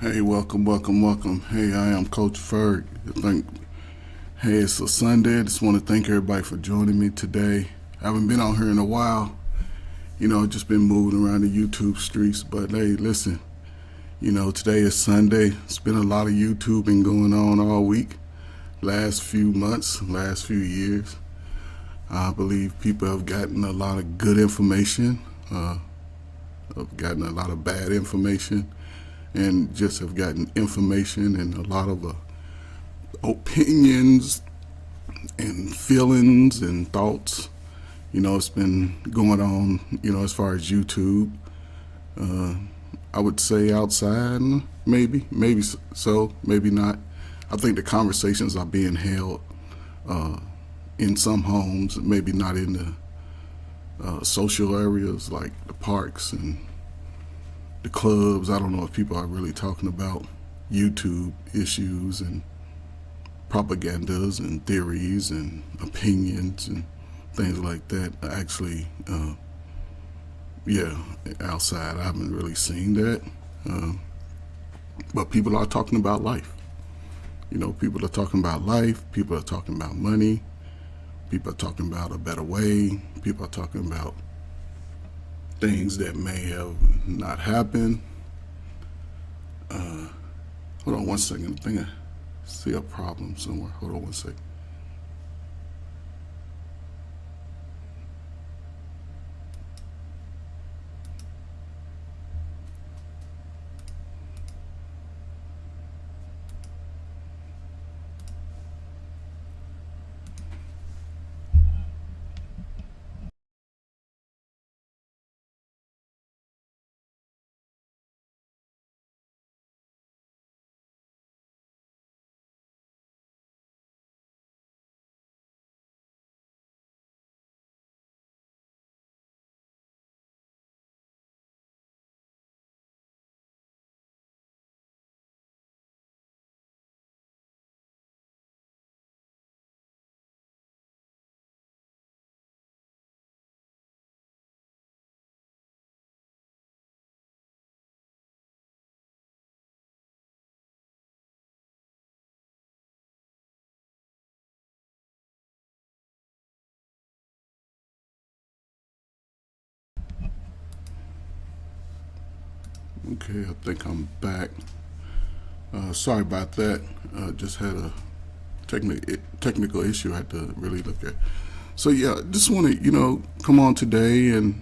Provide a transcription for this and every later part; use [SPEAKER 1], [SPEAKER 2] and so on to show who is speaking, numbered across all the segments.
[SPEAKER 1] Hey, welcome, welcome, welcome. Hey, I am Coach Ferg. Hey, it's a Sunday. I just want to thank everybody for joining me today. I haven't been out here in a while. Just been moving around the YouTube streets. But hey, listen, today is Sunday. It's been a lot of YouTubing going on all week, last few months, last few years. I believe people have gotten a lot of good information, have gotten a lot of bad information, and just have gotten information and a lot of opinions and feelings and thoughts. It's been going on, as far as YouTube. Uh, I would say outside, maybe so, maybe not. I think the conversations are being held uh, in some homes, maybe not in the social areas like the parks and the clubs. I don't know if people are really talking about YouTube issues and propagandas and theories and opinions and things like that. Actually, yeah, outside I haven't really seen that. Uh, but people are talking about life. People are talking about life. People are talking about money. People are talking about a better way. People are talking about things that may have not happened. Uh, Hold on one second. I think I see a problem somewhere. Hold on one second. Okay, I think I'm back. Sorry about that. Just had a technical issue I had to really look at. So yeah, just want to come on today, and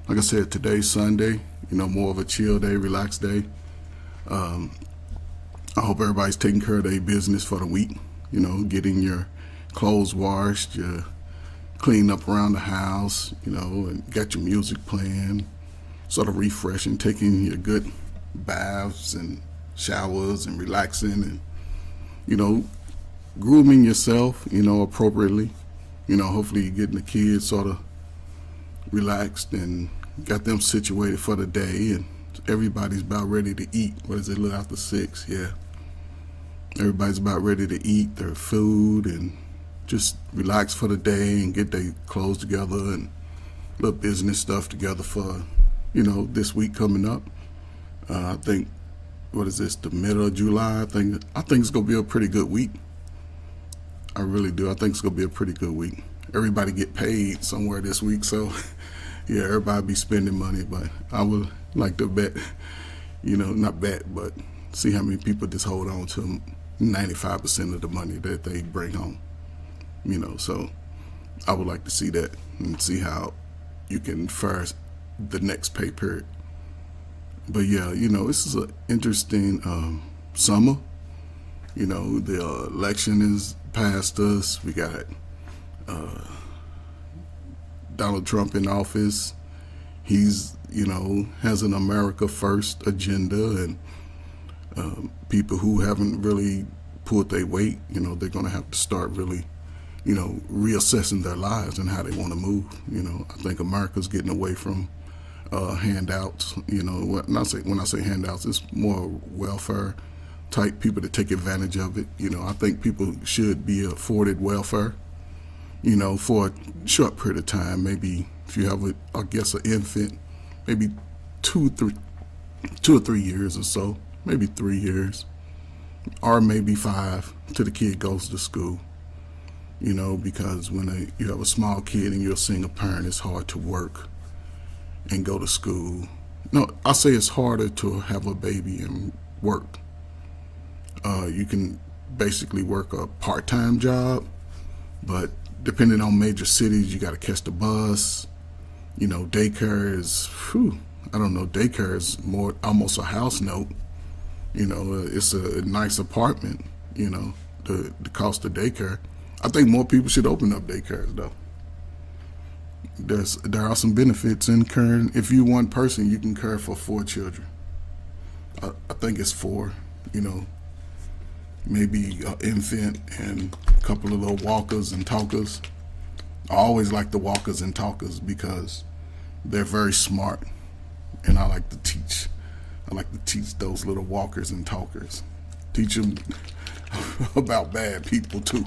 [SPEAKER 1] like I said, today's Sunday. More of a chill day, relaxed day. Um, I hope everybody's taking care of their business for the week. Getting your clothes washed, your clean up around the house. And got your music playing, sort of refreshing, taking your good baths and showers and relaxing and you know grooming yourself appropriately. Hopefully you're getting the kids sort of relaxed and got them situated for the day, and everybody's about ready to eat. What is it, a little after 6? Yeah, everybody's about ready to eat their food and just relax for the day and get their clothes together and little business stuff together for this week coming up. I think, what is this, the middle of July? I think it's gonna be a pretty good week. I really do. I think it's gonna be a pretty good week. Everybody get paid somewhere this week, so yeah, everybody be spending money. But I would like to bet, not bet, but see how many people just hold on to 95% of the money that they bring home. So I would like to see that and see how you can fare the next pay period. But yeah, this is an interesting summer. The election is past us. We got uh, Donald Trump in office. He's, has an America First agenda, and people who haven't really pulled their weight, they're going to have to start really, reassessing their lives and how they want to move. I think America's getting away from handouts. When I say handouts, it's more welfare type people to take advantage of it. I think people should be afforded welfare, for a short period of time. Maybe if you have, I guess, an infant, maybe 2 or 3 years or so. maybe 3 years, or maybe 5 till the kid goes to school. Because when you have a small kid and you're a single parent, it's hard to work and go to school. No, I say it's harder to have a baby and work. You can basically work a part-time job, but depending on major cities, you got to catch the bus. Daycare is, I don't know, daycare is more almost a house note. It's a nice apartment, the cost of daycare. I think more people should open up daycares, though. There are some benefits in caring. If you're one person, you can care for 4 children. I think it's 4, maybe an infant and a couple of little walkers and talkers. I always like the walkers and talkers because they're very smart, and I like to teach. I like to teach those little walkers and talkers. Teach them about bad people too.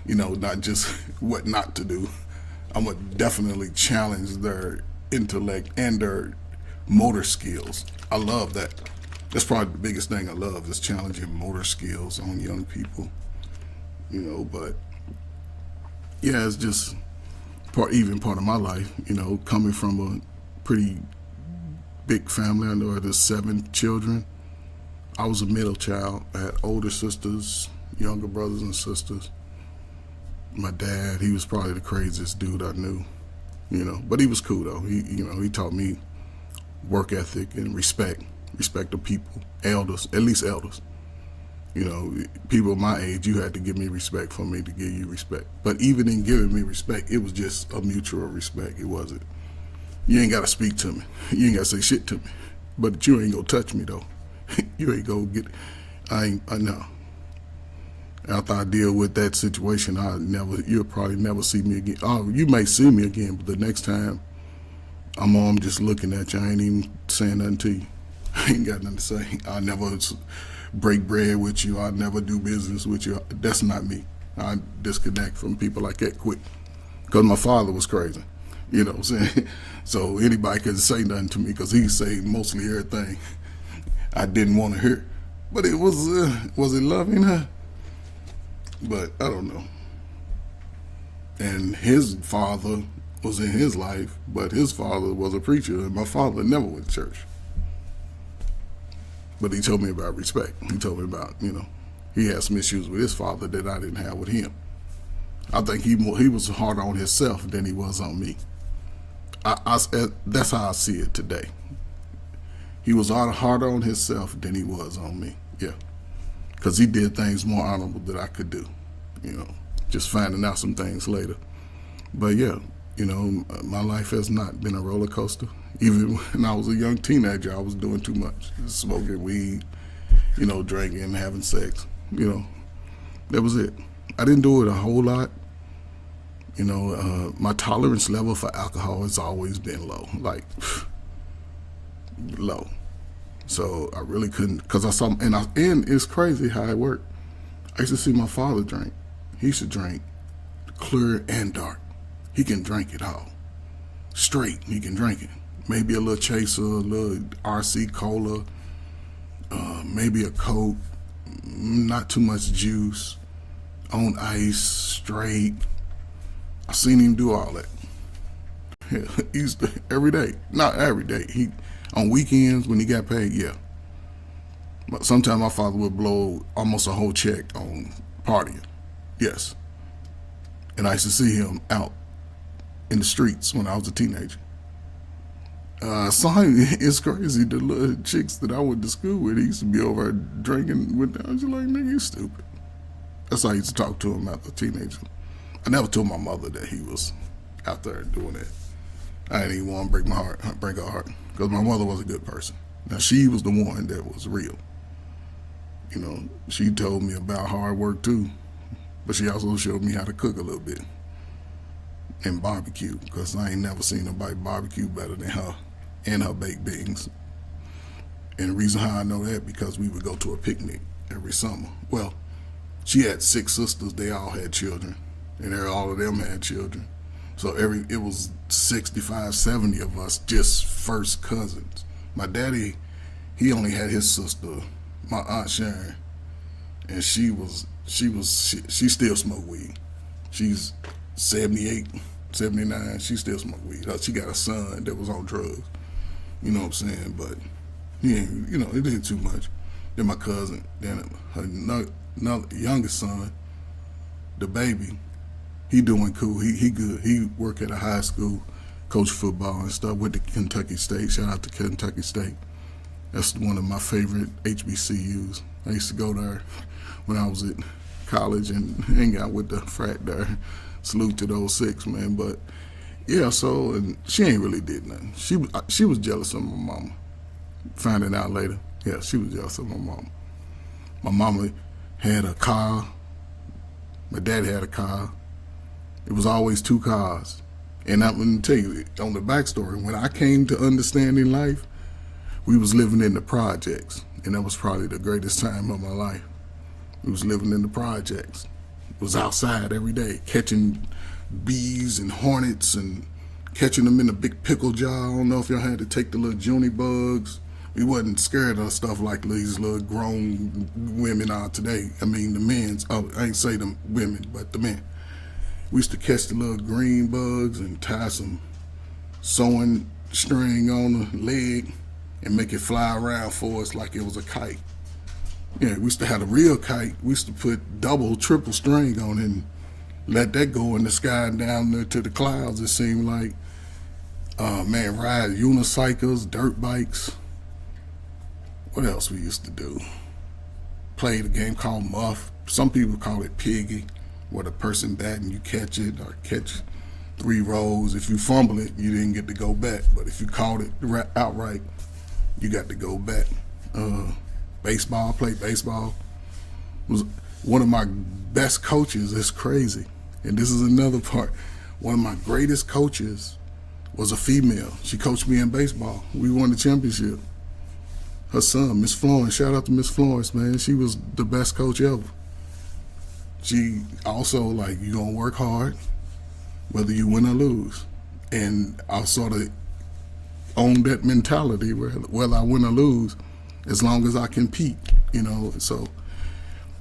[SPEAKER 1] Not just what not to do. I'm going to definitely challenge their intellect and their motor skills. I love that. That's probably the biggest thing I love is challenging motor skills on young people. But yeah, it's just part of my life, coming from a pretty big family. I know there's 7 children. I was a middle child. I had older sisters, younger brothers and sisters. My dad, he was probably the craziest dude I knew, but he was cool though. He taught me work ethic and respect of people, elders, at least elders. People my age, you had to give me respect for me to give you respect. But even in giving me respect, it was just a mutual respect. It wasn't, you ain't got to speak to me. You ain't got to say shit to me. But you ain't going to touch me, though. You ain't going to get, I know. After I deal with that situation, you'll probably never see me again. Oh, you may see me again, but the next time I'm just looking at you. I ain't even saying nothing to you. I ain't got nothing to say. I never break bread with you. I never do business with you. That's not me. I disconnect from people like that quick. Because my father was crazy. You know what I'm saying? So anybody could say nothing to me because he said mostly everything I didn't want to hear. But it was it loving her? But I don't know. And his father was in his life, but his father was a preacher, and my father never went to church. But he told me about respect. He told me about, he had some issues with his father that I didn't have with him. I think he was harder on himself than he was on me. That's how I see it today. He was harder on himself than he was on me. Yeah. Because he did things more honorable than I could do, just finding out some things later. But yeah, my life has not been a roller coaster. Even when I was a young teenager, I was doing too much, smoking weed, drinking, having sex, that was it. I didn't do it a whole lot. My tolerance level for alcohol has always been low, low. So I really couldn't, because I saw, and it's crazy how it worked. I used to see my father drink. He used to drink clear and dark. He can drink it all. Straight, he can drink it. Maybe a little chaser, a little RC cola, maybe a Coke, not too much juice, on ice, straight. I seen him do all that. Yeah, he used to, every day. Not every day. On weekends when he got paid, yeah. But sometimes my father would blow almost a whole check on partying. Yes. And I used to see him out in the streets when I was a teenager. I saw him, it's crazy, the little chicks that I went to school with, he used to be over drinking with them. I was just like, nigga, you stupid. That's how I used to talk to him after a teenager. I never told my mother that he was out there doing that. I didn't even want to break her heart, because my mother was a good person. Now, she was the one that was real. She told me about hard work too, but she also showed me how to cook a little bit and barbecue, because I ain't never seen nobody barbecue better than her and her baked beans. And the reason how I know that, because we would go to a picnic every summer. Well, she had 6 sisters, they all had children, and all of them had children. So it was 65, 70 of us, just first cousins. My daddy, he only had his sister my aunt Sharon, and she still smoked weed. She's 78, 79. She still smoked weed. She got a son that was on drugs. You know what I'm saying? But he ain't, it ain't too much. Then my cousin, then her another youngest son, the baby, he doing cool. He good. He work at a high school, coach football and stuff with the Kentucky State. Shout out to Kentucky State. That's one of my favorite HBCUs. I used to go there when I was at college and hang out with the frat there. Salute to those six, man. But yeah, so and she ain't really did nothing. She was jealous of my mama. Finding out later, yeah, she was jealous of my mama. My mama had a car. My dad had a car. It was always two cars. And I'm going to tell you, on the backstory, when I came to understanding life, we was living in the projects. And that was probably the greatest time of my life. We was living in the projects. Was outside every day, catching bees and hornets and catching them in a big pickle jar. I don't know if y'all had to take the little Junie bugs. We wasn't scared of stuff like these little grown women are today. I mean, the men's, I ain't say them women, but the men. We used to catch the little green bugs and tie some sewing string on the leg and make it fly around for us like it was a kite. Yeah, we used to have a real kite. We used to put double, triple string on it and let that go in the sky and down there to the clouds. It seemed like, ride unicycles, dirt bikes. What else we used to do? Played a game called Muff. Some people call it Piggy, where the person batting, you catch it or catch 3 rolls. If you fumble it, you didn't get to go back. But if you caught it outright, you got to go back. Baseball, played baseball. Was one of my best coaches. It's crazy. And this is another part. One of my greatest coaches was a female. She coached me in baseball. We won the championship. Her son, Miss Florence, shout out to Miss Florence, man. She was the best coach ever. She also, like, you gonna work hard, whether you win or lose. And I sort of own that mentality whether I win or lose, as long as I compete, So,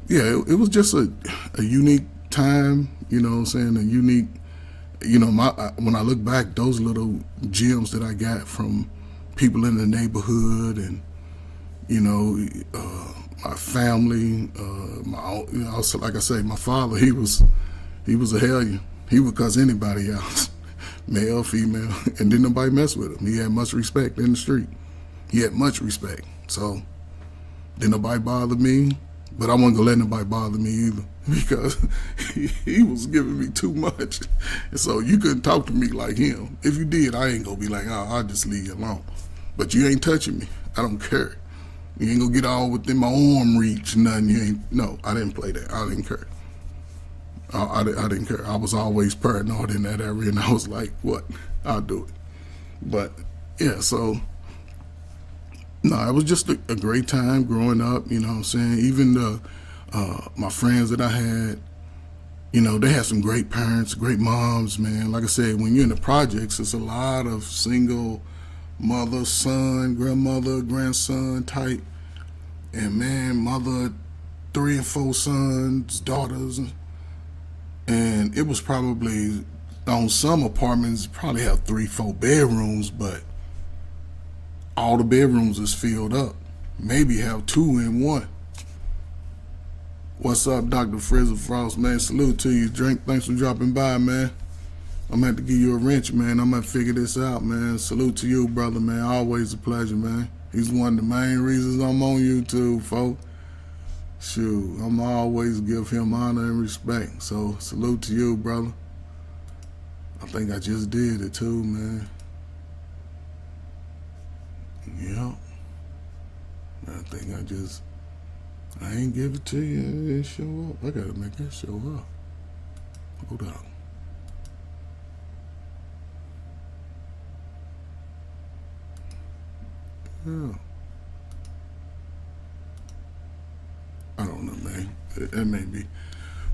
[SPEAKER 1] yeah, it was just a unique time, you know what I'm saying, a unique, when I look back, those little gems that I got from people in the neighborhood and, my family, also, like I say, my father, he was a hellion. He would cuss anybody out, male, female, and didn't nobody mess with him. He had much respect in the street. He had much respect. So, didn't nobody bother me, but I wasn't gonna let nobody bother me either because he was giving me too much. And so you couldn't talk to me like him. If you did, I ain't gonna be like, I'll just leave you alone. But you ain't touching me. I don't care. You ain't gonna get all within my arm reach, nothing. No, I didn't play that. I didn't care. I didn't care. I was always paranoid in that area, and I was like, what? I'll do it. But, yeah, so, no, it was just a great time growing up, you know what I'm saying? Even my friends that I had, they had some great parents, great moms, man. Like I said, when you're in the projects, it's a lot of single mother, son, grandmother, grandson type. And, man, mother, 3 and 4 sons, daughters. And it was probably, on some apartments, probably have 3, 4 bedrooms, but all the bedrooms is filled up. Maybe have 2 in 1. What's up, Dr. Frizzle Frost, man? Salute to you. Drink, thanks for dropping by, man. I'm going to have to give you a wrench, man. I'm going to figure this out, man. Salute to you, brother, man. Always a pleasure, man. He's one of the main reasons I'm on YouTube, folks. Shoot, I'm always give him honor and respect. So, salute to you, brother. I think I just did it, too, man. Yep. I ain't give it to you. It didn't show up. I got to make that show up. Hold on. Yeah. I don't know, man. It may be.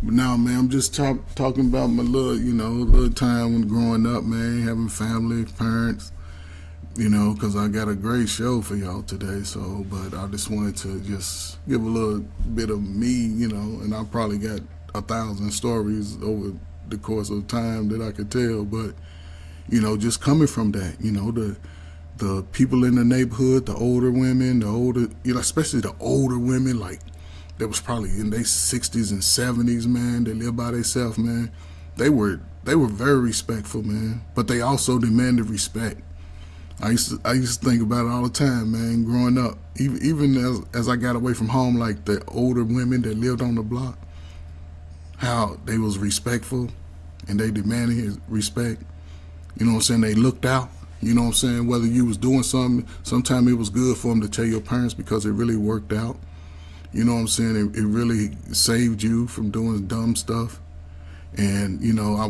[SPEAKER 1] But now, man, I'm just talking about my little time when growing up, man, having family, parents, because I got a great show for y'all today. So, but I just wanted to just give a little bit of me, and I probably got 1,000 stories over the course of time that I could tell. But, just coming from that, the people in the neighborhood, the older women, especially the older women, like that was probably in their 60s and 70s, man. They lived by themselves, man. They were very respectful, man. But they also demanded respect. I used to think about it all the time, man. Growing up, even as I got away from home, like the older women that lived on the block, how they was respectful, and they demanded his respect. You know what I'm saying? They looked out. You know what I'm saying? Whether you was doing something, sometimes it was good for them to tell your parents because it really worked out. You know what I'm saying? It really saved you from doing dumb stuff. And I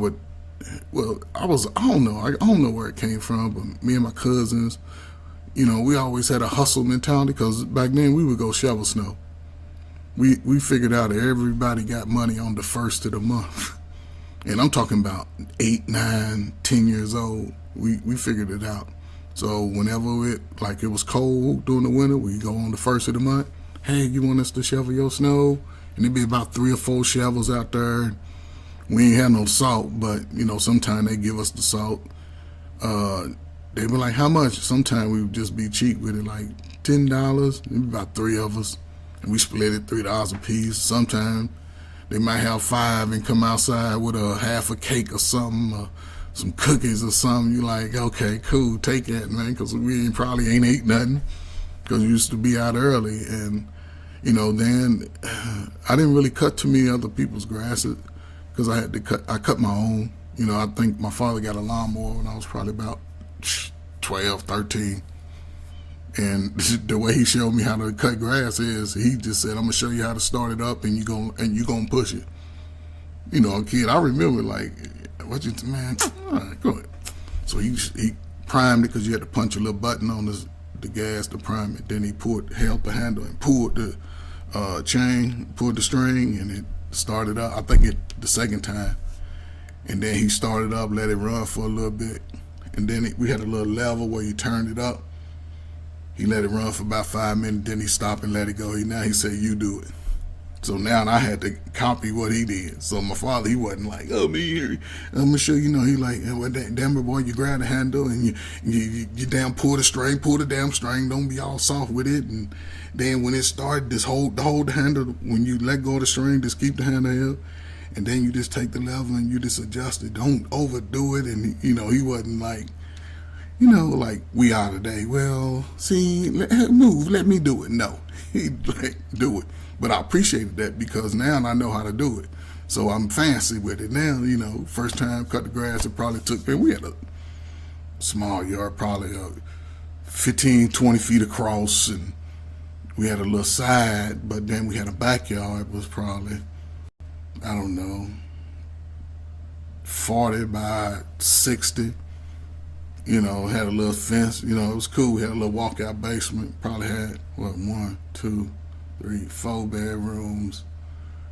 [SPEAKER 1] don't know where it came from, but me and my cousins, we always had a hustle mentality because back then we would go shovel snow. We figured out that everybody got money on the first of the month. And I'm talking about 8, 9, 10 years old. We figured it out. So whenever it was cold during the winter, we go on the first of the month. Hey, you want us to shovel your snow? And it'd be about 3 or 4 shovels out there. We ain't had no salt, but sometimes they give us the salt. They be like, how much? Sometimes we would just be cheap with it, like $10. It'd be about 3 of us, and we split it $3 a piece. Sometimes they might have 5 and come outside with a half a cake or something, or some cookies or something. You like, okay, cool, take that, man, because we probably ain't ate nothing because we used to be out early. And then I didn't really cut too many other people's grasses because I cut my own. I think my father got a lawnmower when I was probably about 12, 13. And the way he showed me how to cut grass is he just said, I'm gonna show you how to start it up and you gonna push it. A kid, I remember like, man, all right, go ahead. So he primed it because you had to punch a little button on the gas to prime it. Then he held the handle and pulled the pulled the string, and it started up. I think the second time. And then he started up, let it run for a little bit. And then we had a little level where you turned it up. He let it run for about 5 minutes, then he stopped and let it go. Now he said, you do it. So now I had to copy what he did. So my father, he wasn't like, oh, me, I'm going to show you, he like, well, damn it, boy, you grab the handle and you damn pull the damn string. Don't be all soft with it. And then when it started, just hold the handle. When you let go of the string, just keep the handle held. And then you just take the level and you just adjust it. Don't overdo it. And, he wasn't like, like we are today. Well, see, move, let me do it. No, he'd like, do it. But I appreciated that because now I know how to do it. So I'm fancy with it now. First time cut the grass, it probably took, and we had a small yard, probably 15, 20 feet across. And we had a little side, but then we had a backyard. It was probably, I don't know, 40 by 60. Had a little fence. It was cool. We had a little walkout basement. Probably had, 1, 2, 3, 4 bedrooms.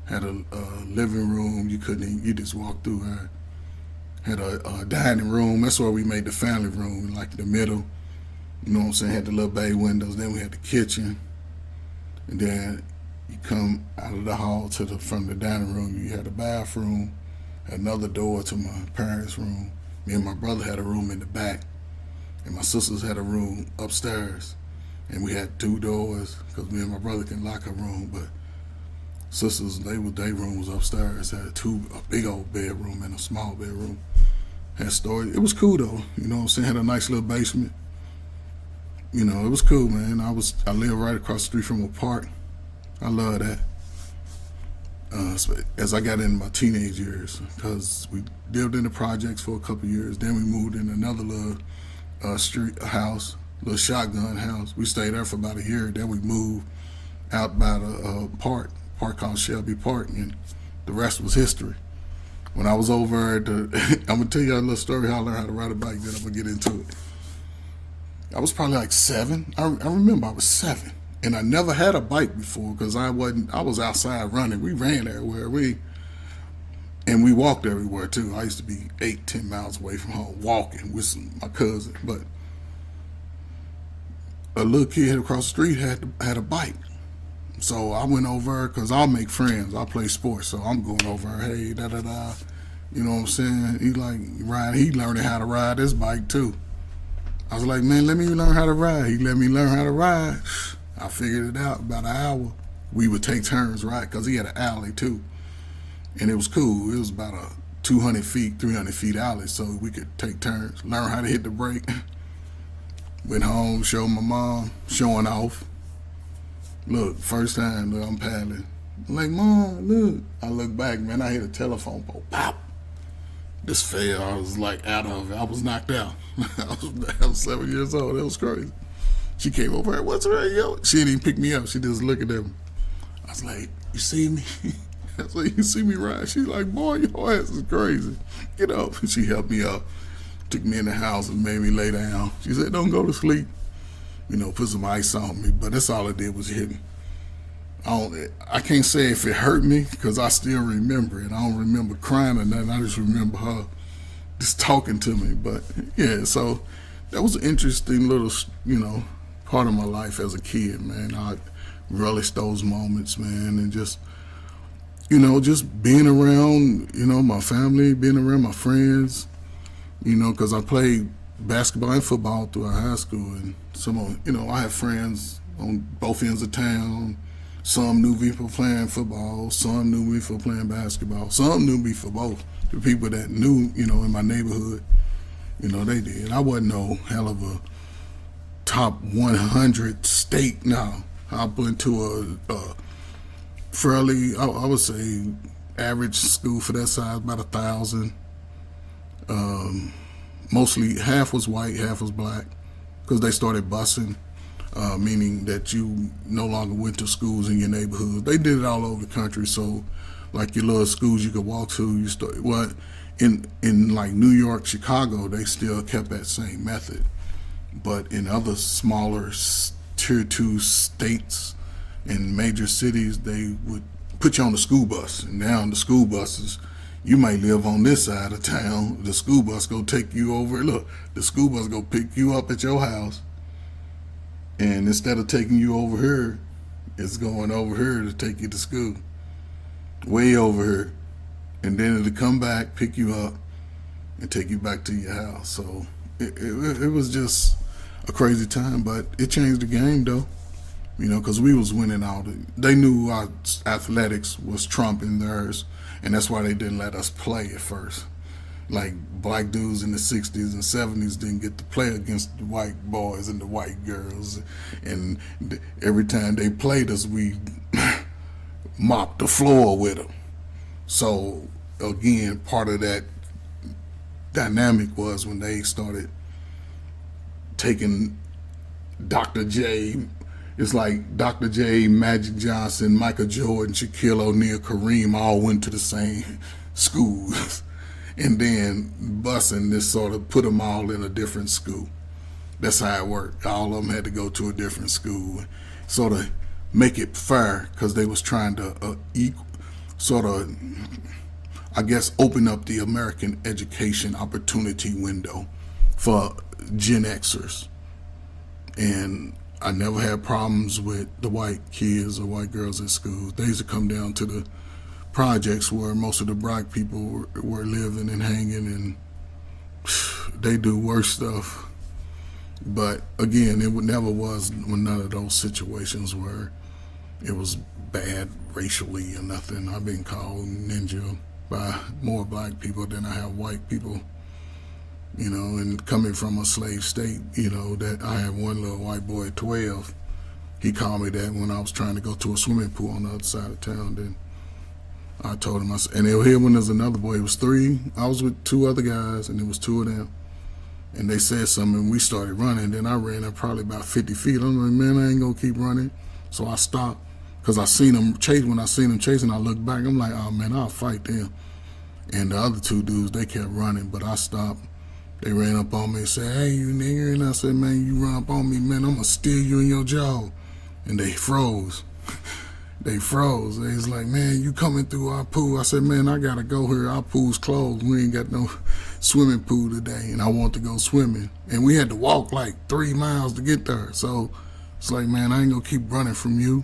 [SPEAKER 1] Had a living room. You just walk through her. Had a dining room. That's where we made the family room, like the middle. You know what I'm saying? Had the little bay windows. Then we had the kitchen. And then you come out of the hall from the dining room. You had a bathroom. Had another door to my parents' room. Me and my brother had a room in the back, and my sisters had a room upstairs. And we had 2 doors because me and my brother can lock a room, but sisters, their room was upstairs. Had a big old bedroom and a small bedroom. Had storage. It was cool though. You know what I'm saying? Had a nice little basement. It was cool, man. I lived right across the street from a park. I love that. As I got into my teenage years, because we lived in the projects for a couple of years, then we moved in another little street house, little shotgun house. We stayed there for about a year. Then we moved out by the park called Shelby Park, and the rest was history. When I was over I'm gonna tell you a little story how I learned how to ride a bike. Then I'm gonna get into it. I was probably like 7. I remember I was 7. And I never had a bike before because I was outside running. We ran everywhere. And we walked everywhere too. I used to be 8, 10 miles away from home walking with my cousin. But a little kid across the street had a bike. So I went over because I'll make friends. I play sports, so I'm going over. Hey, da da da. You know what I'm saying? He like ride. He learning how to ride this bike too. I was like, man, let me learn how to ride. He let me learn how to ride. I figured it out about an hour. We would take turns, right? Because he had an alley too, and it was cool. It was about a 200 feet, 300 feet alley, so we could take turns, learn how to hit the brake. Went home, showed my mom, showing off. Look, first time that I'm paddling. I'm like, Mom, look. I look back, man, I hit a telephone pole. Pop. This fell. I was like out of it. I was knocked out. I was 7 years old. That was crazy. She came over here. What's wrong, yo? She didn't even pick me up. She just looked at them. I was like, you see me? I was like, you see me ride? She's like, boy, your ass is crazy. Get up. She helped me up. Took me in the house and made me lay down. She said, don't go to sleep. You know, put some ice on me. But that's all it did was hit me. I can't say if it hurt me because I still remember it. I don't remember crying or nothing. I just remember her just talking to me. But yeah, so that was an interesting little, part of my life as a kid, man. I relished those moments, man, and just being around, my family, being around my friends, because I played basketball and football throughout high school, and I have friends on both ends of town. Some knew me for playing football, some knew me for playing basketball, some knew me for both. The people that knew, in my neighborhood, they did. I wasn't no hell of a top 100 state now. I went to a fairly, I would say, average school for that size, about 1,000. Mostly half was white, half was black, because they started busing. Meaning that you no longer went to schools in your neighborhood. They did it all over the country. So, like your little schools you could walk to, in like New York, Chicago, they still kept that same method. But in other smaller tier 2 states and major cities, they would put you on the school bus. And now the school buses, you might live on this side of town. The school bus go take you over. Look, the school bus go pick you up at your house. And instead of taking you over here, it's going over here to take you to school. Way over here. And then it'll come back, pick you up, and take you back to your house. So it was just a crazy time, but it changed the game, though. Because we was winning all they knew our athletics was trumping theirs, and that's why they didn't let us play at first. Like black dudes in the 60s and 70s didn't get to play against the white boys and the white girls. And every time they played us, we mopped the floor with them. So, again, part of that dynamic was when they started taking Dr. J. It's like Dr. J, Magic Johnson, Michael Jordan, Shaquille O'Neal, Kareem all went to the same schools. And then busing this sort of put them all in a different school. That's how it worked. All of them had to go to a different school. Sort of make it fair because they was trying to open up the American education opportunity window for Gen Xers. And I never had problems with the white kids or white girls at school. They used to come down to the projects where most of the black people were living and hanging, and they do worse stuff. But again, it never was none of those situations where it was bad racially or nothing. I've been called ninja by more black people than I have white people. And coming from a slave state, that I had one little white boy at 12. He called me that when I was trying to go to a swimming pool on the other side of town. Then I told him, and here when there's another boy, it was 3. I was with 2 other guys, and it was 2 of them. And they said something, and we started running. Then I ran up probably about 50 feet. I'm like, man, I ain't gonna keep running. So I stopped, because I seen them chase. When I seen them chasing, I looked back. I'm like, oh man, I'll fight them. And the other 2 dudes, they kept running, but I stopped. They ran up on me and said, hey, you nigger. And I said, man, you run up on me, man, I'm gonna steal you in your jaw. And they froze. They froze. They was like, man, you coming through our pool? I said, man, I gotta go here. Our pool's closed. We ain't got no swimming pool today, and I want to go swimming. And we had to walk like 3 miles to get there. So It's like, man, I ain't gonna keep running from you.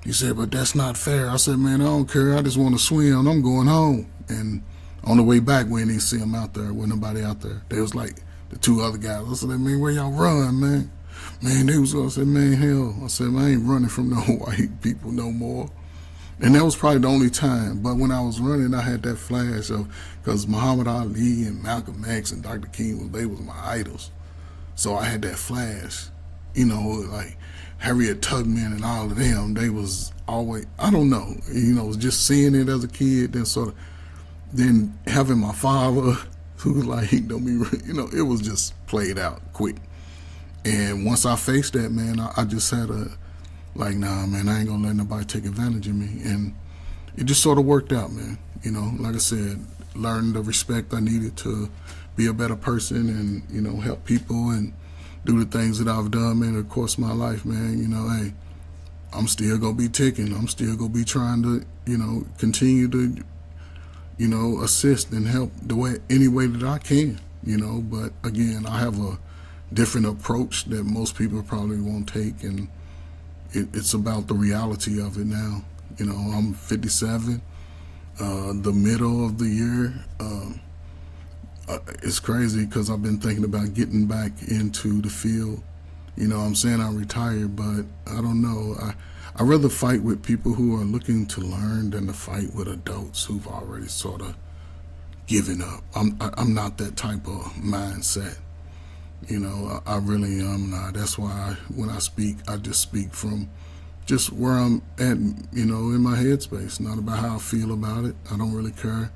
[SPEAKER 1] He said, but that's not fair. I said, man, I don't care. I just want to swim. I'm going home. And on the way back, we didn't see him out there. Wasn't nobody out there. They was like the two other guys. I said, man, where y'all run, man? Man, they was going to say, man, hell. I said, man, I ain't running from no white people no more. And that was probably the only time. But when I was running, I had that flash of, because Muhammad Ali and Malcolm X and Dr. King, they was my idols. So I had that flash, you know, like Harriet Tubman and all of them. They was always, I don't know, you know, just seeing it as a kid, then having my father who was like, don't be, you know, it was just played out quick. And once I faced that, man, I just had like, nah, man, I ain't gonna let nobody take advantage of me. And it just sort of worked out, man. You know, like I said, learned the respect I needed to be a better person and, you know, help people and do the things that I've done, man, of course, my life, man. You know, hey, I'm still gonna be ticking. I'm still gonna be trying to, you know, continue to, you know, assist and help any way that I can, you know. But again, I have a different approach that most people probably won't take, and it's about the reality of it now. You know, I'm 57, the middle of the year. It's crazy because I've been thinking about getting back into the field. You know, I'm saying I'm retired, but I don't know. I'd rather fight with people who are looking to learn than to fight with adults who've already sort of given up. I'm not that type of mindset. You know, I really am not. That's why when I speak, I just speak from just where I'm at, you know, in my headspace, not about how I feel about it. I don't really care,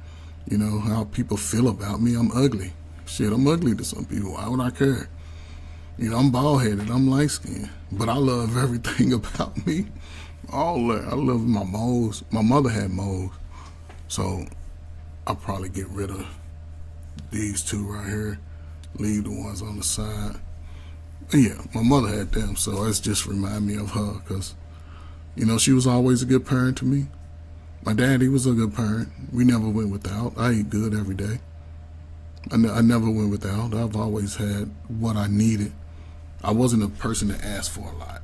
[SPEAKER 1] you know, how people feel about me. I'm ugly. Shit, I'm ugly to some people. Why would I care? You know, I'm bald-headed. I'm light-skinned. But I love everything about me. All that. I love my moles. My mother had moles. So I'll probably get rid of these two right here. Leave the ones on the side. But yeah, my mother had them, so it's just remind me of her because, you know, she was always a good parent to me. My dad, he was a good parent. We never went without. I eat good every day. I never went without. I've always had what I needed. I wasn't a person that asked for a lot.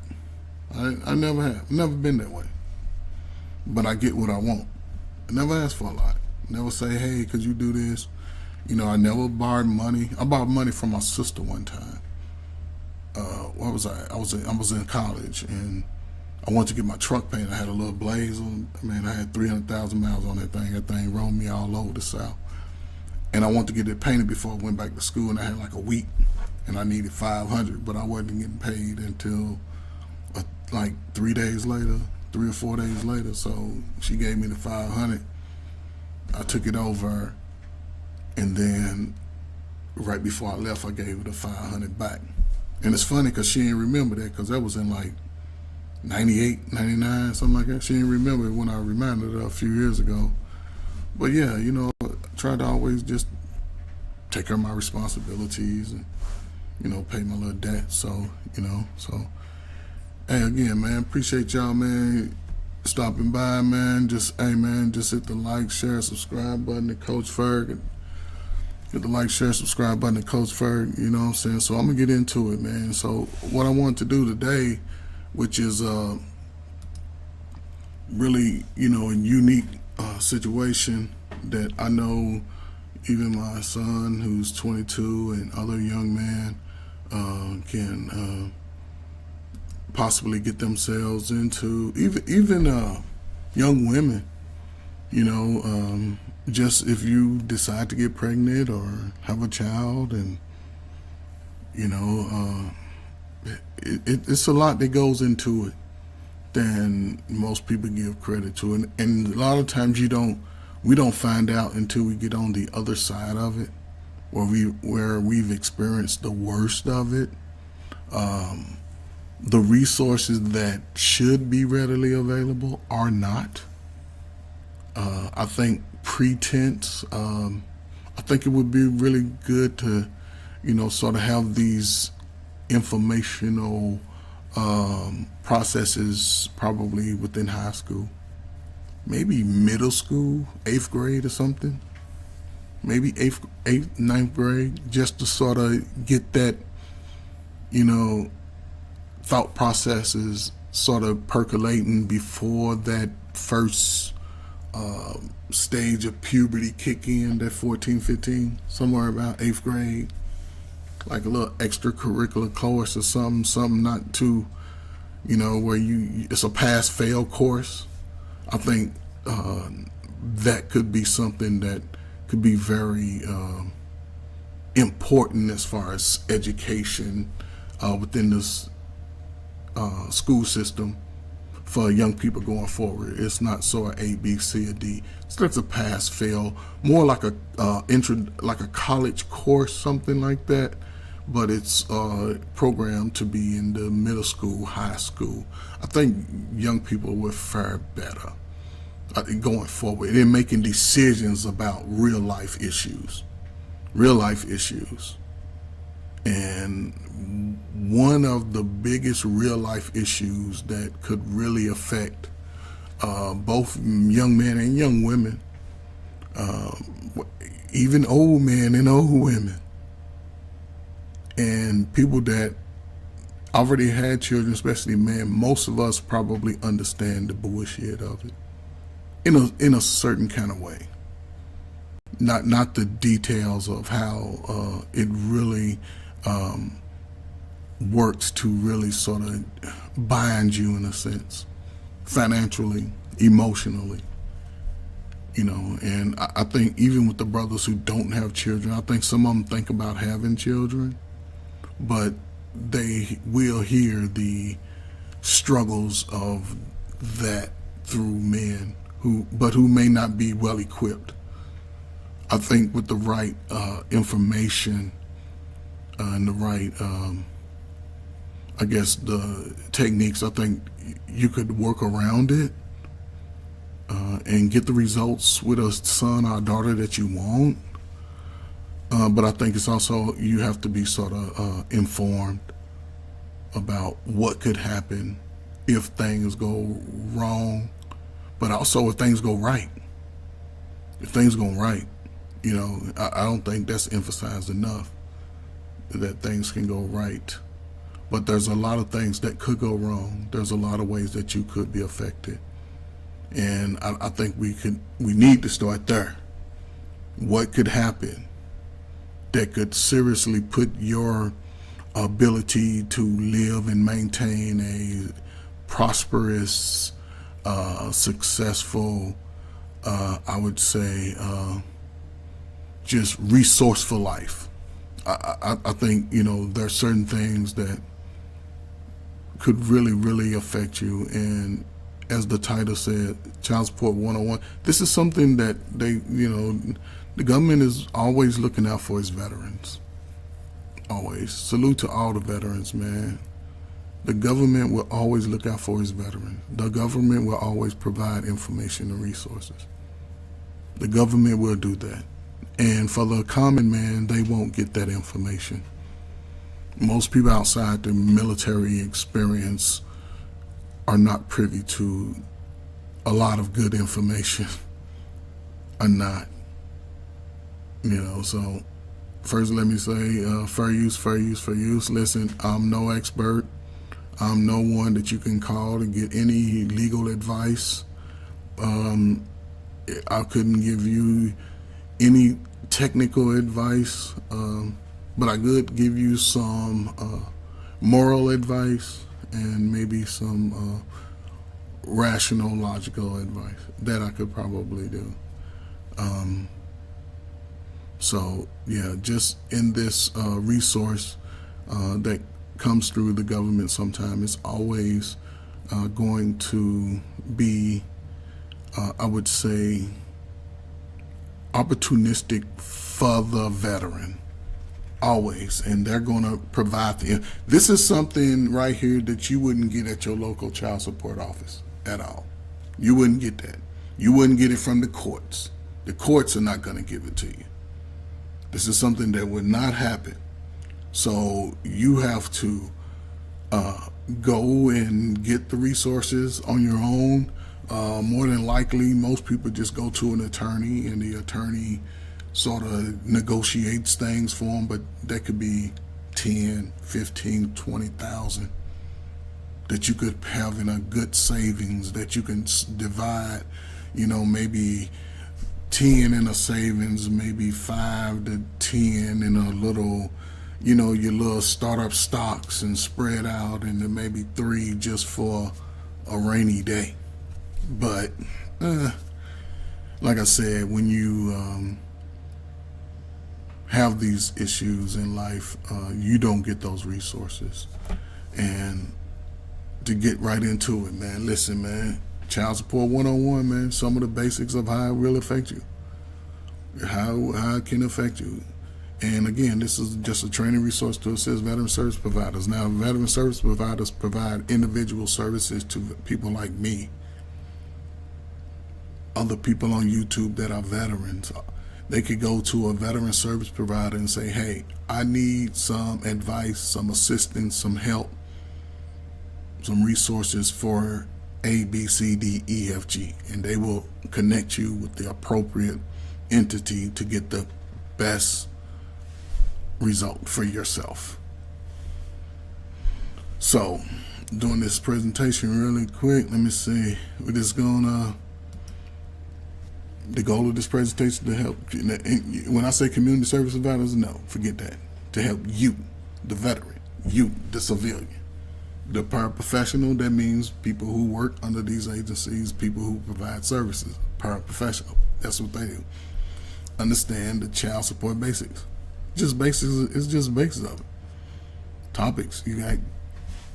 [SPEAKER 1] I never have. Never been that way. But I get what I want. I never ask for a lot. Never say, hey, could you do this? You know, I never borrowed money. I borrowed money from my sister one time. What was I? I was in college and I wanted to get my truck painted. I had a little Blaze on. Man, I had 300,000 miles on that thing. That thing roamed me all over the South. And I wanted to get it painted before I went back to school, and I had like a week, and I needed $500, but I wasn't getting paid until like 3 days later, 3 or 4 days later. So she gave me the $500. I took it over, and then right before I left, I gave her the $500 back. And it's funny because she didn't remember that because that was in like 98, 99, something like that. She didn't remember it when I reminded her a few years ago. But yeah, you know, I try to always just take care of my responsibilities and, you know, pay my little debt. So, you know, hey, again, man, appreciate y'all, man, stopping by, man. Just, hey, man, just hit the like, share, subscribe button to Coach Ferg. Hit the like, share, subscribe button to Coach Ferg, you know what I'm saying? So I'm going to get into it, man. So what I want to do today, which is really, you know, a unique situation that I know even my son, who's 22, and other young men can possibly get themselves into. Even young women, you know, just if you decide to get pregnant or have a child, and you know, it's a lot that goes into it than most people give credit to, and a lot of times we don't find out until we get on the other side of it, where we've experienced the worst of it. The resources that should be readily available are not. I think pretense. I think it would be really good to, you know, sort of have these informational processes probably within high school, maybe middle school, 8th grade or something, maybe 8th, 9th grade, just to sort of get that, you know, thought processes sort of percolating before that first stage of puberty kick in, that 14, 15, somewhere about 8th grade, like a little extracurricular course or something not too, where it's a pass fail course. I think that could be something that could be very important as far as education within this school system for young people going forward. It's not so A, B, C, or D. It's a pass fail, more like a like a college course, something like that. But it's programmed to be in the middle school, high school. I think young people will fare better going forward in making decisions about real life issues. And one of the biggest real life issues that could really affect both young men and young women, even old men and old women, and people that already had children, especially men. Most of us probably understand the bullshit of it in a certain kind of way. Not the details of how it really works to really sort of bind you in a sense, financially, emotionally, and I think even with the brothers who don't have children, I think some of them think about having children, but they will hear the struggles of that through men who may not be well equipped. I think with the right information and the right, the techniques, I think you could work around it and get the results with a son or a daughter that you want. But I think it's also, you have to be sort of informed about what could happen if things go wrong, but also if things go right. I don't think that's emphasized enough, that things can go right. But there's a lot of things that could go wrong. There's a lot of ways that you could be affected. And I think we need to start there. What could happen that could seriously put your ability to live and maintain a prosperous, successful, I would say, just resourceful life. I think, there are certain things that could really, really affect you. And as the title said, Child Support 101, this is something that the government is always looking out for its veterans. Always. Salute to all the veterans, man. The government will always look out for its veterans. The government will always provide information and resources. The government will do that. And for the common man, they won't get that information. Most people outside the military experience are not privy to a lot of good information. Are not. So first let me say, fair use. Listen, I'm no expert. I'm no one that you can call to get any legal advice. I couldn't give you any technical advice, but I could give you some moral advice and maybe some rational, logical advice that I could probably do. So yeah, just in this resource that comes through the government sometime, it's always going to be, I would say, opportunistic for the veteran. Always. And they're going to provide this is something right here that you wouldn't get at your local child support office at all. You wouldn't get that. You wouldn't get it from the courts. The courts are not going to give it to you. This is something that would not happen. So you have to go and get the resources on your own. More than likely, most people just go to an attorney, and the attorney sort of negotiates things for them, but that could be 10, 15, 20,000. that you could have in a good savings that you can divide, maybe 10 in a savings, maybe 5 to 10 in a little, your little startup stocks, and spread out, and then maybe 3 just for a rainy day. But like I said, when you have these issues in life, you don't get those resources. And to get right into it, man, listen, man, Child Support 101, man, some of the basics of how it will affect you, how it can affect you. And again, this is just a training resource to assist veteran service providers. Now, veteran service providers provide individual services to people like me, other people on YouTube that are veterans. They could go to a veteran service provider and say, hey, I need some advice, some assistance, some help, some resources for A, B, C, D, E, F, G. And they will connect you with the appropriate entity to get the best result for yourself. So, doing this presentation really quick, let me see. We're just gonna the goal of this presentation to help. When I say community service providers, no, forget that. To help you, the veteran, you, the civilian, the paraprofessional. That means people who work under these agencies, people who provide services. Paraprofessional. That's what they do. Understand the child support basics. Just basics. It's just basics of it. Topics. You got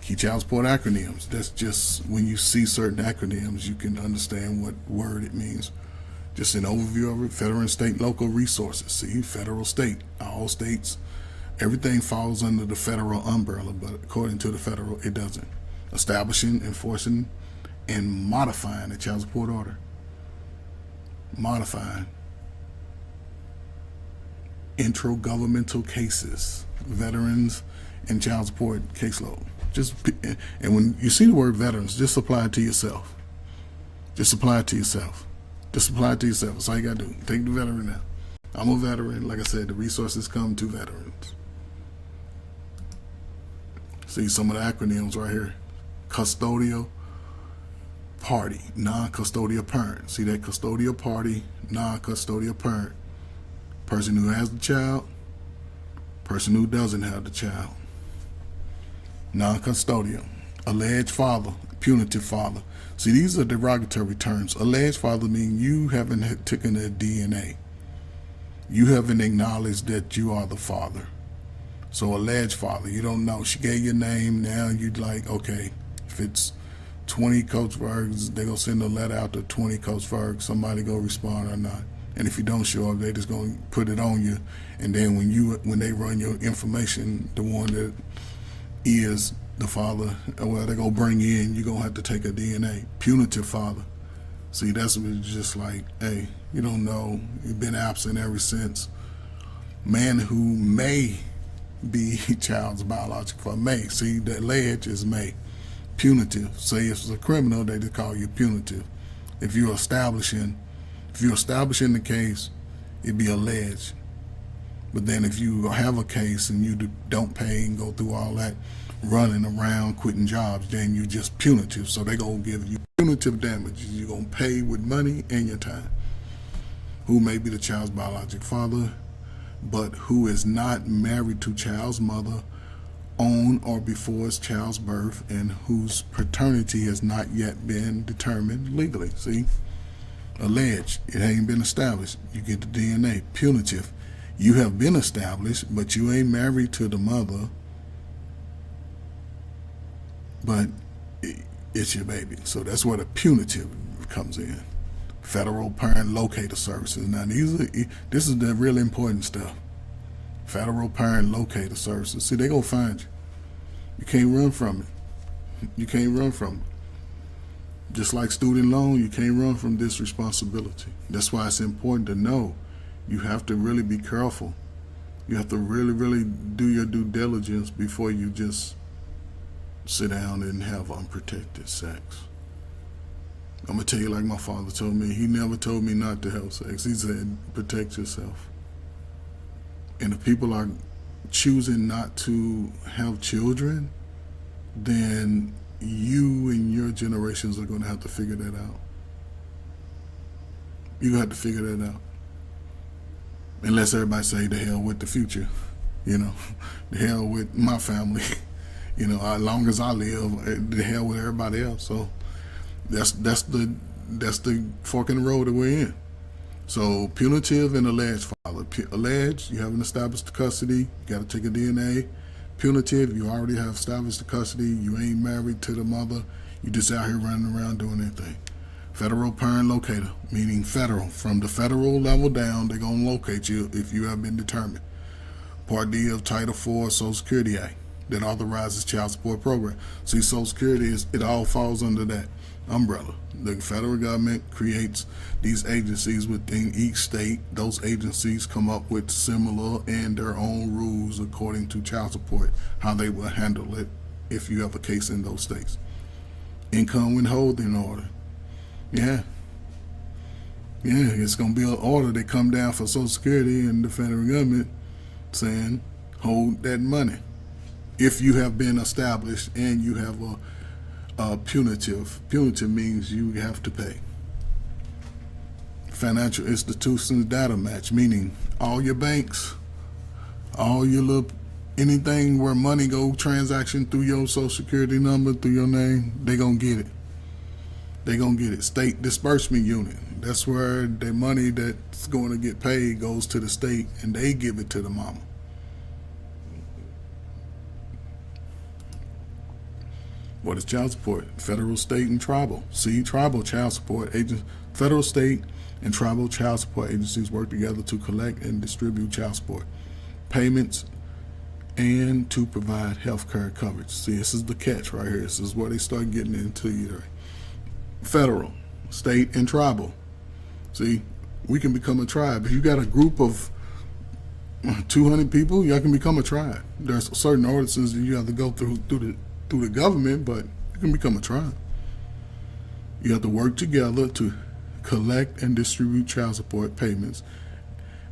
[SPEAKER 1] key child support acronyms. That's just when you see certain acronyms, you can understand what word it means. Just an overview of it. Federal, state, local resources. See, federal, state, all states. Everything falls under the federal umbrella, but according to the federal, it doesn't. Establishing, enforcing, and modifying the child support order. Modifying. Intra-governmental cases. Veterans and child support caseload. And when you see the word veterans, just apply it to yourself. Just apply it to yourself. Just apply it to yourself. That's all you got to do. Take the veteran now. I'm a veteran. Like I said, the resources come to veterans. See some of the acronyms right here. Custodial party, non-custodial parent. See that? Custodial party, non-custodial parent. Person who has the child, person who doesn't have the child. Non-custodial. Alleged father, punitive father. See, these are derogatory terms. Alleged father means you haven't taken their DNA. You haven't acknowledged that you are the father. So alleged father, you don't know. She gave your name, now you'd like, okay, if it's 20 Coach Fergs, they're going to send a letter out to 20 Coach Fergs. Somebody go respond or not. And if you don't show up, they just going to put it on you. And then when they run your information, the one that is the father, well, they're going to bring you in, you're going to have to take a DNA. Punitive father. See, that's just like, hey, you don't know. You've been absent ever since. Man who may be child's biological father. May. See, the alleged is may. Punitive. Say if it's a criminal, they just call you punitive. If you're establishing the case, it'd be alleged. But then if you have a case and you don't pay and go through all that running around, quitting jobs, then you're just punitive. So they're going to give you punitive damages. You're going to pay with money and your time. Who may be the child's biological father, but who is not married to child's mother on or before his child's birth, and whose paternity has not yet been determined legally. See? Alleged. It ain't been established. You get the DNA. Punitive. You have been established, but you ain't married to the mother, but it's your baby. So that's where the punitive comes in. Federal Parent Locator Services. Now, this is the really important stuff. Federal Parent Locator Services. See, they're going to find you. You can't run from it. You can't run from it. Just like student loan, you can't run from this responsibility. That's why it's important to know. You have to really be careful. You have to really, really do your due diligence before you just sit down and have unprotected sex. I'm going to tell you like my father told me. He never told me not to have sex. He said, protect yourself. And if people are choosing not to have children, then you and your generations are going to have to figure that out. You're going to have to figure that out. Unless everybody say, the hell with the future. You know, the hell with my family. You know, as long as I live, the hell with everybody else. So that's the fork in the road that we're in. So punitive and alleged father. Alleged, you haven't established the custody. You got to take a DNA. Punitive, you already have established the custody. You ain't married to the mother. You just out here running around doing anything. Federal parent locator, meaning federal. From the federal level down, they're going to locate you if you have been determined. Part D of Title IV Social Security Act that authorizes child support program. See, Social Security, it all falls under that umbrella. The federal government creates these agencies within each state. Those agencies come up with similar and their own rules according to child support, how they will handle it if you have a case in those states. Income withholding order. Yeah, it's going to be an order that come down for Social Security and the federal government saying, hold that money. If you have been established and you have a punitive means you have to pay. Financial institutions data match, meaning all your banks, all your little, anything where money go transaction through your Social Security number, through your name, they going to get it. They're going to get it. State disbursement unit. That's where the money that's going to get paid goes to the state and they give it to the mama. What is child support? Federal, state, and tribal. See, tribal child support agents, federal, state, and tribal child support agencies work together to collect and distribute child support payments and to provide health care coverage. See, this is the catch right here. This is where they start getting into you. Federal, state, and tribal. See, we can become a tribe. If you got a group of 200 people, y'all can become a tribe. There's certain ordinances you have to go through the government, but you can become a tribe. You have to work together to collect and distribute child support payments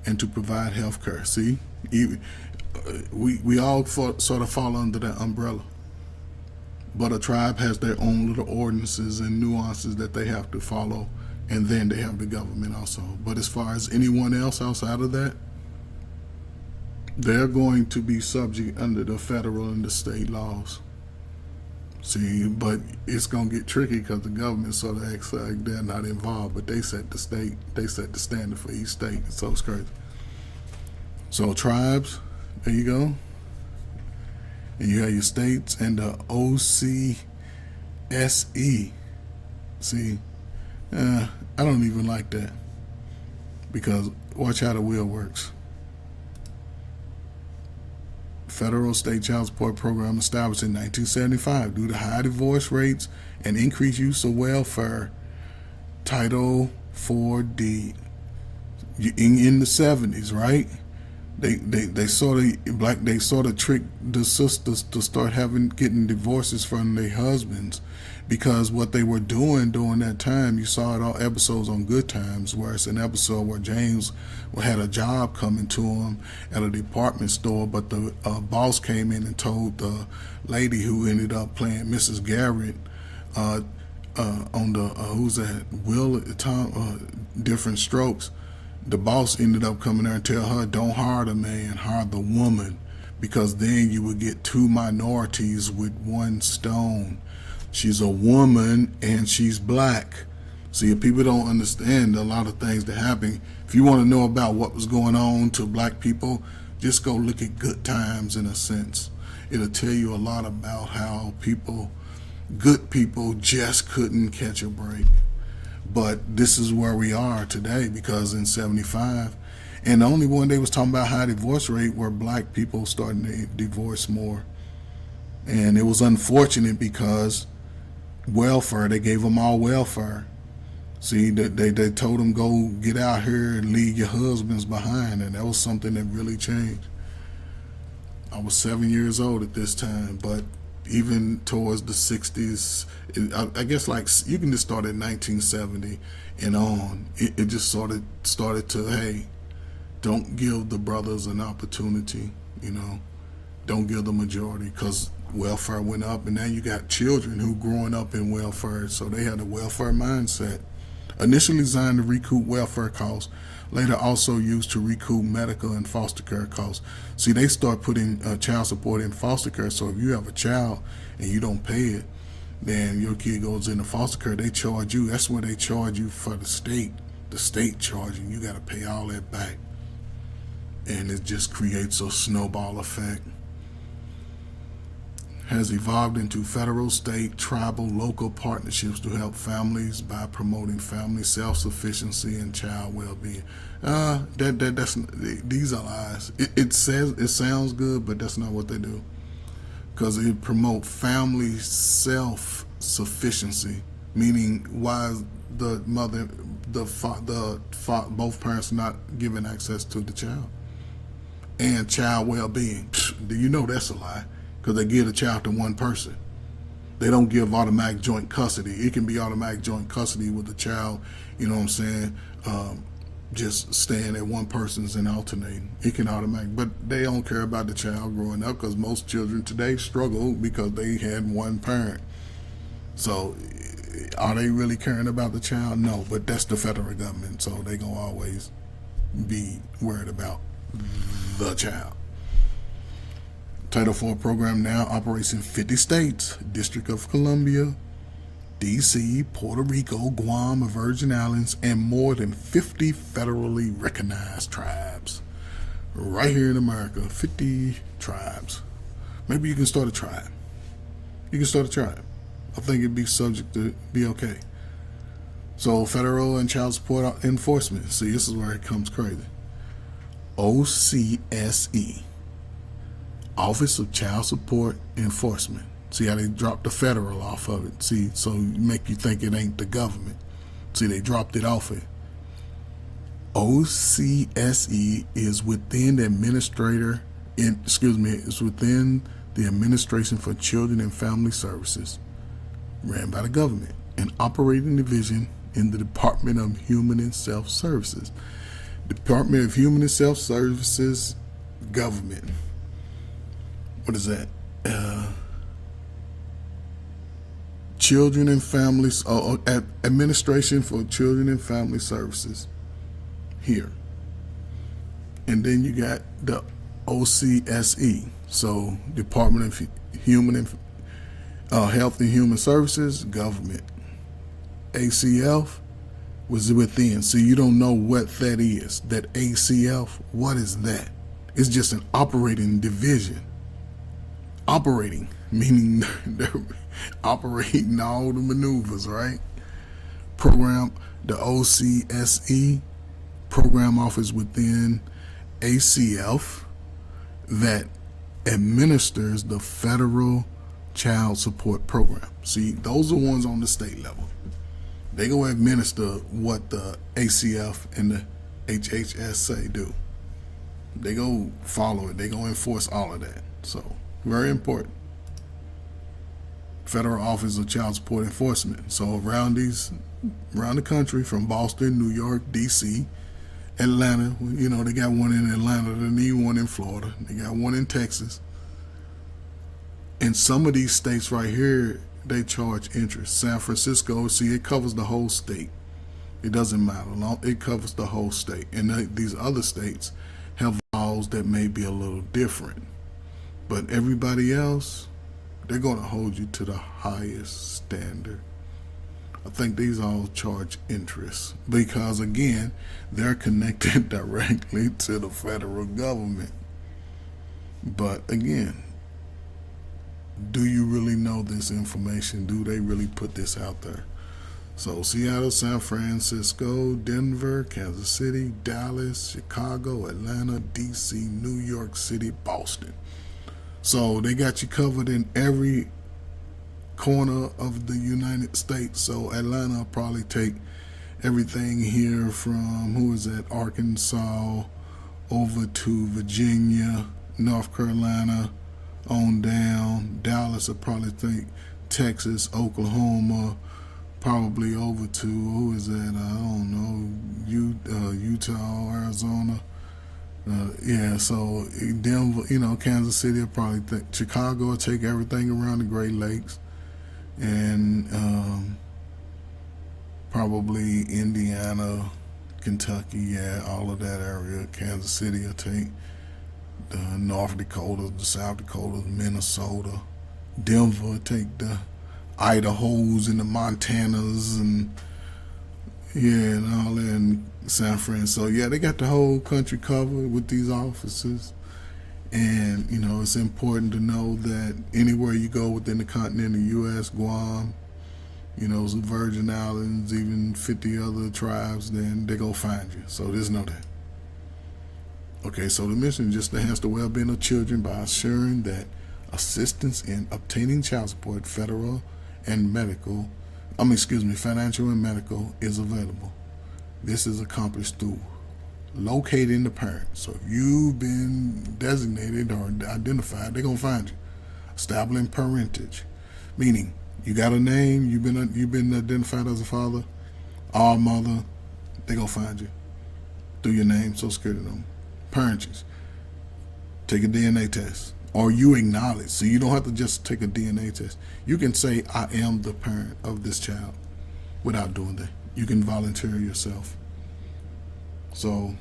[SPEAKER 1] and to provide health care. See, we all sort of fall under that umbrella. But a tribe has their own little ordinances and nuances that they have to follow, and then they have the government also. But as far as anyone else outside of that, they're going to be subject under the federal and the state laws. See, but it's going to get tricky because the government sort of acts like they're not involved, but they set the standard for each state. So it's crazy. So tribes, there you go. And you have your states and the OCSE. See, I don't even like that because watch how the wheel works. Federal state child support program established in 1975 due to high divorce rates and increased use of welfare. Title 4D in the 70s, right? They sort of tricked the sisters to start getting divorces from their husbands, because what they were doing during that time, you saw it all episodes on Good Times, where it's an episode where James had a job coming to him at a department store, but the boss came in and told the lady who ended up playing Mrs. Garrett on the who's that, Will at the time, Different Strokes. The boss ended up coming there and tell her, don't hire the man, hire the woman, because then you would get two minorities with one stone. She's a woman and she's black. See, if people don't understand a lot of things that happen, if you want to know about what was going on to black people, just go look at Good Times in a sense. It'll tell you a lot about how good people just couldn't catch a break. But this is where we are today, because in 75, and the only one they was talking about high divorce rate were black people starting to divorce more. And it was unfortunate because welfare, they gave them all welfare. See, they told them, go get out here and leave your husbands behind, and that was something that really changed. I was 7 years old at this time, but even towards the 60s, I guess like you can just start at 1970 and on. It just started to, hey, don't give the brothers an opportunity, don't give the majority, because welfare went up, and now you got children who growing up in welfare, so they had a welfare mindset. Initially designed to recoup welfare costs, later also used to recoup medical and foster care costs. See, they start putting child support in foster care, so if you have a child and you don't pay it, then your kid goes into foster care, they charge you. That's where they charge you for the state. The state charging, you got to pay all that back. And it just creates a snowball effect. Has evolved into federal, state, tribal, local partnerships to help families by promoting family self-sufficiency and child well-being. These are lies. It sounds good, but that's not what they do. Because it promote family self-sufficiency, meaning why the mother, both parents not giving access to the child, and child well-being. Do you know that's a lie? Because they give the child to one person. They don't give automatic joint custody. It can be automatic joint custody with the child, you know what I'm saying, just staying at one person's and alternating. It can automatic, but they don't care about the child growing up, because most children today struggle because they had one parent. So are they really caring about the child? No, but that's the federal government, so they gonna always be worried about the child. Title IV program now operates in 50 states, District of Columbia, D.C., Puerto Rico, Guam, and Virgin Islands, and more than 50 federally recognized tribes. Right here in America, 50 tribes. Maybe you can start a tribe. You can start a tribe. I think it'd be subject to be okay. So federal and child support enforcement. See, this is where it comes crazy. OCSE. Office of Child Support Enforcement. See how they dropped the federal off of it. See, so make you think it ain't the government. See, they dropped it off it. OCSE is within the is within the Administration for Children and Family Services, ran by the government, an operating division in the Department of Human and Self Services. Department of Human and Self Services, government. What is that? Children and Families, Administration for Children and Family Services here. And then you got the OCSE, so Department of Human and Health and Human Services, government. ACF was within. So you don't know what that is. That ACF, what is that? It's just an operating division. Operating, meaning they're operating all the maneuvers, right? Program, the OCSE program office within ACF that administers the federal child support program. See, those are ones on the state level. They go administer what the ACF and the HHS do. They go follow it. They go enforce all of that. So very important. Federal Office of Child Support Enforcement. So around the country, from Boston, New York, D.C., Atlanta. You know, they got one in Atlanta. They need one in Florida. They got one in Texas. And some of these states right here, they charge interest. San Francisco, see, it covers the whole state. It doesn't matter. It covers the whole state. And these other states have laws that may be a little different. But everybody else, they're going to hold you to the highest standard. I think these all charge interest because, again, they're connected directly to the federal government. But again, do you really know this information? Do they really put this out there? So Seattle, San Francisco, Denver, Kansas City, Dallas, Chicago, Atlanta, D.C., New York City, Boston. So they got you covered in every corner of the United States. So Atlanta will probably take everything here from, Arkansas over to Virginia, North Carolina, on down. Dallas will probably take Texas, Oklahoma, probably over to, I don't know, Utah, Arizona, Yeah, so Denver, Kansas City will probably Chicago will take everything around the Great Lakes, and probably Indiana, Kentucky, yeah, all of that area. Kansas City will take the North Dakota, the South Dakota, Minnesota. Denver will take the Idahos and the Montanas and yeah, and all that in San Fran. So yeah, they got the whole country covered with these offices. And it's important to know that anywhere you go within the continental U.S., Guam, some Virgin Islands, even 50 other tribes, then they go find you. So just know that. Okay, so the mission is just to enhance the well-being of children by assuring that assistance in obtaining child support, federal and medical, financial and medical, is available. This is accomplished through locating the parent. So if you've been designated or identified, they're gonna find you. Establishing parentage, meaning you got a name, you've been identified as a father or mother, they gonna find you through your name, social security number. Parentage, take a DNA test, or you acknowledge. So you don't have to just take a DNA test. You can say, I am the parent of this child without doing that. You can volunteer yourself. So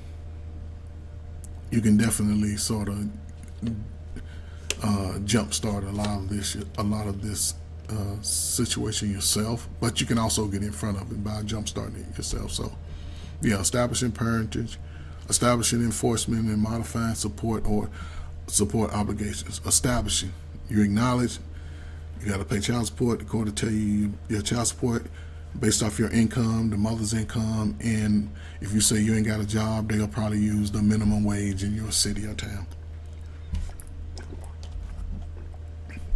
[SPEAKER 1] you can definitely sort of jumpstart a lot of this situation yourself, but you can also get in front of it by jumpstarting it yourself. So yeah, establishing parentage, establishing enforcement and modifying support obligations. Establishing, you acknowledge you got to pay child support. The court will tell you your child support based off your income, the mother's income, and if you say you ain't got a job, they'll probably use the minimum wage in your city or town.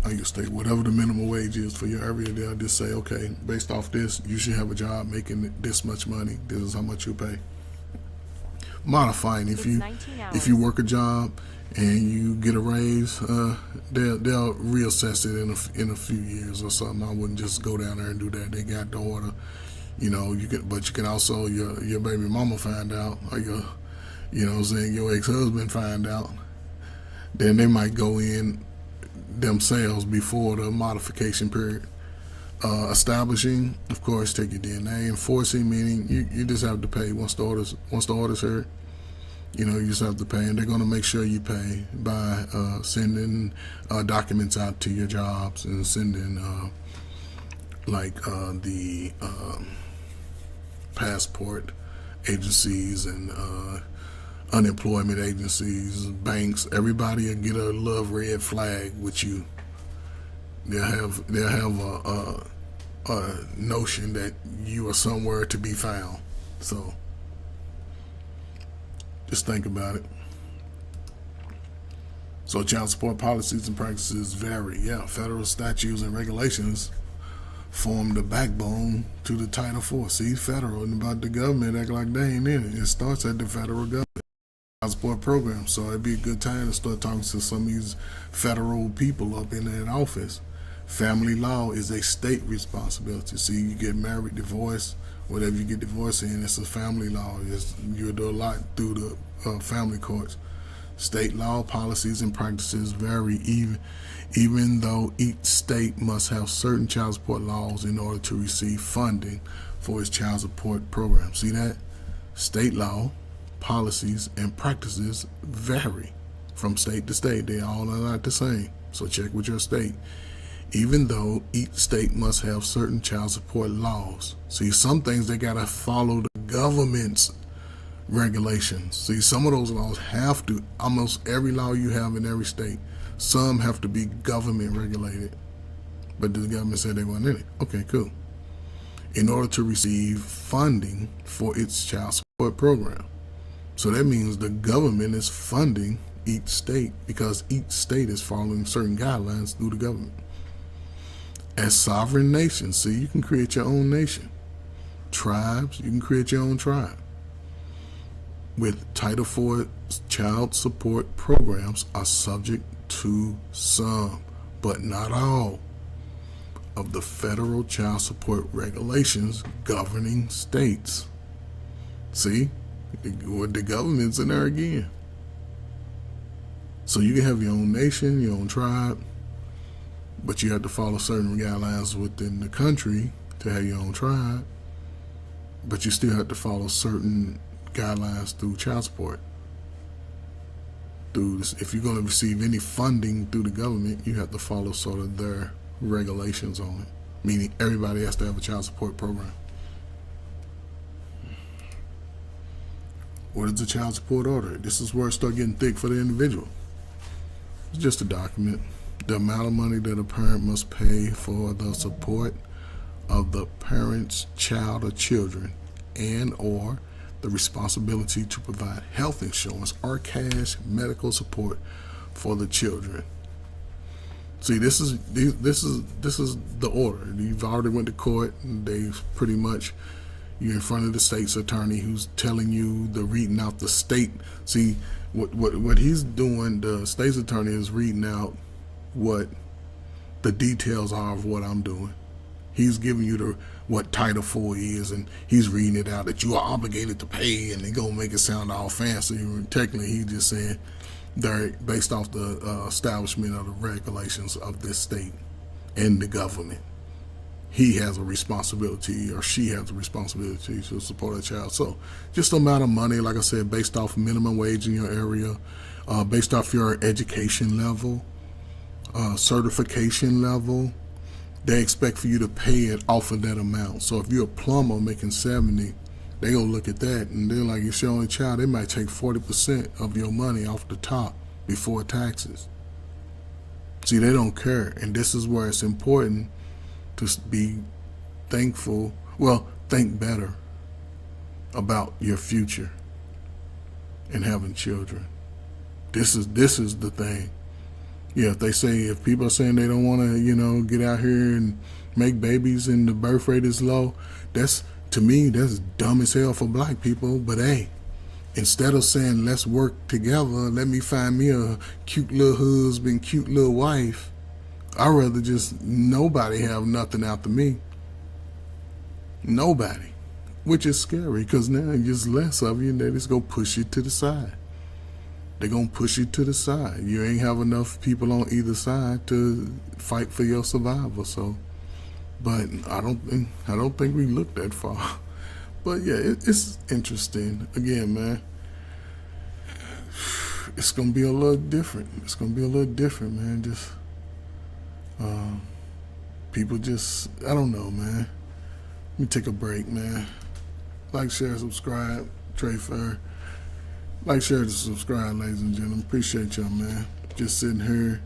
[SPEAKER 1] Or your state, whatever the minimum wage is for your area, they'll just say, okay, based off this, you should have a job making this much money. This is how much you pay. Modifying, if you work a job and you get a raise, they'll reassess it in a few years or something. I wouldn't just go down there and do that. They got the order, but you can also your baby mama find out, or your ex-husband find out. Then they might go in themselves before the modification period. Establishing, of course, take your DNA. Enforcing, meaning you just have to pay once the order's heard. You just have to pay, and they're going to make sure you pay by sending documents out to your jobs and sending the passport agencies and unemployment agencies, banks. Everybody will get a love red flag with you. They'll have a notion that you are somewhere to be found. So just think about it. So child support policies and practices vary. Yeah, federal statutes and regulations form the backbone to the Title IV. See, federal, and about the government act like they ain't in it. It starts at the federal government. Child support program. So it'd be a good time to start talking to some of these federal people up in that office. Family law is a state responsibility. See, you get married, divorced, whatever you get divorced in, it's a family law. You do a lot through the family courts. State law, policies, and practices vary even though each state must have certain child support laws in order to receive funding for its child support program. See that? State law, policies, and practices vary from state to state. They all are not the same. So check with your state. Even though each state must have certain child support laws. See, some things they gotta follow the government's regulations. See, some of those laws have to, almost every law you have in every state, some have to be government regulated. But the government said they weren't in it. Okay, cool. In order to receive funding for its child support program. So that means the government is funding each state because each state is following certain guidelines through the government. As sovereign nations, see, you can create your own nation. Tribes, you can create your own tribe. With Title IV child support programs are subject to some, but not all, of the federal child support regulations governing states. See, the government's in there again. So you can have your own nation, your own tribe, but you have to follow certain guidelines within the country to have your own tribe. But you still have to follow certain guidelines through child support. Through this, if you're going to receive any funding through the government, you have to follow sort of their regulations on it. Meaning everybody has to have a child support program. What is a child support order? This is where it starts getting thick for the individual. It's just a document. The amount of money that a parent must pay for the support of the parent's child or children, and or the responsibility to provide health insurance or cash medical support for the children. See, this is the order. You've already went to court, and they've pretty much, you're in front of the state's attorney who's telling you, the reading out the state. See, what he's doing, the state's attorney is reading out what the details are of what I'm doing. He's giving you what Title IV is, and he's reading it out that you are obligated to pay, and they're going to make it sound all fancy. Technically, he's just saying they're based off the establishment of the regulations of this state and the government. He has a responsibility, or she has a responsibility, to support a child. So just the amount of money, like I said, based off minimum wage in your area, based off your education level, certification level, they expect for you to pay it off of that amount. So if you're a plumber making 70, they gonna look at that, and they're like, it's your only child, they might take 40% of your money off the top before taxes. See, they don't care, and this is where it's important to be thankful. Well, think better about your future and having children. This is the thing. Yeah, if people are saying they don't want to, get out here and make babies and the birth rate is low, to me, that's dumb as hell for black people. But hey, instead of saying let's work together, let me find me a cute little husband, cute little wife, I'd rather just nobody have nothing after me. Nobody. Which is scary, because now there's just less of you, and they just go push you to the side. They're going to push you to the side. You ain't have enough people on either side to fight for your survival. So, but I don't think we look that far. But yeah, it's interesting. Again, man, it's going to be a little different. It's going to be a little different, man. Just, people just, I don't know, man. Let me take a break, man. Like, share, subscribe. Trey Fair. Like, share, and subscribe, ladies and gentlemen. Appreciate y'all, man. Just sitting here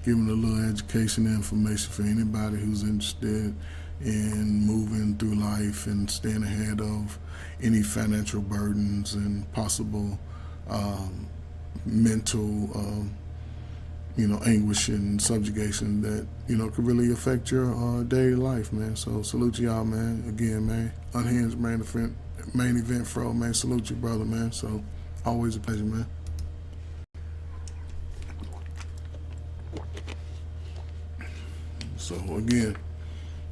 [SPEAKER 1] giving a little education and information for anybody who's interested in moving through life and staying ahead of any financial burdens and possible mental, anguish and subjugation that, could really affect your daily life, man. So salute y'all, man. Again, man. Unhinged main event Fro, man. Salute you, brother, man. So always a pleasure, man. So again,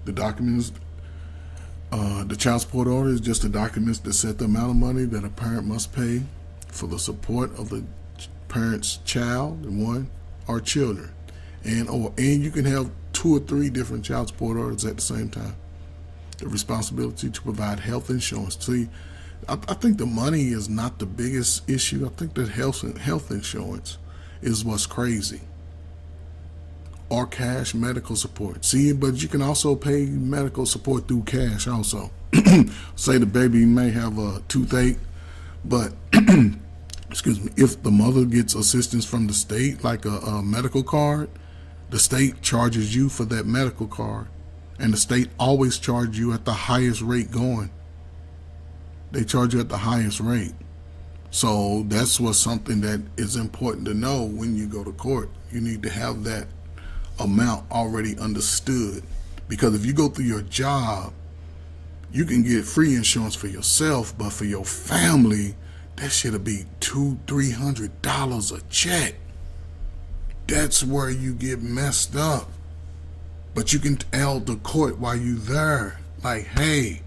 [SPEAKER 1] the documents, the child support order is just the documents that set the amount of money that a parent must pay for the support of the parent's child, one, or children. And you can have 2 or 3 different child support orders at the same time. The responsibility to provide health insurance. See, I think the money is not the biggest issue. I think that health insurance is what's crazy. Or cash medical support. See, but you can also pay medical support through cash also. Say the baby may have a toothache, but excuse me, if the mother gets assistance from the state, like a medical card, the state charges you for that medical card, and the state always charges you at the highest rate going. They charge you at the highest rate. So that's what's something that is important to know when you go to court. You need to have that amount already understood, because if you go through your job, you can get free insurance for yourself, but for your family, that shit'll be $200-300 a check. That's where you get messed up. But you can tell the court while you there, like, hey,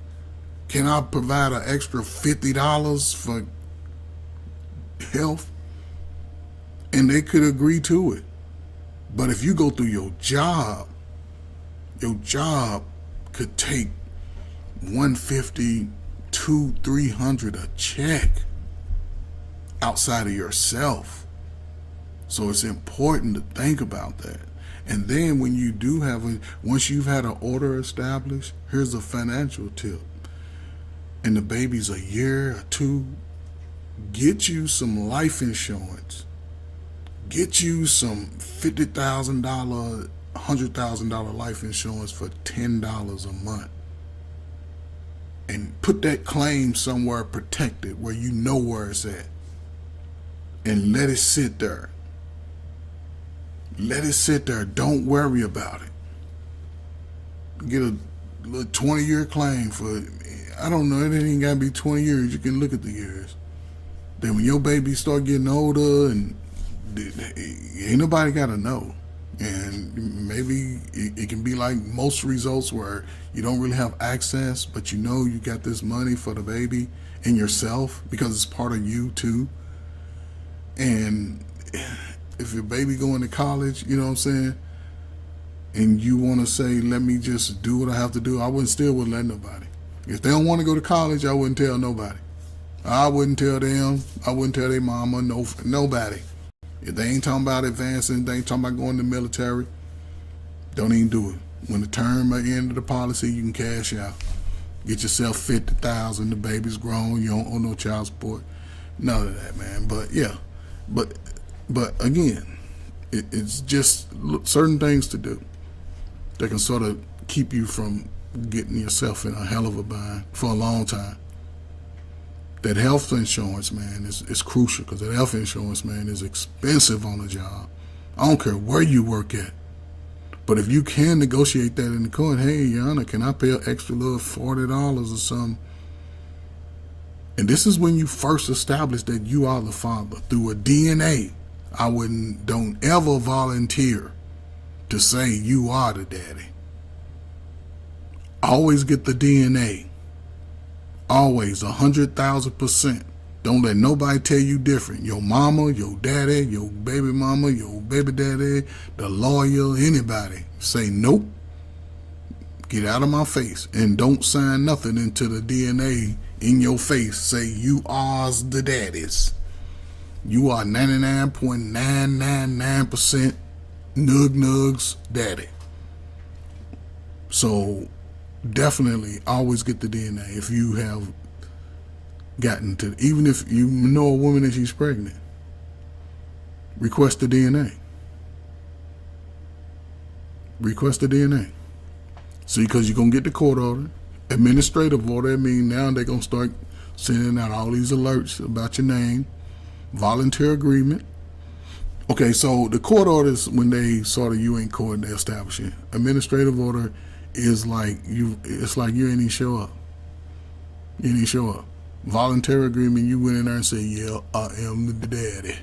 [SPEAKER 1] can I provide an extra $50 for health? and they could agree to it. But if you go through your job could take 150, 300 a check outside of yourself. So it's important to think about that. And then when you do once you've had an order established, here's a financial tip. And the baby's a year or two, get you some life insurance. Get you some $50,000, $100,000 life insurance for $10 a month. And put that claim somewhere protected where you know where it's at. And let it sit there. Let it sit there. Don't worry about it. Get a little 20-year claim for, I don't know, it ain't got to be 20 years. You can look at the years. Then when your baby start getting older, and ain't nobody got to know. And maybe it can be like most results where you don't really have access, but you know you got this money for the baby and yourself because it's part of you too. And if your baby going to college, you know what I'm saying, and you want to say, let me just do what I have to do, I wouldn't let nobody. If they don't want to go to college, I wouldn't tell nobody. I wouldn't tell them. I wouldn't tell their mama, nobody. If they ain't talking about advancing, they ain't talking about going to the military, don't even do it. When the term at the end of the policy, you can cash out. Get yourself $50,000, the baby's grown, you don't owe no child support. None of that, man. But yeah. But again, it's just certain things to do that can sort of keep you from getting yourself in a hell of a bind for a long time. That health insurance, man, is crucial, because that health insurance, man, is expensive on the job. I don't care where you work at. But if you can negotiate that in the court, hey, Your Honor, can I pay an extra little $40 or something? And this is when you first establish that you are the father through a DNA. Don't ever volunteer to say you are the daddy. Always get the DNA. Always, 100,000%. Don't let nobody tell you different. Your mama, your daddy, your baby mama, your baby daddy, the lawyer, anybody. Say nope. Get out of my face, and don't sign nothing into the DNA in your face. Say you are the daddies. You are 99.999% Nug's daddy. So definitely always get the DNA if you have gotten to, even if you know a woman that she's pregnant, request the DNA. Request the DNA. See, because you're going to get the court order. Administrative order, I mean, now they're going to start sending out all these alerts about your name. Volunteer agreement. Okay, so the court orders, when they sort of you in court and they establish it. Administrative order is like it's like you ain't even show up. You ain't even show up. Voluntary agreement, you went in there and said, yeah, I am the daddy.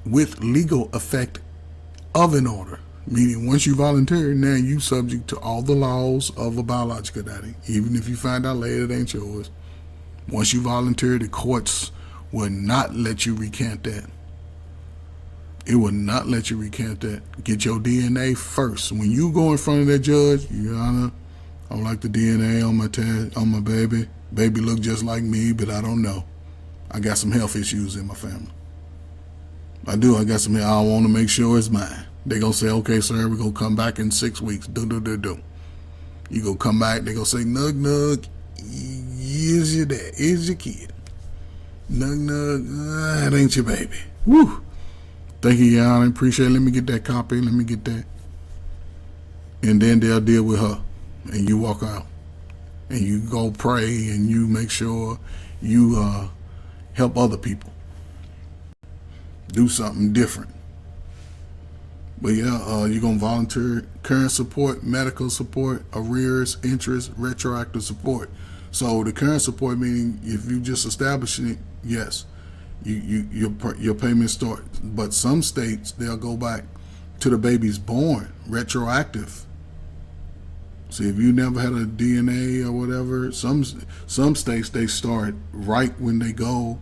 [SPEAKER 1] With legal effect of an order. Meaning once you volunteer, now you subject to all the laws of a biological daddy. Even if you find out later it ain't yours. Once you volunteer, the courts will not let you recant that. It will not let you recant that. Get your DNA first. When you go in front of that judge, Your Honor, I would like the DNA on my baby. Baby look just like me, but I don't know. I got some health issues in my family. I do. I got some. I want to make sure it's mine. They gonna say, okay, sir, we're gonna come back in 6 weeks. Do. You gonna come back. They gonna say, Nug, here's your dad. Here's your kid. Nug, that ain't your baby. Woo. Thank you, Your Honor. Appreciate it. Let me get that copy. Let me get that. And then they'll deal with her. And you walk out. And you go pray, and you make sure you help other people. Do something different. But yeah, you're going to volunteer current support, medical support, arrears, interest, retroactive support. So the current support, meaning if you just establishing it, yes, your payments start. But some states, they'll go back to the baby's born, retroactive. See, if you never had a DNA or whatever, some states, they start right when they go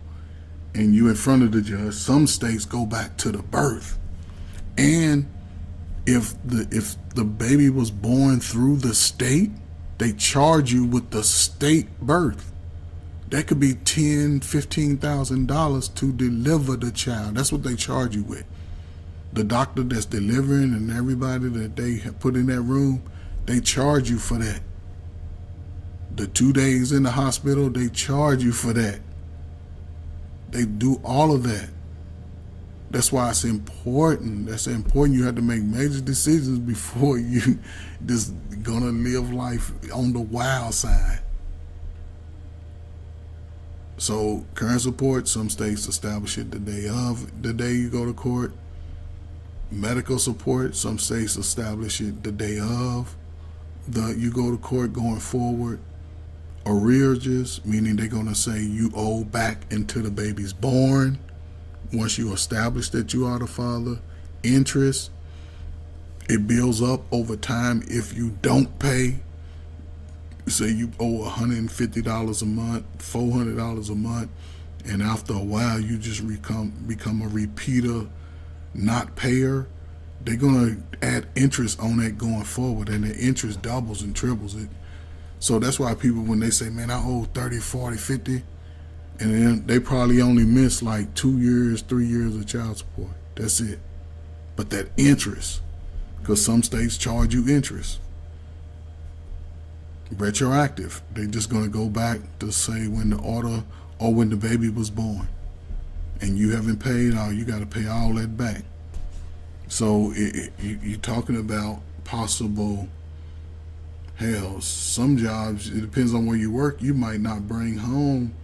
[SPEAKER 1] and you in front of the judge, some states go back to the birth. And if the baby was born through the state, they charge you with the state birth. That could be $10,000-$15,000 to deliver the child. That's what they charge you with. The doctor that's delivering and everybody that they have put in that room, they charge you for that. The 2 days in the hospital, they charge you for that. They do all of that. That's why it's important. That's important. You have to make major decisions before you just gonna live life on the wild side. So current support, some states establish it the day you go to court. Medical support, some states establish it the day of you go to court going forward. Arrearages, meaning they're gonna say you owe back until the baby's born. Once you establish that you are the father. Interest, it builds up over time if you don't pay. Say you owe $150 a month, $400 a month, and after a while you just become a repeater, not payer. They're gonna add interest on that going forward, and the interest doubles and triples it. So that's why people, when they say, man, I owe 30, 40, 50, and then they probably only miss like 2 years, 3 years of child support. That's it. But that interest, because some states charge you interest. Retroactive. They're just going to go back to say when the order or when the baby was born. And you haven't paid, you got to pay all that back. So you're talking about possible, hell, some jobs, it depends on where you work, you might not bring home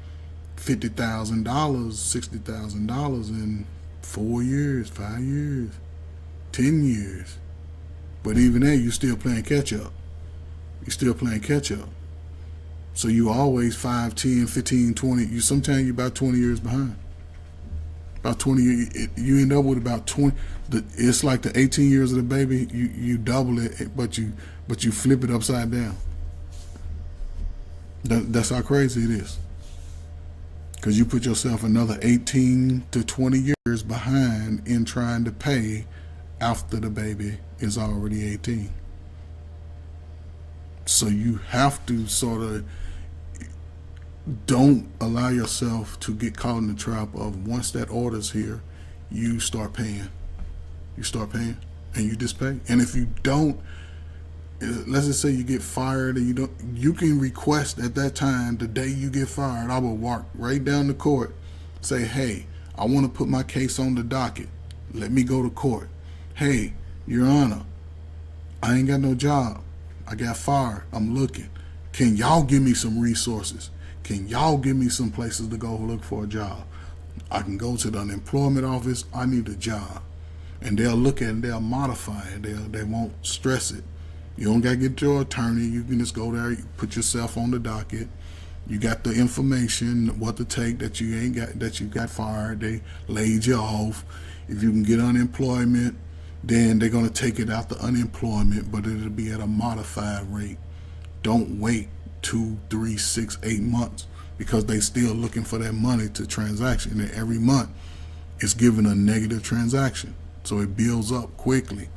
[SPEAKER 1] $50,000, $60,000 in 4 years, 5 years, 10 years. But even then, you're still playing catch up. You're still playing catch up. So you always 5, 10, 15, 20. Sometimes you're about 20 years behind. About 20 years, you end up with about 20. It's like the 18 years of the baby. You double it, but you flip it upside down. That's how crazy it is. Because you put yourself another 18 to 20 years behind in trying to pay after the baby is already 18. So you have to sort of don't allow yourself to get caught in the trap of once that order's here, you start paying. You start paying and you just pay. And if you don't, let's just say you get fired and you can request at that time, the day you get fired, I will walk right down to court, say, hey, I want to put my case on the docket. Let me go to court. Hey, Your Honor, I ain't got no job. I got fired. I'm looking. Can y'all give me some resources? Can y'all give me some places to go look for a job? I can go to the unemployment office. I need a job. And they'll look at it, they'll modify it. They won't stress it. You don't got to get your attorney. You can just go there, you put yourself on the docket. You got the information, what to take that you ain't got, that you got fired. They laid you off. If you can get unemployment, then they're going to take it out the unemployment, but it'll be at a modified rate. Don't wait 2, 3, 6, 8 months because they still looking for that money to transaction. And every month it's giving a negative transaction. So it builds up quickly.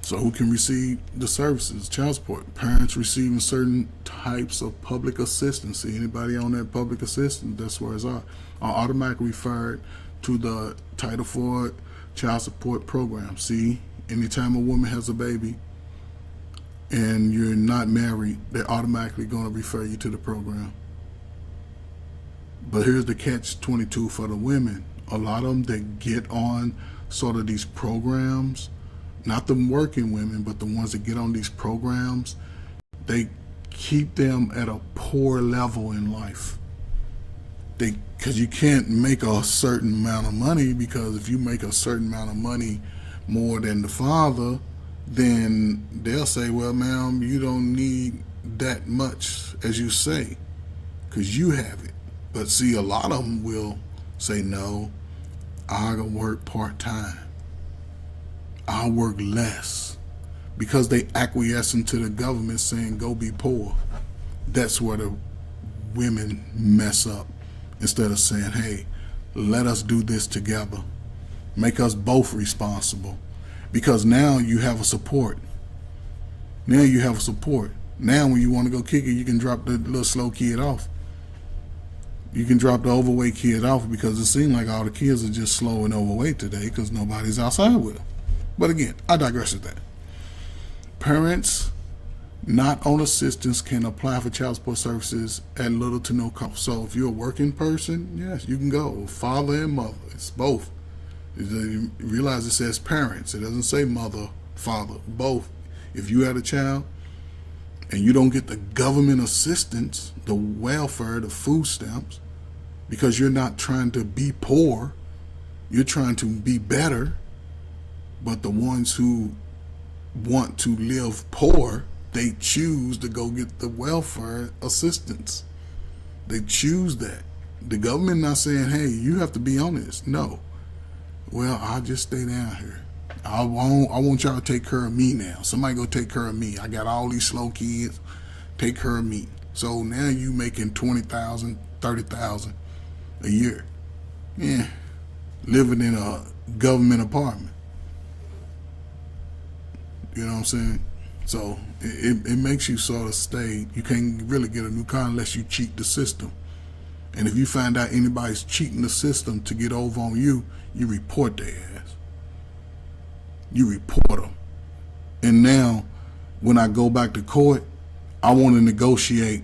[SPEAKER 1] So who can receive the services? Child support. Parents receiving certain types of public assistance. See, anybody on that public assistance, that's where it's at. Are automatically referred to the Title IV child support program. See, anytime a woman has a baby and you're not married, they're automatically going to refer you to the program. But here's the catch-22 for the women. A lot of them that get on sort of these programs, not the working women, but the ones that get on these programs, they keep them at a poor level in life. Because you can't make a certain amount of money, because if you make a certain amount of money more than the father, then they'll say, well, ma'am, you don't need that much as you say, because you have it. But see, a lot of them will say, no, I'll work part-time. I'll work less, because they acquiesce into the government saying, go be poor. That's where the women mess up. Instead of saying, hey, let us do this together, make us both responsible, because now you have a support. Now you have a support. Now when you want to go kick it, you can drop the little slow kid off. You can drop the overweight kid off, because it seems like all the kids are just slow and overweight today because nobody's outside with them. But again, I digress with that. Parents not on assistance can apply for child support services at little to no cost. So if you're a working person, yes, you can go. Father and mother, it's both. You realize it says parents. It doesn't say mother, father, both. If you had a child and you don't get the government assistance, the welfare, the food stamps, because you're not trying to be poor, you're trying to be better, but the ones who want to live poor, they choose to go get the welfare assistance. They choose that. The government not saying, hey, you have to be on this. No. Well, I'll just stay down here. I want y'all to take care of me now. Somebody go take care of me. I got all these slow kids. Take care of me. So now you making $20,000, $30,000 a year. Yeah. Living in a government apartment. You know what I'm saying? So it makes you sort of stay. You can't really get a new car unless you cheat the system. And if you find out anybody's cheating the system to get over on you, you report their ass. You report them. And now, when I go back to court, I want to negotiate.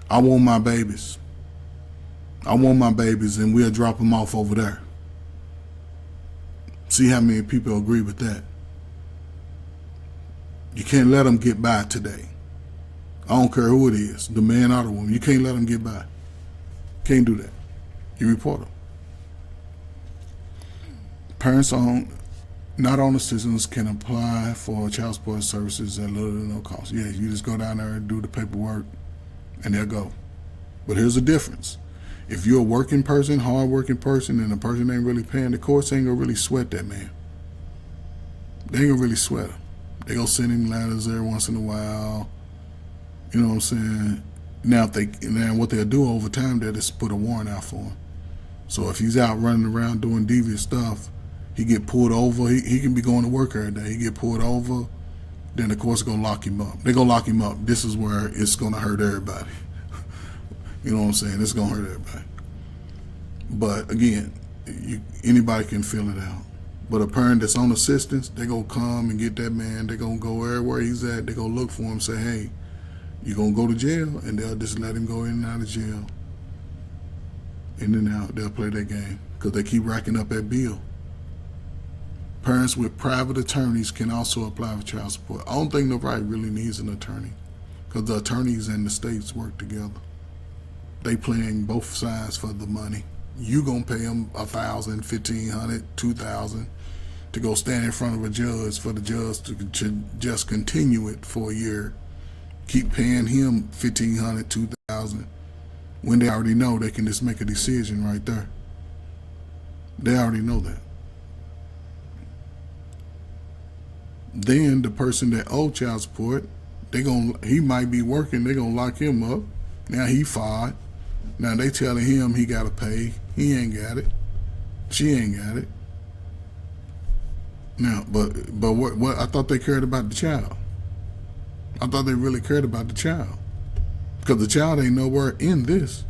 [SPEAKER 1] I want my babies. I want my babies, and we'll drop them off over there. See how many people agree with that. You can't let them get by today. I don't care who it is, the man or the woman. You can't let them get by. Can't do that. You report them. Parents not on assistance can apply for child support services at little to no cost. Yeah, you just go down there and do the paperwork, and they'll go. But here's the difference. If you're a working person, hard-working person, and the person ain't really paying, the courts ain't going to really sweat that man. They ain't going to really sweat him. They gonna send him letters every once in a while. You know what I'm saying? Now, what they'll do over time, they'll just put a warrant out for him. So if he's out running around doing devious stuff, he get pulled over. He can be going to work every day. He get pulled over, then the court's gonna lock him up. They're gonna lock him up. This is where it's gonna hurt everybody. You know what I'm saying? It's gonna hurt everybody. But again, anybody can fill it out. But a parent that's on assistance, they're going to come and get that man. They're going to go everywhere he's at. They're going to look for him and say, hey, you're going to go to jail. And they'll just let him go in and out of jail. In and out. They'll play that game because they keep racking up that bill. Parents with private attorneys can also apply for child support. I don't think nobody really needs an attorney because the attorneys and the states work together. They playing both sides for the money. You gonna pay them $1,000, $1,500, $2,000 to go stand in front of a judge for the judge to just continue it for a year. Keep paying him $1,500, $2,000 when they already know they can just make a decision right there. They already know that. Then the person that owed child support, he might be working. They're gonna lock him up. Now he fired. Now they telling him he gotta pay. He ain't got it. She ain't got it. Now, but what? I thought they cared about the child. I thought they really cared about the child, because the child ain't nowhere in this.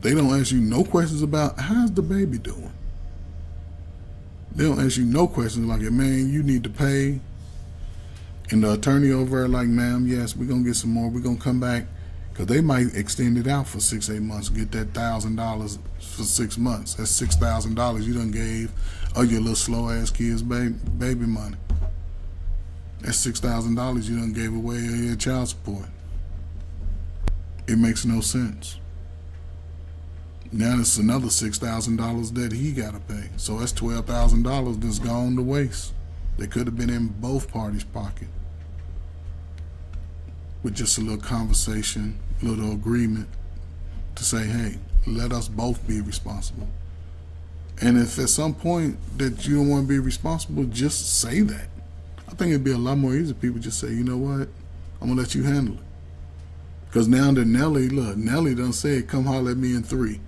[SPEAKER 1] They don't ask you no questions about how's the baby doing. They don't ask you no questions like, man, you need to pay. And the attorney over there like, ma'am, yes, we're going to get some more. We're going to come back. Because they might extend it out for 6-8 months, get that $1,000 for 6 months. That's $6,000 you done gave your little slow-ass kids baby money. That's $6,000 you done gave away your child support. It makes no sense. Now it's another $6,000 that he got to pay. So that's $12,000 that's gone to waste. They could have been in both parties' pocket with just a little conversation, a little agreement to say, hey, let us both be responsible. And if at some point that you don't want to be responsible, just say that. I think it'd be a lot more easy if people just say, you know what, I'm gonna let you handle it. Because now that Nelly done said, come holler at me in 3.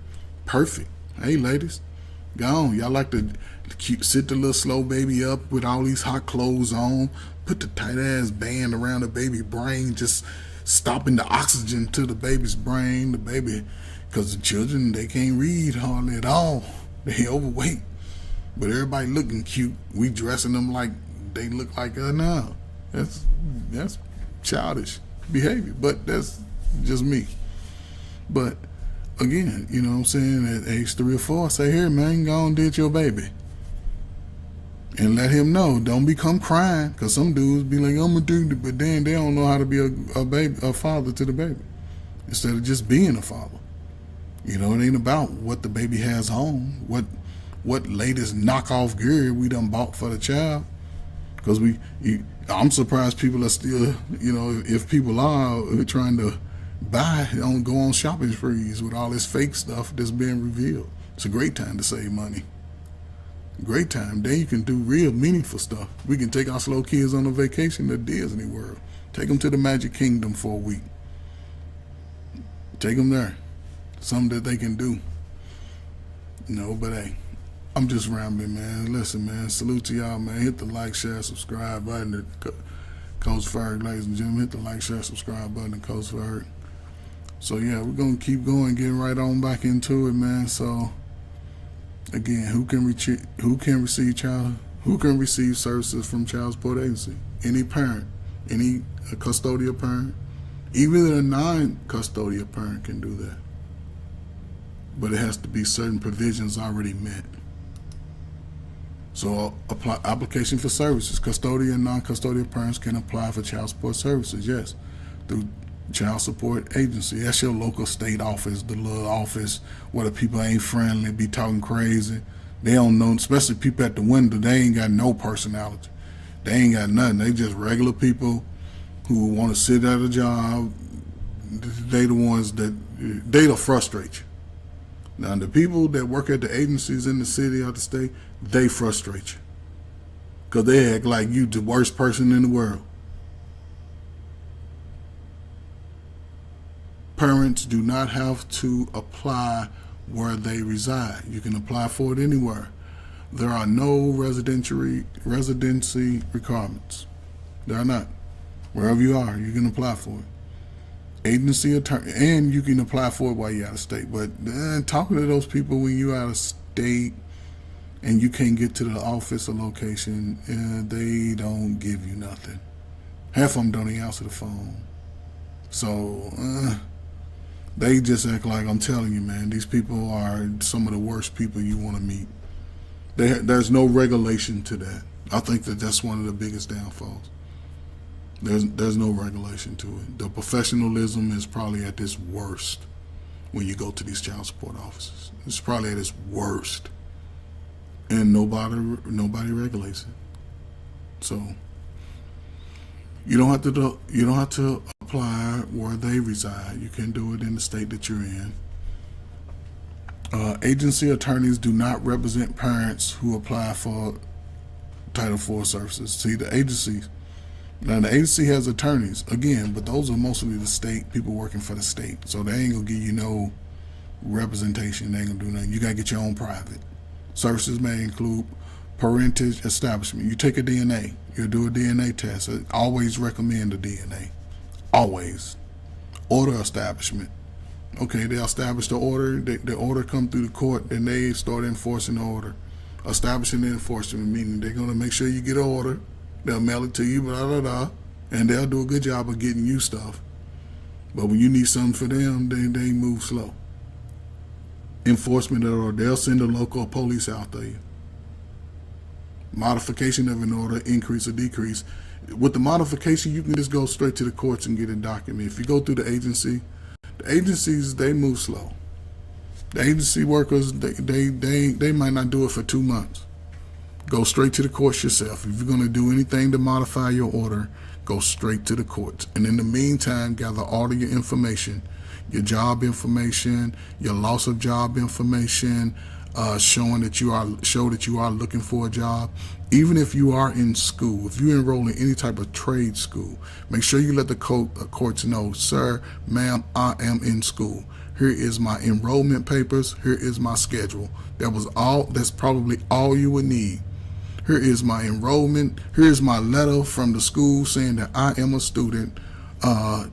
[SPEAKER 1] Perfect. Hey, ladies, go on. Y'all like to sit the little slow baby up with all these hot clothes on, put the tight ass band around the baby brain, just stopping the oxygen to the baby's brain. The baby, because the children, they can't read hardly at all. They overweight. But everybody looking cute. We dressing them like they look like now. That's childish behavior. But that's just me. But again, you know what I'm saying, at age 3 or 4, say, here, man, go on and ditch your baby. And let him know. Don't become crying. Because some dudes be like, I'm a dude, but then they don't know how to be a father to the baby. Instead of just being a father. You know, it ain't about what the baby has home. What latest knockoff gear we done bought for the child. Because I'm surprised people are still, you know, if people are trying to go on shopping sprees with all this fake stuff that's being revealed. It's a great time to save money. Great time. Then you can do real meaningful stuff. We can take our slow kids on a vacation to Disney World. Take them to the Magic Kingdom for a week. Take them there. Something that they can do. You know, but hey, I'm just rambling, man. Listen, man, salute to y'all, man. Hit the like, share, subscribe button at Coach Ferg, ladies and gentlemen. Hit the like, share, subscribe button at Coach Ferg. So yeah, we're gonna keep going, getting right on back into it, man. So again, who can receive services from child support agency? Any parent, any custodial parent, even a non-custodial parent can do that. But it has to be certain provisions already met. So application for services. Custodial and non-custodial parents can apply for child support services, yes, through child support agency. That's your local state office, the little office where the people ain't friendly, be talking crazy. They don't know, especially people at the window, they ain't got no personality. They ain't got nothing. They just regular people who want to sit at a job. They the ones they'll frustrate you. Now, the people that work at the agencies in the city or the state, they frustrate you. Because they act like you the worst person in the world. Parents do not have to apply where they reside. You can apply for it anywhere. There are no residency requirements. There are not. Wherever you are, you can apply for it. Agency attorney, and you can apply for it while you're out of state. But talking to those people when you're out of state and you can't get to the office or location, they don't give you nothing. Half of them don't even answer the phone. So they just act like, I'm telling you, man, these people are some of the worst people you want to meet. There's no regulation to that. I think that's one of the biggest downfalls. There's no regulation to it. The professionalism is probably at its worst when you go to these child support offices. It's probably at its worst, and nobody regulates it. So you don't have to apply where they reside. You can do it in the state that you're in. Agency attorneys do not represent parents who apply for Title IV services. See, the agencies. Now, the agency has attorneys, again, but those are mostly the state, people working for the state. So they ain't going to give you no representation. They ain't going to do nothing. You got to get your own private. Services may include parentage establishment. You take a DNA. You'll do a DNA test. I always recommend a DNA. Always. Order establishment. Okay, they establish the order. The order come through the court, then they start enforcing the order. Establishing the enforcement, meaning they're going to make sure you get an order. They'll mail it to you, and they'll do a good job of getting you stuff. But when you need something for them, they move slow. Enforcement order, they'll send a local police out there. Modification of an order, increase or decrease. With the modification, you can just go straight to the courts and get a document. If you go through the agencies, they move slow. The agency workers, they might not do it for 2 months. Go straight to the courts yourself. If you're going to do anything to modify your order, go straight to the courts. And in the meantime, gather all of your information, your job information, your loss of job information, show that you are looking for a job. Even if you are in school, if you enroll in any type of trade school, make sure you let the courts know, sir, ma'am, I am in school. Here is my enrollment papers. Here is my schedule. That's probably all you would need. Here is my enrollment. Here is my letter from the school saying that I am a student,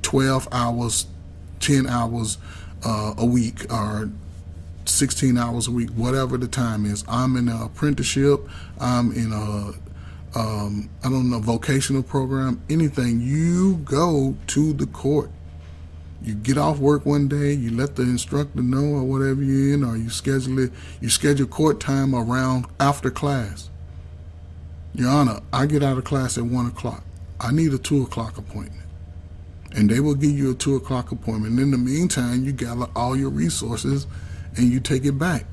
[SPEAKER 1] 12 hours, 10 hours a week, or 16 hours a week, whatever the time is. I'm in an apprenticeship. I'm in I don't know, vocational program, anything. You go to the court. You get off work one day, you let the instructor know or whatever you're in, or you schedule court time around after class. Your Honor, I get out of class at 1 o'clock. I need a 2 o'clock appointment. And they will give you a 2 o'clock appointment. In the meantime, you gather all your resources and you take it back.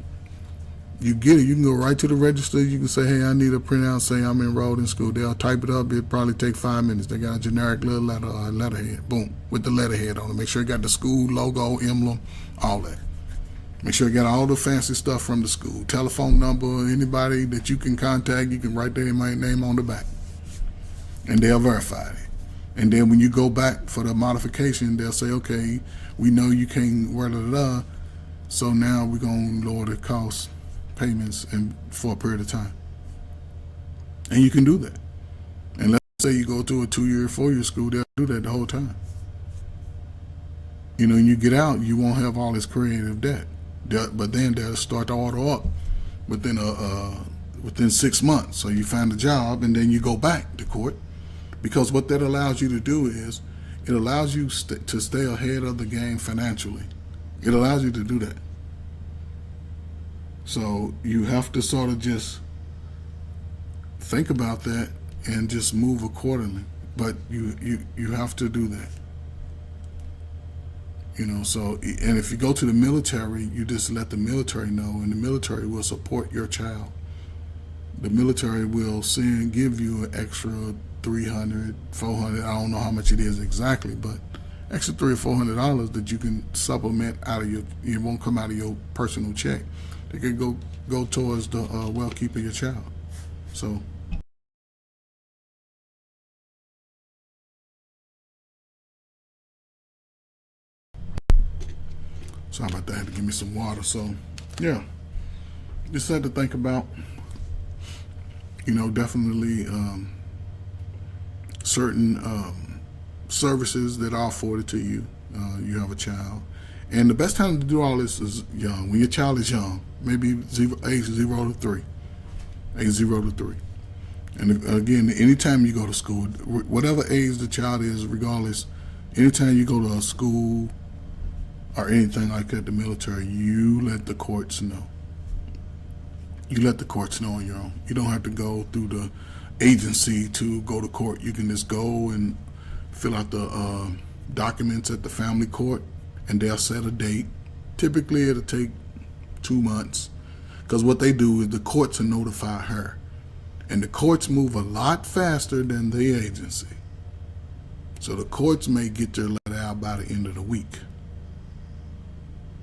[SPEAKER 1] You get it. You can go right to the register. You can say, hey, I need a printout, say I'm enrolled in school. They'll type it up. It'll probably take 5 minutes. They got a generic little letter, letterhead. Boom, with the letterhead on it. Make sure you got the school logo, emblem, all that. Make sure you got all the fancy stuff from the school. Telephone number, anybody that you can contact, you can write their name on the back. And they'll verify it. And then when you go back for the modification, they'll say, okay, we know you can't, so now we're going to lower the cost payments and for a period of time. And you can do that. And let's say you go to a 2-year, 4-year school, they'll do that the whole time. You know, when you get out, you won't have all this creative debt. But then they'll start to order up within 6 months. So you find a job and then you go back to court, because what that allows you to do is it allows you to stay ahead of the game financially. It allows you to do that. So you have to sort of just think about that and just move accordingly. But you have to do that. You know, so, and if you go to the military, you just let the military know, and the military will support your child. The military will give you an extra $300, $400, I don't know how much it is exactly, but extra $300 or $400 that you can supplement out of it won't come out of your personal check. They can go towards the well-keep of your child. So. Sorry about that. I had to give me some water. So, yeah, just had to think about, you know, definitely certain services that are afforded to you. You have a child. And the best time to do all this is young. When your child is young, maybe age 0 to 3. Age 0 to 3. And again, anytime you go to school, whatever age the child is, regardless, anytime you go to a school or anything like that, the military, you let the courts know. You let the courts know on your own. You don't have to go through the agency to go to court. You can just go and fill out the documents at the family court, and they'll set a date. Typically, it'll take 2 months, because what they do is the courts will notify her. And the courts move a lot faster than the agency. So the courts may get their letter out by the end of the week,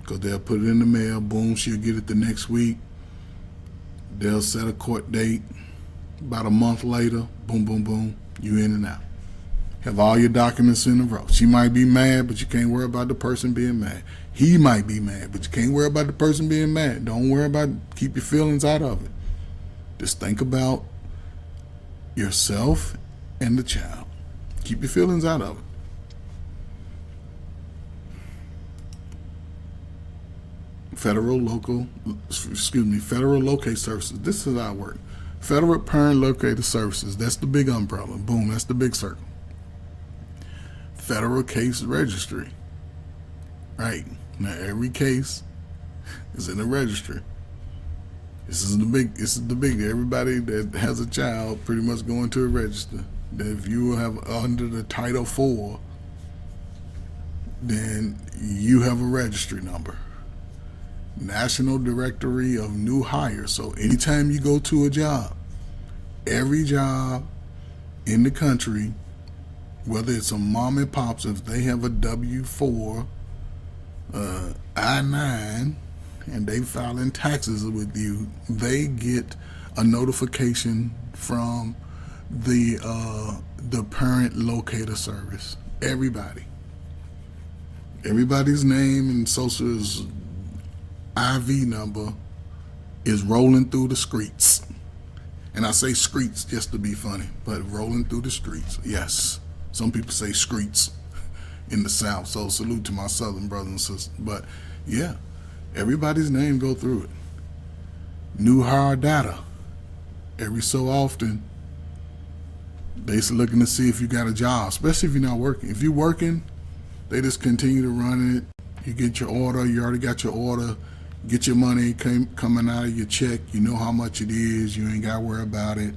[SPEAKER 1] because they'll put it in the mail, boom, she'll get it the next week. They'll set a court date. About a month later, boom, boom, boom, you in and out. Have all your documents in a row. She might be mad, but you can't worry about the person being mad. He might be mad, but you can't worry about the person being mad. Don't worry about it. Keep your feelings out of it. Just think about yourself and the child. Keep your feelings out of it. Federal locate services. This is how it works. Federal parent locator services. That's the big umbrella. Boom, that's the big circle. Federal case registry. Right. Now every case is in the registry. This is the big. Everybody that has a child pretty much going to a register. That if you have under the Title IV, then you have a registry number. National Directory of New Hires. So anytime you go to a job, every job in the country, whether it's a mom and pops, if they have a W-4, I-9, and they filing taxes with you, they get a notification from the parent locator service. Everybody's name and social's IV number is rolling through the streets. And I say streets just to be funny, but rolling through the streets. Yes, some people say streets in the South, so salute to my Southern brothers and sisters. But yeah, everybody's name go through it. New hire data. Every so often, they're looking to see if you got a job, especially if you're not working. If you're working, they just continue to run it. You get your order, you already got your order, get your money coming out of your check, you know how much it is, you ain't got to worry about it.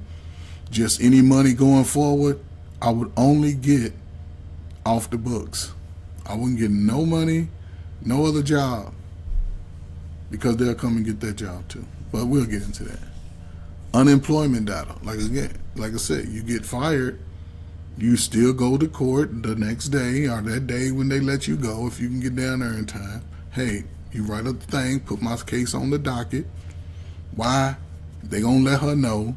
[SPEAKER 1] Just any money going forward, I would only get off the books. I wouldn't get no money, no other job, because they'll come and get that job too. But we'll get into that. Unemployment data, like I said, you get fired, you still go to court the next day or that day when they let you go, if you can get down there in time. Hey, you write up the thing, put my case on the docket. Why? They gonna let her know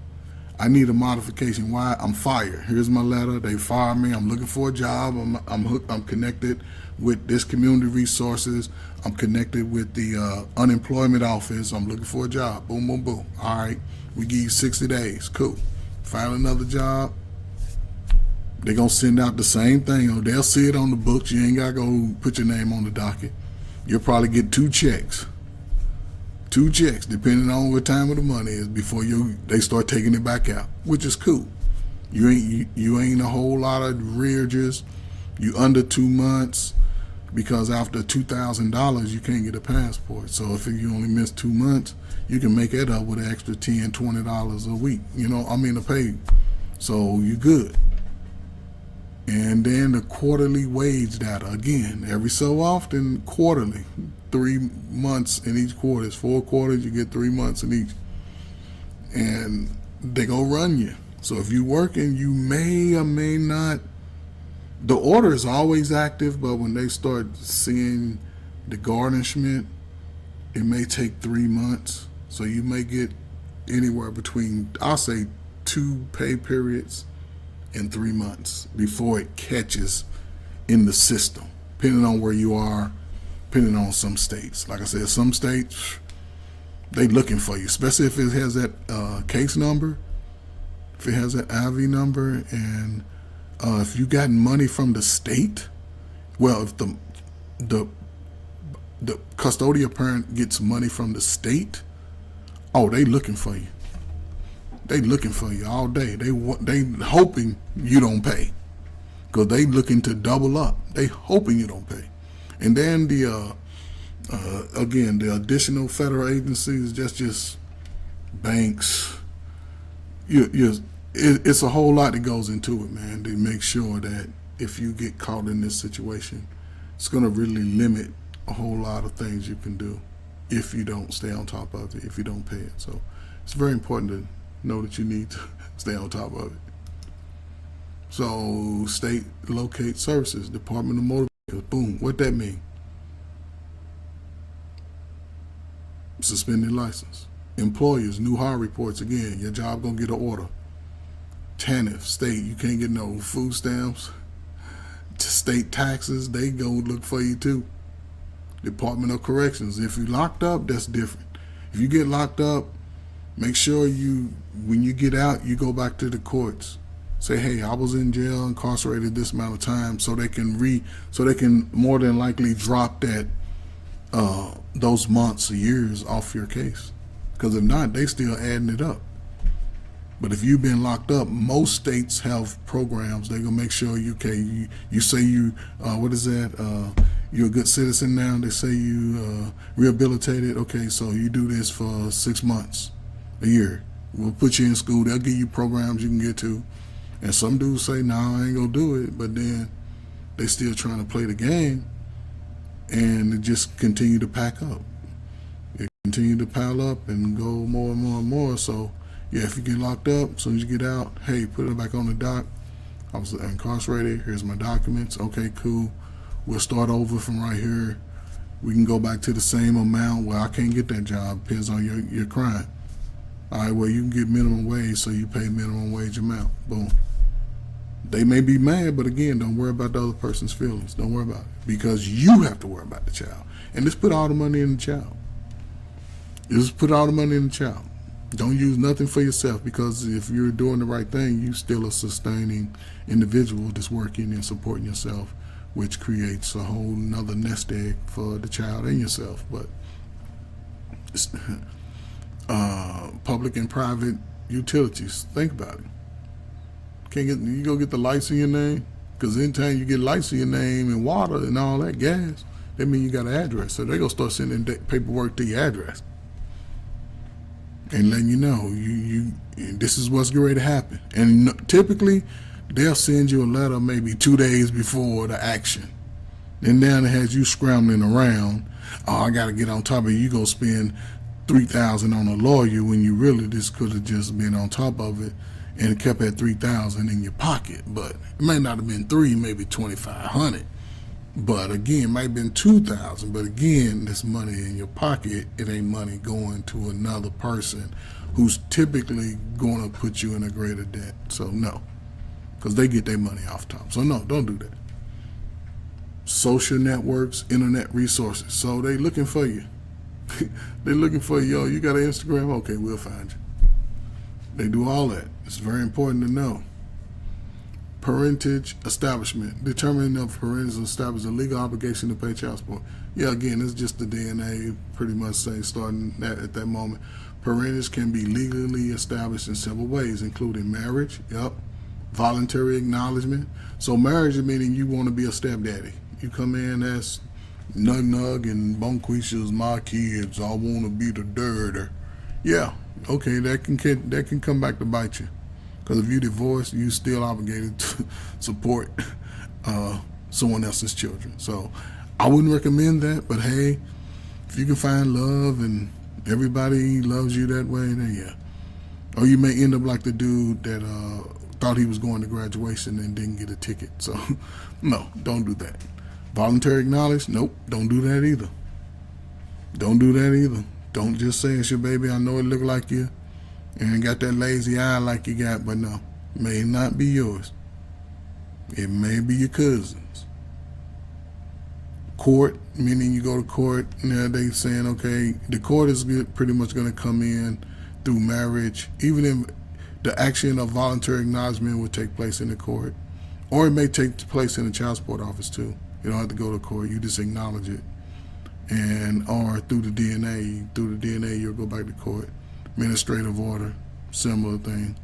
[SPEAKER 1] I need a modification. Why? I'm fired. Here's my letter. They fired me. I'm looking for a job. I'm connected with this community resources. I'm connected with the unemployment office. I'm looking for a job. Boom, boom, boom. All right, we give you 60 days. Cool. Find another job. They're going to send out the same thing. Or they'll see it on the books. You ain't got to go put your name on the docket. You'll probably get two checks, depending on what time of the money is, before they start taking it back out, which is cool. You ain't a whole lot of rearages. You under 2 months, because after $2,000 you can't get a passport. So if you only miss 2 months, you can make it up with an extra $10, $20 a week. A pay. So you good. And then the quarterly wage data, again, every so often, quarterly, 3 months in each quarter. It's 4 quarters, you get 3 months in each. And they gonna run you. So if you working, you may or may not. The order is always active, but when they start seeing the garnishment, it may take 3 months. So you may get anywhere between, I'll say, 2 pay periods in 3 months before it catches in the system, depending on where you are, depending on some states. Like I said, some states, they looking for you, especially if it has that case number, if it has that IV number, and if you got money from the state. Well, if the custodial parent gets money from the state, oh, they looking for you. They looking for you all day. They hoping you don't pay, because they looking to double up. They hoping you don't pay. And then the additional federal agencies, just banks. It's a whole lot that goes into it, man, to make sure that if you get caught in this situation, it's going to really limit a whole lot of things you can do if you don't stay on top of it, if you don't pay it. So it's very important to know that you need to stay on top of it. So state locate services, Department of Motor Vehicles, boom, what that mean? Suspended license. Employers, new hire reports, again, your job gonna get an order. TANF, state, you can't get no food stamps. State taxes, they go look for you too. Department of Corrections, if you locked up, that's different. If you get locked up, make sure when you get out, you go back to the courts. Say, hey, I was in jail, incarcerated this amount of time, so they can more than likely drop that those months or years off your case. Because if not, they still adding it up. But if you've been locked up, most states have programs. They're gonna make sure you say what is that? You're a good citizen now. They say you rehabilitated. Okay, so you do this for 6 months, a year. We'll put you in school. They'll give you programs you can get to. And some dudes say, "Nah, I ain't gonna do it," but then they still trying to play the game, and it just continue to pack up. It continue to pile up and go more and more and more. So yeah, if you get locked up, as soon as you get out, hey, put it back on the dock. I was incarcerated. Here's my documents. Okay, cool. We'll start over from right here. We can go back to the same amount. Well, I can't get that job. Depends on your crime. All right, well, you can get minimum wage, so you pay minimum wage amount. Boom. They may be mad, but again, don't worry about the other person's feelings. Don't worry about it, because you have to worry about the child. And just put all the money in the child. Just put all the money in the child. Don't use nothing for yourself, because if you're doing the right thing, you still a sustaining individual that's working and supporting yourself, which creates a whole nother nest egg for the child and yourself. But public and private utilities, think about it. Can't get, you go get the lights in your name, because anytime you get lights in your name and water and all that gas, that means you got an address. So they're gonna start sending paperwork to your address and letting you know this is what's going to happen. And typically, they'll send you a letter maybe 2 days before the action. And then it has you scrambling around. Oh, I got to get on top of it. You gonna spend $3,000 on a lawyer when you really just could have just been on top of it and it kept at $3,000 in your pocket. But it might not have been $3,000, maybe $2,500. But again, it might have been $2,000. But again, this money in your pocket, it ain't money going to another person who's typically going to put you in a greater debt. So no, because they get their money off top. So no, don't do that. Social networks, internet resources. So they looking for you. They looking for you. Yo, you got an Instagram? Okay, we'll find you. They do all that. It's very important to know. Parentage establishment. Determining if parentage establishes a legal obligation to pay child support. Yeah, again, it's just the DNA pretty much saying starting at that moment. Parentage can be legally established in several ways, including marriage, voluntary acknowledgement. So marriage is meaning you want to be a stepdaddy. You come in as Nug Nug and Bonquisha's my kids. I want to be the dirter. Yeah, okay, that can come back to bite you. Because if you divorce, you still obligated to support someone else's children. So I wouldn't recommend that. But hey, if you can find love and everybody loves you that way, then yeah. Or you may end up like the dude that thought he was going to graduation and didn't get a ticket. So no, don't do that. Voluntary acknowledge? Nope, don't do that either. Don't do that either. Don't just say it's your baby. I know it look like you and got that lazy eye like you got, but no, may not be yours. It may be your cousin's. Court, meaning you go to court, now they saying, okay, the court is pretty much going to come in through marriage, even if the action of voluntary acknowledgement would take place in the court, or it may take place in the child support office too. You don't have to go to court, you just acknowledge it. And or through the DNA, you'll go back to court. Administrative order, similar thing.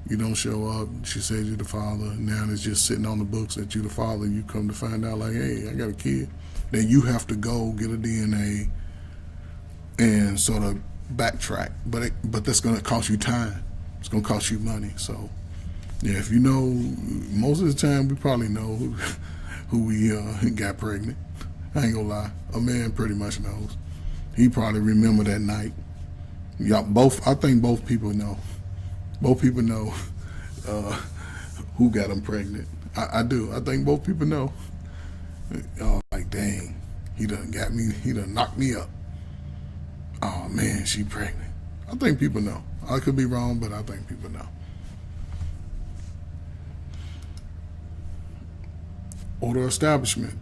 [SPEAKER 1] You don't show up, she says you're the father, now it's just sitting on the books that you're the father, and you come to find out like, hey, I got a kid. Then you have to go get a DNA and sort of backtrack, but that's going to cost you time. It's going to cost you money. So yeah, if you know, most of the time we probably know who we got pregnant. I ain't gonna lie, a man pretty much knows. He probably remember that night. I think both people know. Both people know who got them pregnant. I do. I think both people know. Like, dang, he done got me. He done knocked me up. Oh man, she pregnant. I think people know. I could be wrong, but I think people know. Order establishment.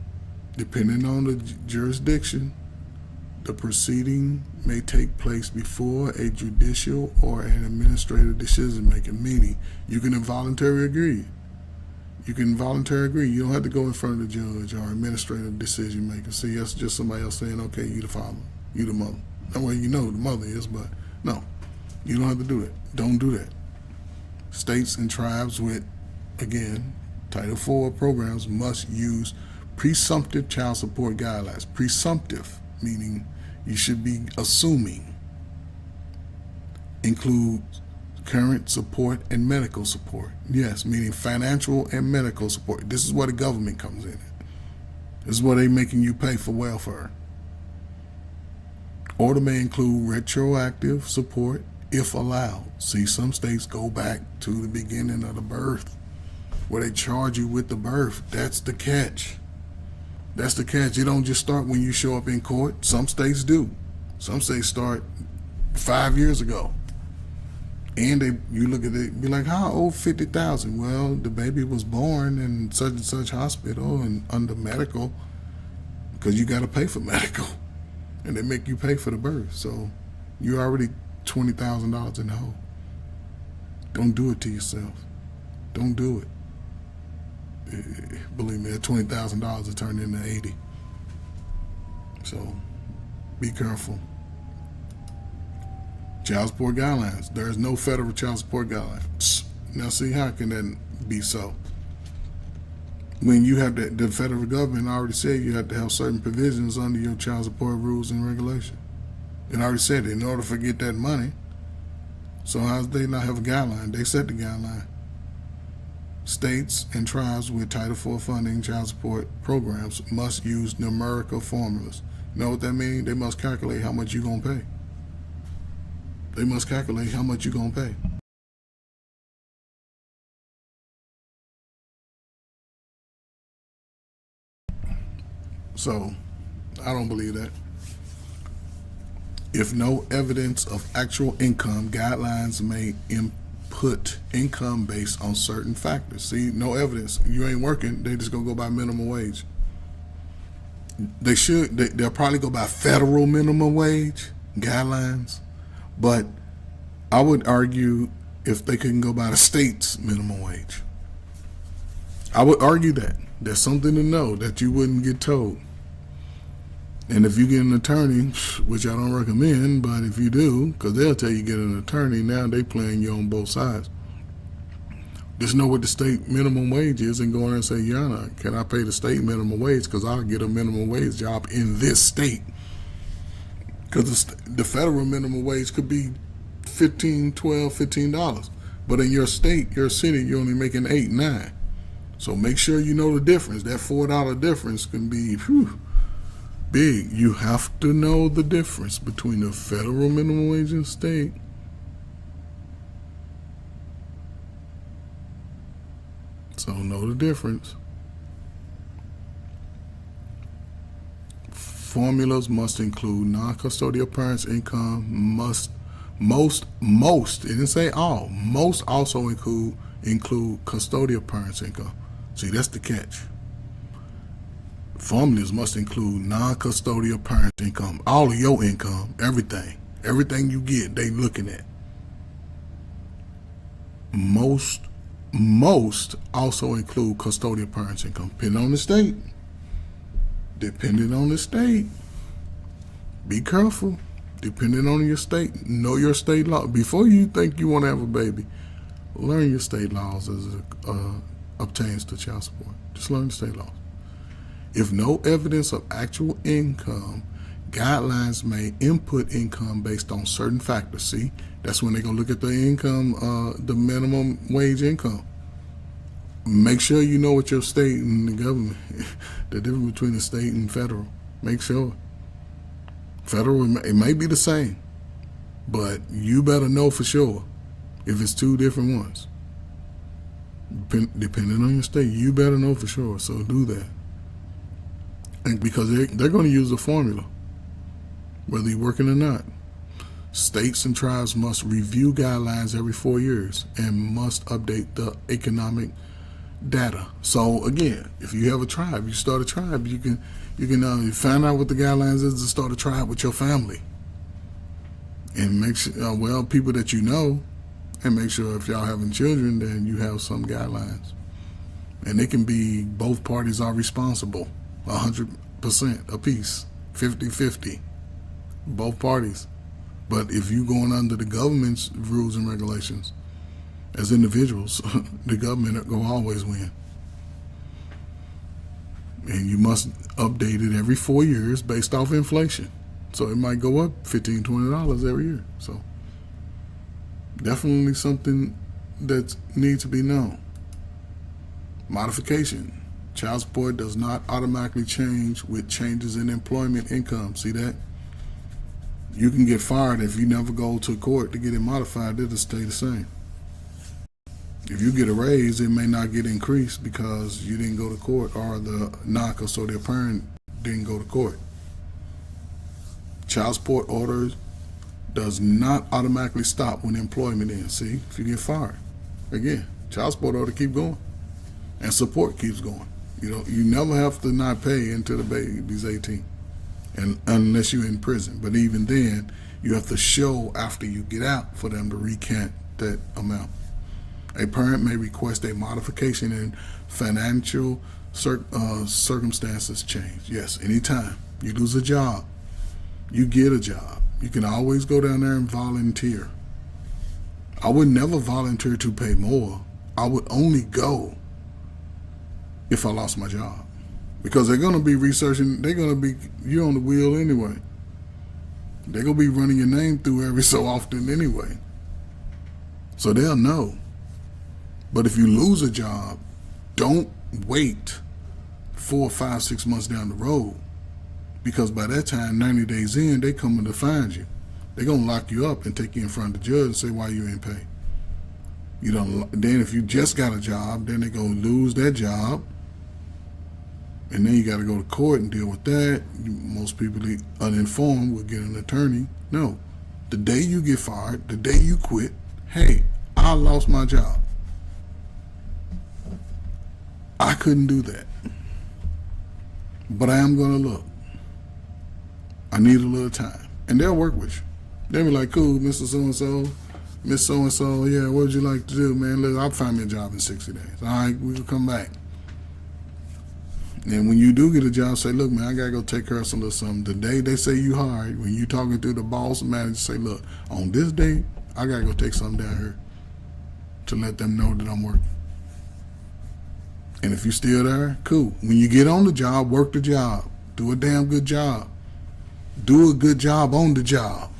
[SPEAKER 1] Depending on the jurisdiction, the proceeding may take place before a judicial or an administrative decision making, meaning you can involuntarily agree. You can voluntarily agree. You don't have to go in front of the judge or administrative decision maker. See, that's just somebody else saying, okay, you the father, you the mother. That way you know the mother is, but no, you don't have to do that. Don't do that. States and tribes with, again, Title IV programs must use presumptive child support guidelines. Presumptive, meaning you should be assuming, include current support and medical support. Yes, meaning financial and medical support. This is where the government comes in. This is where they're making you pay for welfare. Order may include retroactive support if allowed. See, some states go back to the beginning of the birth, where they charge you with the birth. That's the catch. That's the catch. It don't just start when you show up in court. Some states do. Some states start 5 years ago. And you look at it, be like, how old 50,000? Well, the baby was born in such and such hospital and under medical, because you got to pay for medical, and they make you pay for the birth. So you're already $20,000 in the hole. Don't do it to yourself. Don't do it. Believe me, that $20,000 will turn into 80. So be careful. Child support guidelines. There is no federal child support guidelines. Now, see, how can that be so? When you have the federal government already said you have to have certain provisions under your child support rules and regulations. It already said it, in order to get that money. So how do they not have a guideline? They set the guideline. States and tribes with Title IV funding child support programs must use numerical formulas. You know what that means? They must calculate how much you're going to pay. They must calculate how much you're going to pay. So, I don't believe that. If no evidence of actual income, guidelines may input income based on certain factors. See, no evidence. You ain't working, they just gonna go by minimum wage. They'll probably go by federal minimum wage guidelines, but I would argue if they couldn't go by the state's minimum wage. I would argue that. There's something to know that you wouldn't get told. And if you get an attorney, which I don't recommend, but if you do, because they'll tell you get an attorney, now they playing you on both sides. Just know what the state minimum wage is and go in there and say, Your Honor, can I pay the state minimum wage because I'll get a minimum wage job in this state? Because the federal minimum wage could be $15, $12, $15. But in your state, your city, you're only making $8, $9. So make sure you know the difference. That $4 difference can be big. You have to know the difference between the federal minimum wage and state. So know the difference. Formulas must include non-custodial parents' income. Most, it didn't say all. Most also include custodial parents' income. See, that's the catch. Formulas must include non-custodial parents' income, all of your income, everything you get, they looking at. Most also include custodial parents' income, depending on the state. Be careful. Depending on your state, know your state law. Before you think you want to have a baby, learn your state laws as it obtains to child support. Just learn the state laws. If no evidence of actual income, guidelines may input income based on certain factors. See, that's when they're going to look at the income, the minimum wage income. Make sure you know what your state and the government, the difference between the state and federal. Make sure. Federal, it may be the same, but you better know for sure if it's two different ones. Depending on your state, you better know for sure, so do that. And because they're going to use a formula, whether you're working or not. States and tribes must review guidelines every 4 years and must update the economic data. So again, if you have a tribe, you start a tribe, you can find out what the guidelines is to start a tribe with your family, and make sure people that you know, and make sure if y'all having children, then you have some guidelines, and it can be both parties are responsible, 100% apiece, 50-50, both parties. But if you going under the government's rules and regulations, as individuals, the government will always win. And you must update it every 4 years based off inflation. So it might go up $15, $20 every year. So definitely something that needs to be known. Modification. Child support does not automatically change with changes in employment income. See that? You can get fired if you never go to court to get it modified. It'll stay the same. If you get a raise, it may not get increased because you didn't go to court or the non-custodial parent didn't go to court. Child support orders does not automatically stop when employment ends. See, if you get fired, again, child support ought to keep going, and support keeps going. You never have to not pay until the baby's 18, and unless you're in prison. But even then, you have to show after you get out for them to recant that amount. A parent may request a modification in financial circumstances change. Yes, anytime you lose a job, you get a job, you can always go down there and volunteer. I would never volunteer to pay more. I would only go if I lost my job, because they're going to be researching. You're on the wheel anyway. They're going to be running your name through every so often anyway, so they'll know. But if you lose a job, don't wait 4, 5, 6 months down the road, because by that time, 90 days in, they coming to find you. They're going to lock you up and take you in front of the judge and say why you ain't pay. Then if you just got a job, then they're going to lose that job, and then you got to go to court and deal with that. Most people uninformed will get an attorney. No, the day you get fired, the day you quit, hey, I lost my job. I couldn't do that, but I am going to look. I need a little time, and they'll work with you. They'll be like, cool, Mr. So-and-so, Miss So-and-so, yeah, what would you like to do, man? Look, I'll find me a job in 60 days. All right, we will come back. And when you do get a job, say, look, man, I got to go take care of some little something. The day they say you hired, when you talking to the boss and manager, say, look, on this day, I got to go take something down here to let them know that I'm working. And if you're still there, cool. When you get on the job, work the job. Do a damn good job. Do a good job on the job,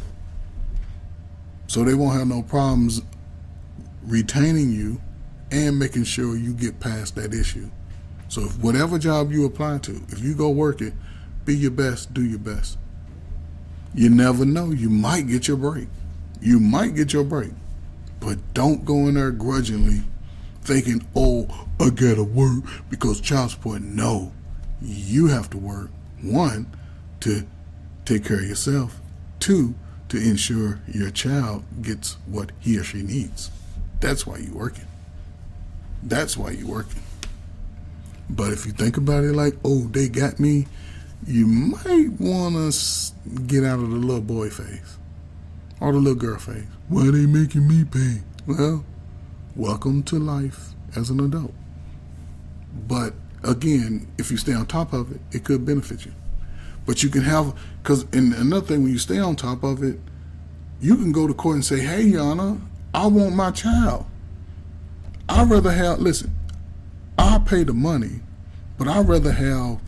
[SPEAKER 1] so they won't have no problems retaining you and making sure you get past that issue. So if whatever job you apply to, if you go work it, be your best, do your best. You never know. You might get your break. You might get your break. But don't go in there grudgingly thinking, oh, I gotta work because child support. No, you have to work. 1, to take care of yourself. 2, to ensure your child gets what he or she needs. That's why you're working. That's why you're working. But if you think about it like, oh, they got me, you might want to get out of the little boy phase or the little girl phase. Why are they making me pay? Well, welcome to life as an adult. But again, if you stay on top of it, it could benefit you. But you can have, and another thing, when you stay on top of it, you can go to court and say, hey, Your Honor, I want my child. I'd rather have, listen, I'll pay the money, but I'd rather have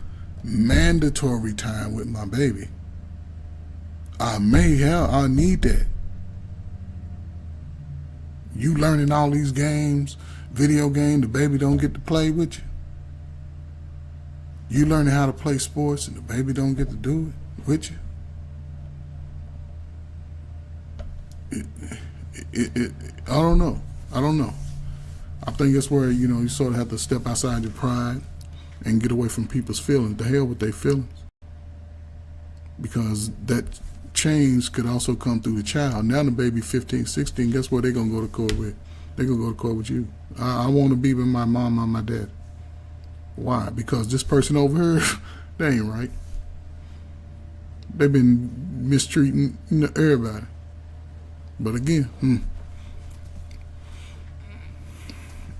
[SPEAKER 1] mandatory time with my baby. I need that. You learning all these games, video game, the baby don't get to play with you. You learning how to play sports and the baby don't get to do it with you. I don't know. I think that's where, you sort of have to step outside your pride and get away from people's feelings. The hell with their feelings. Because that change could also come through the child. Now the baby 15, 16, guess what they're going to go to court with? They're going to go to court with you. I want to be with my mom and my dad. Why? Because this person over here, they ain't right. They've been mistreating everybody. But again,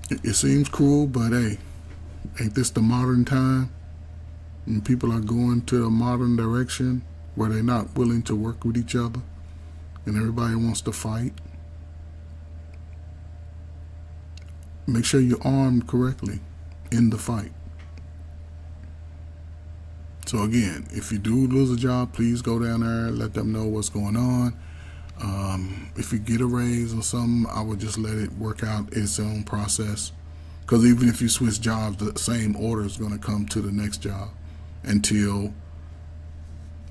[SPEAKER 1] it seems cruel, but hey, ain't this the modern time? And people are going to a modern direction where they're not willing to work with each other and everybody wants to fight. Make sure you're armed correctly in the fight. So again, if you do lose a job, please go down there, let them know what's going on. If you get a raise or something, I would just let it work out its own process. Because even if you switch jobs, the same order is going to come to the next job until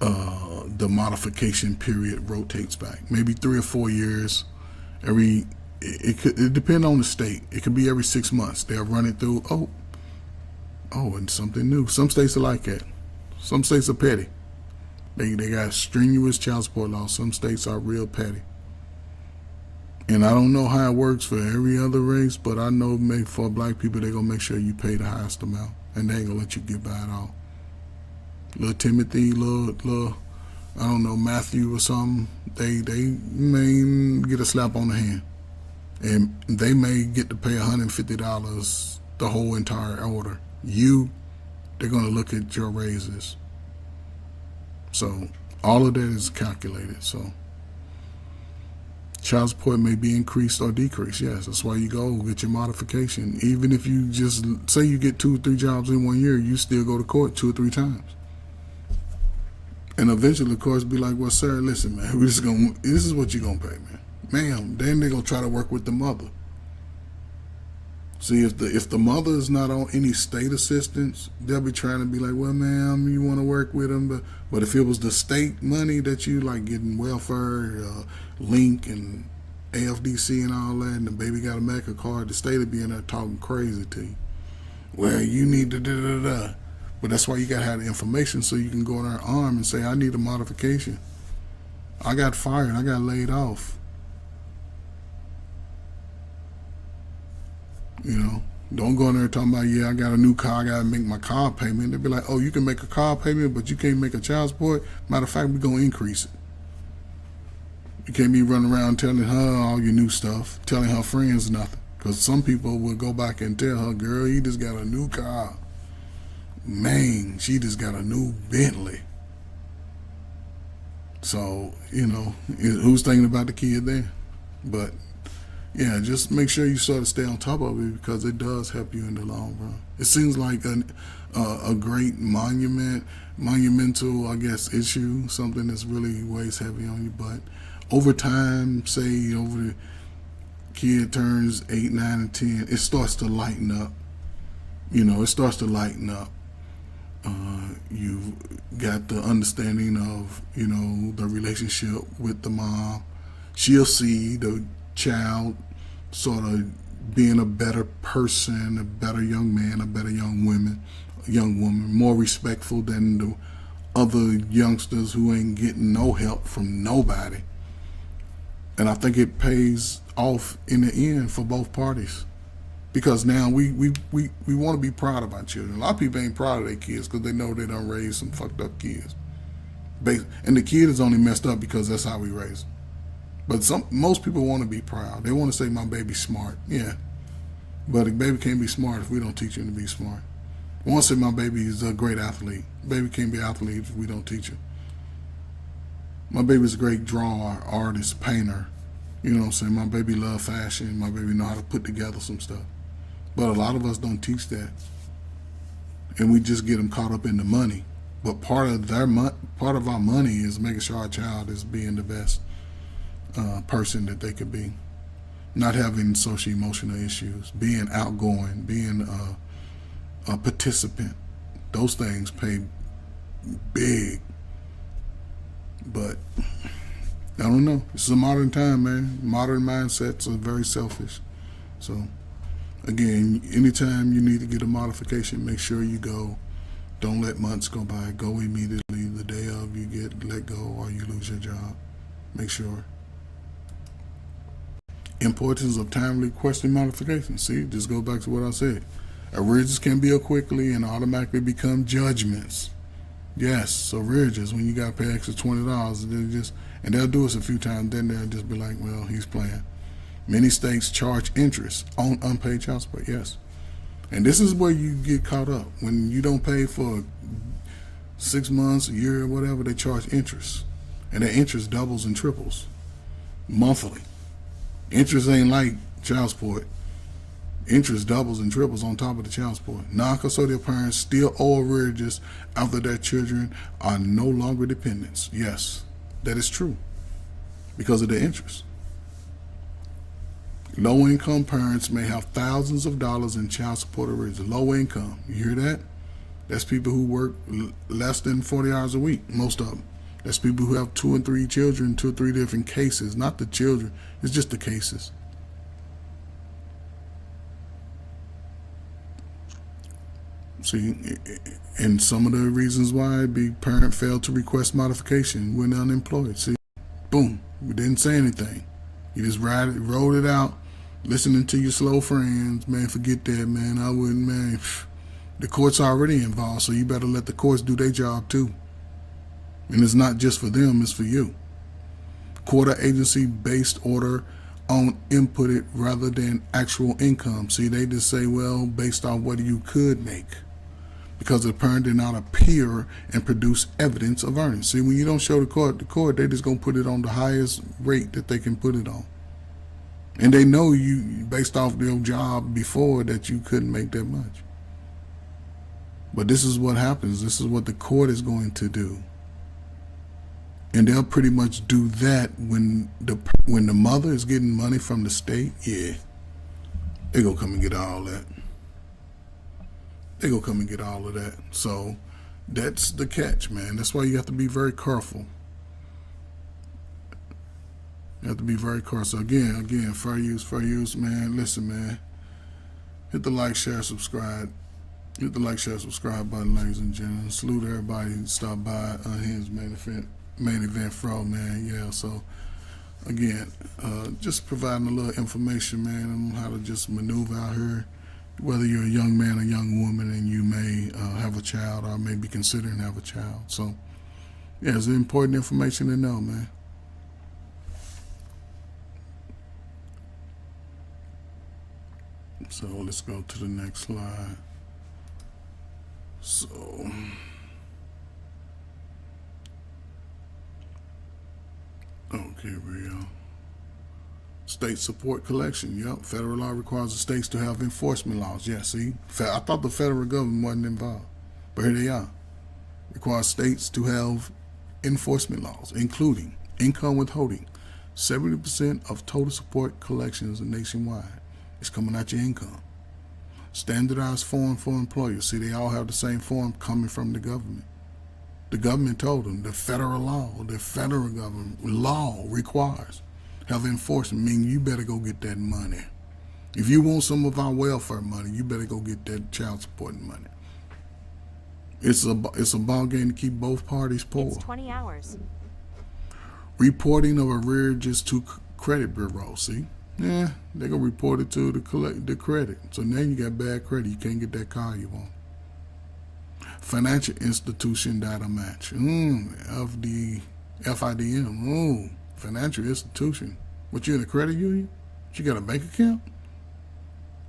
[SPEAKER 1] the modification period rotates back. Maybe 3 or 4 years. It depends on the state. It could be every 6 months. They'll run it through. Oh, and something new. Some states are like that. Some states are petty. They got strenuous child support laws. Some states are real petty. And I don't know how it works for every other race, but I know for black people, they're going to make sure you pay the highest amount. And they ain't going to let you get by it all. Little Timothy, little I don't know, Matthew or something, they may get a slap on the hand. And they may get to pay $150 the whole entire order. They're going to look at your raises. So all of that is calculated. So child support may be increased or decreased. Yes, that's why you go get your modification. Even if you just say you get 2 or 3 jobs in 1 year, you still go to court 2 or 3 times. And eventually, of course, be like, well, sir, listen, man, this is what you're going to pay, man. Ma'am, then they're going to try to work with the mother. See, if the mother is not on any state assistance, they'll be trying to be like, well, ma'am, you want to work with them. But if it was the state money that you like getting welfare, Link and AFDC and all that, and the baby got a MECA card, the state would be in there talking crazy to you. Well, you need to da-da-da-da. But that's why you got to have the information so you can go in our arm and say, I need a modification. I got fired. I got laid off. You know, don't go in there talking about, yeah, I got a new car. I got to make my car payment. They'll be like, oh, you can make a car payment, but you can't make a child support. Matter of fact, we're going to increase it. You can't be running around telling her all your new stuff, telling her friends nothing. Because some people will go back and tell her, girl, you just got a new car. Man, she just got a new Bentley. So, you know, who's thinking about the kid there? But, yeah, just make sure you sort of stay on top of it because it does help you in the long run. It seems like a great monumental, I guess, issue, something that's really weighs heavy on you. But over time, say over the kid turns 8, 9, and 10, it starts to lighten up. You know, it starts to lighten up. You've got the understanding of, you know, the relationship with the mom. She'll see the child sort of being a better person, a better young man, a better young woman, more respectful than the other youngsters who ain't getting no help from nobody. And I think it pays off in the end for both parties. Because now we want to be proud of our children. A lot of people ain't proud of their kids because they know they done raised some fucked up kids. And the kid is only messed up because that's how we raise them. But most people want to be proud. They want to say, my baby's smart. Yeah. But a baby can't be smart if we don't teach him to be smart. I want to say my baby is a great athlete. Baby can't be an athlete if we don't teach him. My baby's a great drawer, artist, painter. You know what I'm saying? My baby love fashion. My baby know how to put together some stuff. But a lot of us don't teach that, and we just get them caught up in the money. But part of our money is making sure our child is being the best person that they could be, not having social emotional issues, being outgoing, being a participant. Those things pay big. But I don't know. It's a modern time, man. Modern mindsets are very selfish. So. Again, anytime you need to get a modification, make sure you go. Don't let months go by. Go immediately. The day of, you get let go or you lose your job. Make sure. Importance of timely requesting modification. See, just go back to what I said. Arrearages can bill quickly and automatically become judgments. Yes, so arrearages, when you got to pay extra $20, and they'll do us a few times, then they'll just be like, well, he's playing. Many states charge interest on unpaid child support, yes. And this is where you get caught up. When you don't pay for 6 months, a year, or whatever, they charge interest. And that interest doubles and triples monthly. Interest ain't like child support. Interest doubles and triples on top of the child support. Non-custodial parents still owe arrearages after their children are no longer dependents. Yes, that is true because of the interest. Low-income parents may have thousands of dollars in child support arrears. Low income, you hear that? That's people who work less than 40 hours a week, most of them. That's people who have 2 and 3 children, 2 or 3 different cases. Not the children, it's just the cases. See, and some of the reasons why the parent failed to request modification when unemployed. See, boom, we didn't say anything. You just rolled it out, listening to your slow friends. Man, forget that, man. I wouldn't, man. The court's already involved, so you better let the courts do their job too. And it's not just for them, it's for you. Court or agency-based order on inputted rather than actual income. See, they just say, well, based on what you could make, because the parent did not appear and produce evidence of earnings. See, when you don't show the court, they just gonna put it on the highest rate that they can put it on. And they know you, based off your job before, that you couldn't make that much. But this is what happens. This is what the court is going to do. And they'll pretty much do that when the mother is getting money from the state. Yeah, they gonna come and get all that. They gonna come and get all of that. So that's the catch, man. That's why you have to be very careful. You have to be very careful. So again, fair use, man. Listen, man. Hit the like, share, subscribe. Hit the like, share, subscribe button, ladies and gentlemen. Salute everybody who stopped by his main event Fro, man. Yeah, so again, just providing a little information, man, on how to just maneuver out here, whether you're a young man or young woman and you may have a child or may be considering have a child. So yeah, it's important information to know, man. So let's go to the next slide. So okay, real. State support collection. Yep. Federal law requires the states to have enforcement laws. Yeah, see? I thought the federal government wasn't involved. But here they are. Requires states to have enforcement laws, including income withholding. 70% of total support collections nationwide is coming out your income. Standardized form for employers. See, they all have the same form coming from the government. The government told them the federal government law requires have enforcement, meaning you better go get that money. If you want some of our welfare money, you better go get that child support money. It's a ball game to keep both parties poor.
[SPEAKER 2] It's 20 hours.
[SPEAKER 1] Reporting of arrearages to credit bureau. See, yeah, they gonna report it to the credit. So now you got bad credit. You can't get that car you want. Financial institution data match. FIDM. Oh, financial institution. What, you in a credit union? You got a bank account?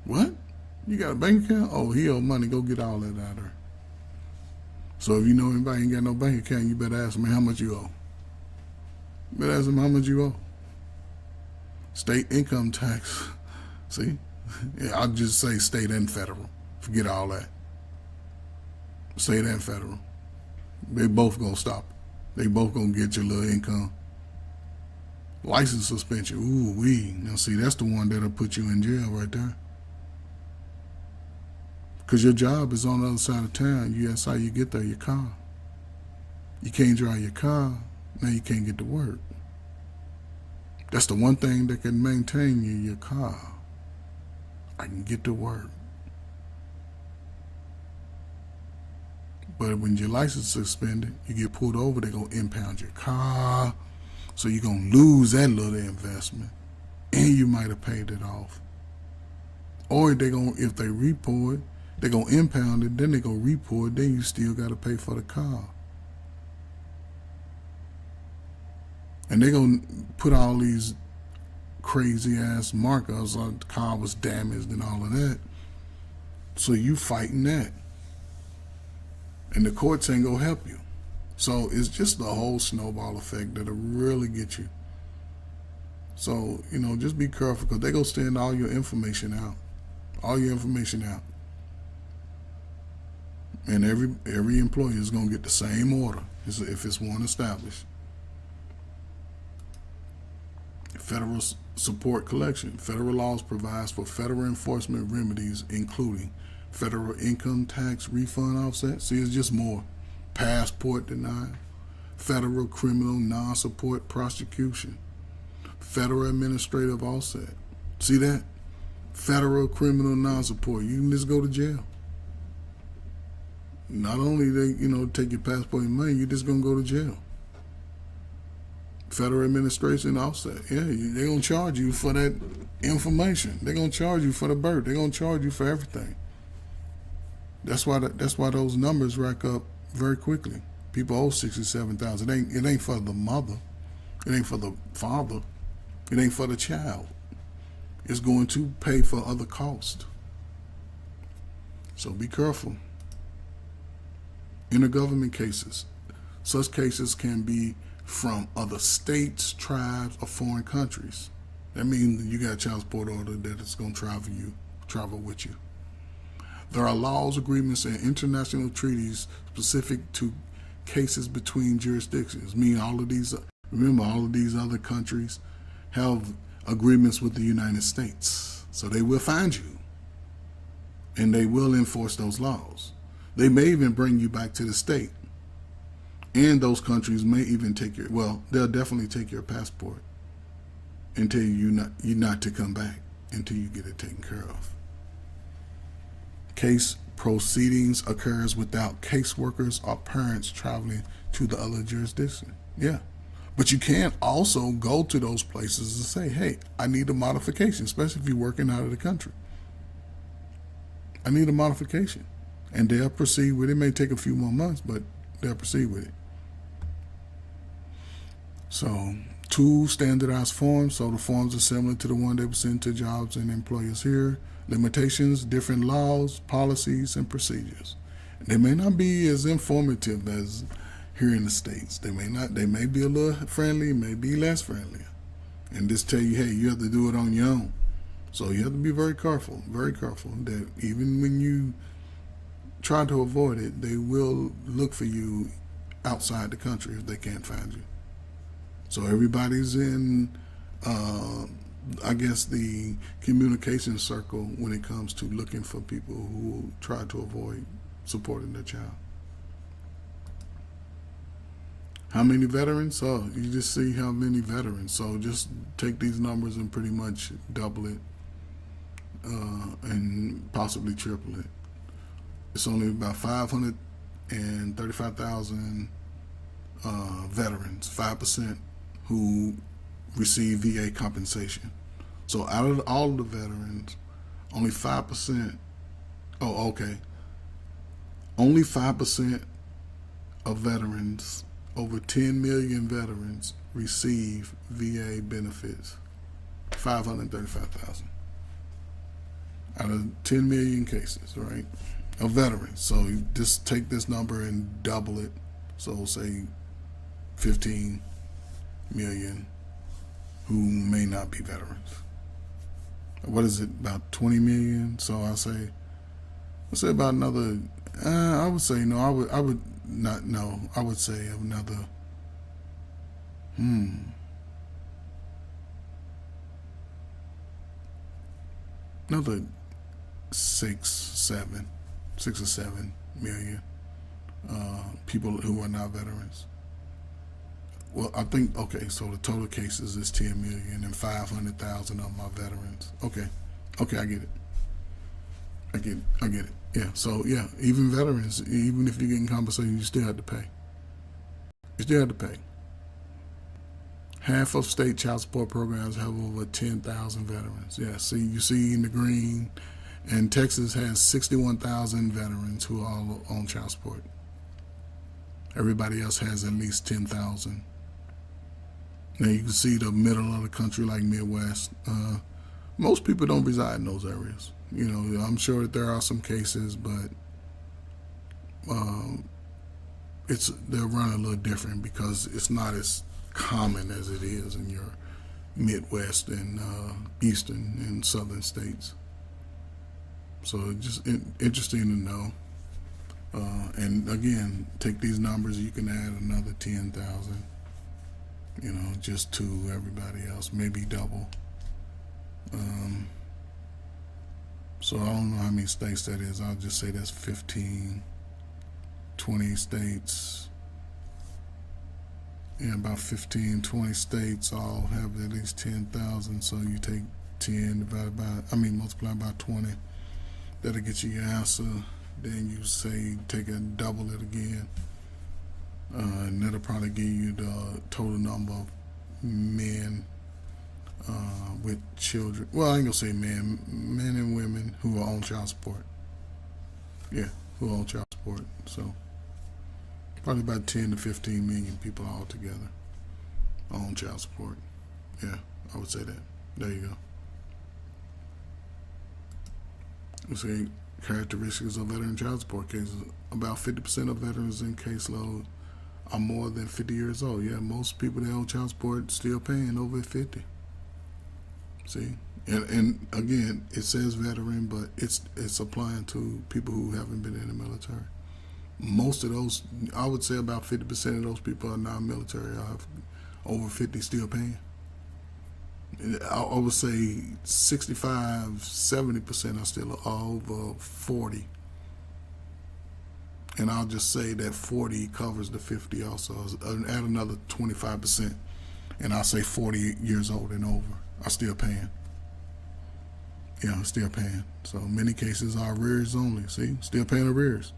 [SPEAKER 1] What? You got a bank account? Oh, he owe money. Go get all that out of there. So if you know anybody ain't got no bank account, you better ask them how much you owe. You better ask them how much you owe. State income tax. See? Yeah, I'll just say state and federal. Forget all that. State and federal. They both gonna stop. They both gonna get your little income. License suspension. Ooh wee. Now see, that's the one that'll put you in jail right there. Cause your job is on the other side of town. That's how you get there. Your car. You can't drive your car. Now you can't get to work. That's the one thing that can maintain you, your car. I can get to work. But when your license is suspended, you get pulled over, they're going to impound your car. So you're going to lose that little investment. And you might have paid it off. Or if they report, they're going to impound it, then they're going to report, then you still got to pay for the car. And they're going to put all these crazy ass markers like the car was damaged and all of that. So you fighting that. And the courts ain't gonna help you. So it's just the whole snowball effect that'll really get you. So, just be careful, because they gonna stand all your information out. All your information out. And every employee is gonna get the same order if it's one established. Federal support collection. Federal laws provides for federal enforcement remedies, including federal income tax refund offset. See, it's just more. Passport denial. Federal criminal non-support prosecution. Federal administrative offset. See that? Federal criminal non-support. You can just go to jail. not only they, take your passport and money, you're just gonna go to jail. Federal administration offset. Yeah, they're gonna charge you for that information. They're gonna charge you for the birth. They're gonna charge you for everything. That's why those numbers rack up very quickly. People owe $67,000. It ain't for the mother. It ain't for the father. It ain't for the child. It's going to pay for other costs. So be careful. Intergovernment cases. Such cases can be from other states, tribes, or foreign countries. That means you got a child support order that is going to travel with you. There are laws, agreements, and international treaties specific to cases between jurisdictions. Meaning all of these other countries have agreements with the United States. So they will find you and they will enforce those laws. They may even bring you back to the state. And those countries may even they'll definitely take your passport and tell you you're not to come back until you get it taken care of. Case proceedings occurs without caseworkers or parents traveling to the other jurisdiction. Yeah. But you can also go to those places and say, hey, I need a modification, especially if you're working out of the country. I need a modification. And they'll proceed with it. It may take a few more months, but they'll proceed with it. So, 2 standardized forms. So the forms are similar to the one they were sent to jobs and employers here. Limitations, different laws, policies, and procedures. They may not be as informative as here in the States. They may be a little friendly, may be less friendly. And just tell you, hey, you have to do it on your own. So you have to be very careful that even when you try to avoid it, they will look for you outside the country if they can't find you. So everybody's in, I guess, the communication circle when it comes to looking for people who try to avoid supporting their child. How many veterans? Oh, you just see how many veterans. So just take these numbers and pretty much double it and possibly triple it. It's only about 535,000 veterans, 5%, who receive VA compensation. So out of all the veterans, only 5%, only 5% of veterans, over 10 million veterans, receive VA benefits. 535,000 out of 10 million cases, right, of veterans. So you just take this number and double it. So say 15 million who may not be veterans. What is it, about 20 million? So I'll say about another, I would say no, I would not know. I would say another, another 6 or 7 million people who are not veterans. Well, I think, so the total cases is 10 million and 500,000 of my veterans. Okay, I get it. I get it. Yeah, so yeah, even veterans, even if you're getting compensation, you still have to pay. Half of state child support programs have over 10,000 veterans. Yeah, you see in the green, and Texas has 61,000 veterans who are all on child support. Everybody else has at least 10,000. Now you can see the middle of the country, like Midwest. Most people don't reside in those areas. I'm sure that there are some cases, but they'll run a little different because it's not as common as it is in your Midwest and Eastern and Southern states. So just interesting to know. And again, take these numbers, you can add another 10,000, just to everybody else, maybe double. So I don't know how many states that is. I'll just say that's 15, 20 states. Yeah, about 15, 20 states all have at least 10,000. So you take 10 multiply by 20. That'll get you your answer. then you say take and double it again, and that'll probably give you the total number of men with children. Well, I ain't gonna say men and women who are on child support. Yeah, who are on child support. So probably about 10 to 15 million people altogether on child support. Yeah, I would say that. There you go. We say characteristics of veteran child support cases. About 50% of veterans in caseload are more than 50 years old. Yeah, most people that own child support still paying over 50. See, and again, it says veteran, but it's applying to people who haven't been in the military. Most of those, I would say about 50% of those people are non-military. I have over 50 still paying. I would say 65, 70% are still over 40. And I'll just say that 40 covers the 50 also. Add another 25%. And I'll say 40 years old and over are still paying. Yeah, still paying. So many cases are arrears only. See, still paying arrears.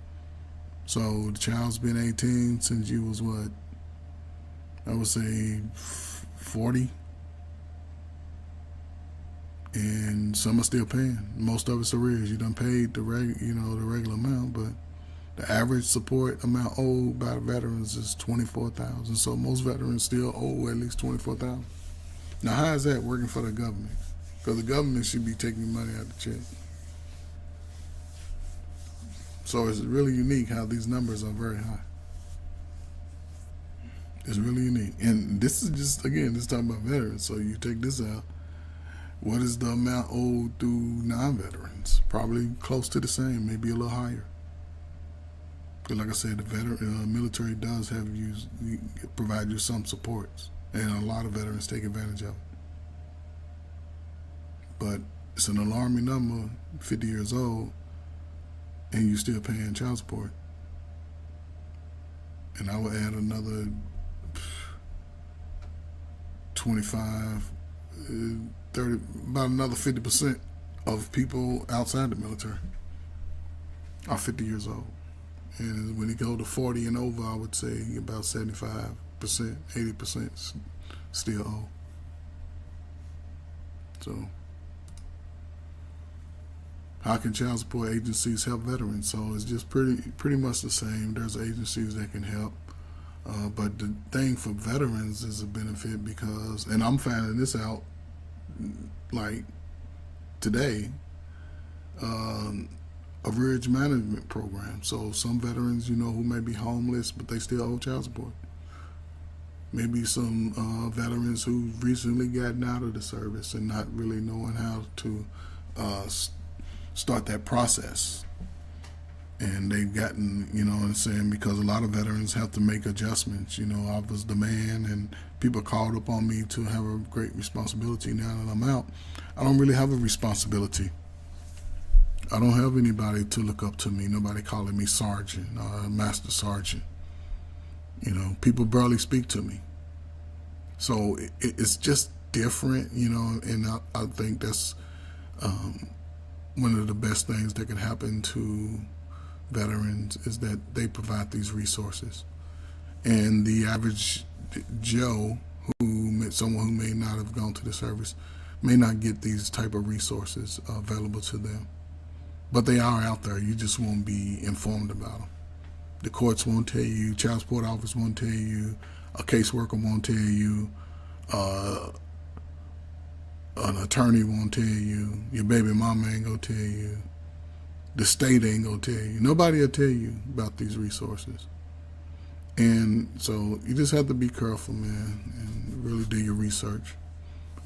[SPEAKER 1] So the child's been 18 since you was what? I would say 40. And some are still paying. Most of it's arrears. You done paid the regular amount, but the average support amount owed by veterans is $24,000. So most veterans still owe at least $24,000. Now, how is that working for the government? Because the government should be taking money out of the check. So it's really unique how these numbers are very high. It's really unique. And this is just, again, this is talking about veterans. So you take this out. What is the amount owed through non-veterans? Probably close to the same, maybe a little higher. Because like I said, the military does have provide you some supports. And a lot of veterans take advantage of it. But it's an alarming number, 50 years old, and you still paying child support. And I would add another 25, 30, about another 50% of people outside the military are 50 years old. And when you go to 40 and over, I would say about 75%, 80% still owe. So how can child support agencies help veterans? So it's just pretty much the same. There's agencies that can help. But the thing for veterans is a benefit because, and I'm finding this out like today, a bridge management program. So some veterans, who may be homeless, but they still owe child support. Maybe some veterans who've recently gotten out of the service and not really knowing how to start that process. And they've gotten, what I'm saying, because a lot of veterans have to make adjustments. I was the man and people called upon me to have a great responsibility. Now that I'm out, I don't really have a responsibility. I don't have anybody to look up to me. Nobody calling me sergeant, master sergeant. People barely speak to me. So it's just different, and I think that's one of the best things that can happen to veterans is that they provide these resources. And the average Joe, someone who may not have gone to the service, may not get these type of resources available to them. But they are out there. You just won't be informed about them. The courts won't tell you. Child support office won't tell you. A caseworker won't tell you. An attorney won't tell you. Your baby mama ain't gonna tell you. The state ain't gonna tell you. Nobody will tell you about these resources. And so you just have to be careful, man, and really do your research.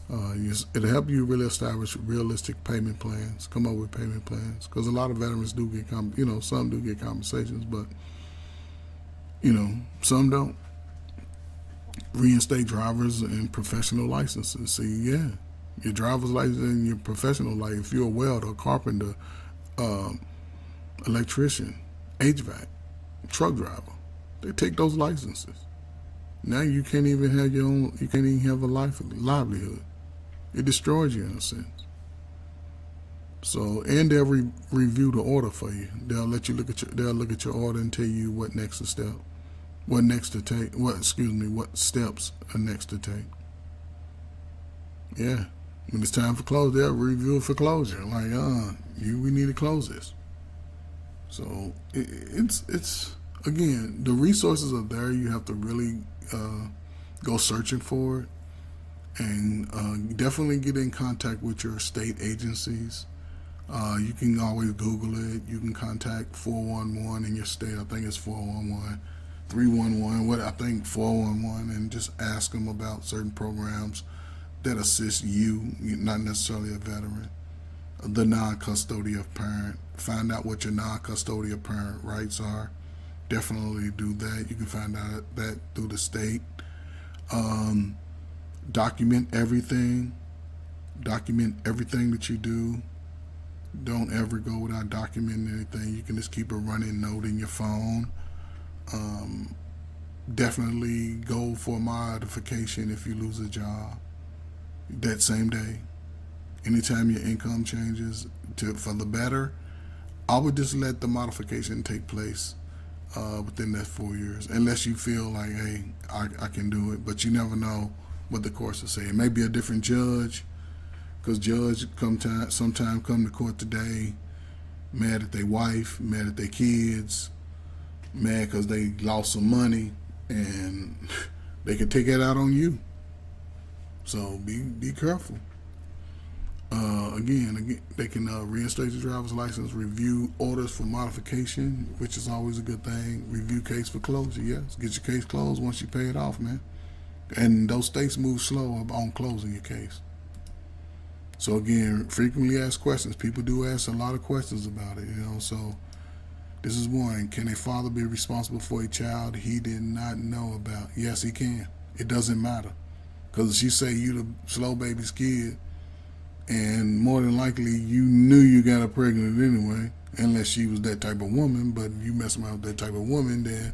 [SPEAKER 1] It'll help you really establish realistic payment plans, come up with payment plans, because a lot of veterans do get, some do get compensations, but, some don't. Reinstate drivers and professional licenses. See, yeah, your driver's license and your professional life, if you're a welder, carpenter, electrician, HVAC, truck driver, they take those licenses. Now you can't even have you can't even have a livelihood. It destroys you in a sense. So, and they'll review the order for you. They'll let you they'll look at your order and tell you what next to step, what next to take, what steps are next to take. Yeah. When it's time for close, they'll review it for closure. Like, we need to close this. So it's again, the resources are there. You have to really go searching for it, and definitely get in contact with your state agencies. You can always Google it. You can contact 411 in your state. I think it's 411, 311. What I think 411, and just ask them about certain programs that assist you, not necessarily a veteran. The non-custodial parent. Find out what your non-custodial parent rights are. Definitely do that. You can find out that through the state. Document everything. Document everything that you do. Don't ever go without documenting anything. You can just keep a running note in your phone. Definitely go for modification if you lose a job that same day. Anytime your income changes for the better, I would just let the modification take place within that 4 years, unless you feel like, hey, I can do it. But you never know what the courts will say. It may be a different judge, because judge sometimes come to court today mad at their wife, mad at their kids, mad because they lost some money, and they can take that out on you. So be careful. Again, they can reinstate your driver's license, review orders for modification, which is always a good thing. Review case for closure. Yes, get your case closed once you pay it off, man. And those states move slow on closing your case. So again, frequently asked questions. People do ask a lot of questions about it, So this is one. Can a father be responsible for a child he did not know about? Yes, he can. It doesn't matter. Because if she say you the slow baby's kid, and more than likely you knew you got her pregnant anyway, unless she was that type of woman. But if you mess around with that type of woman, then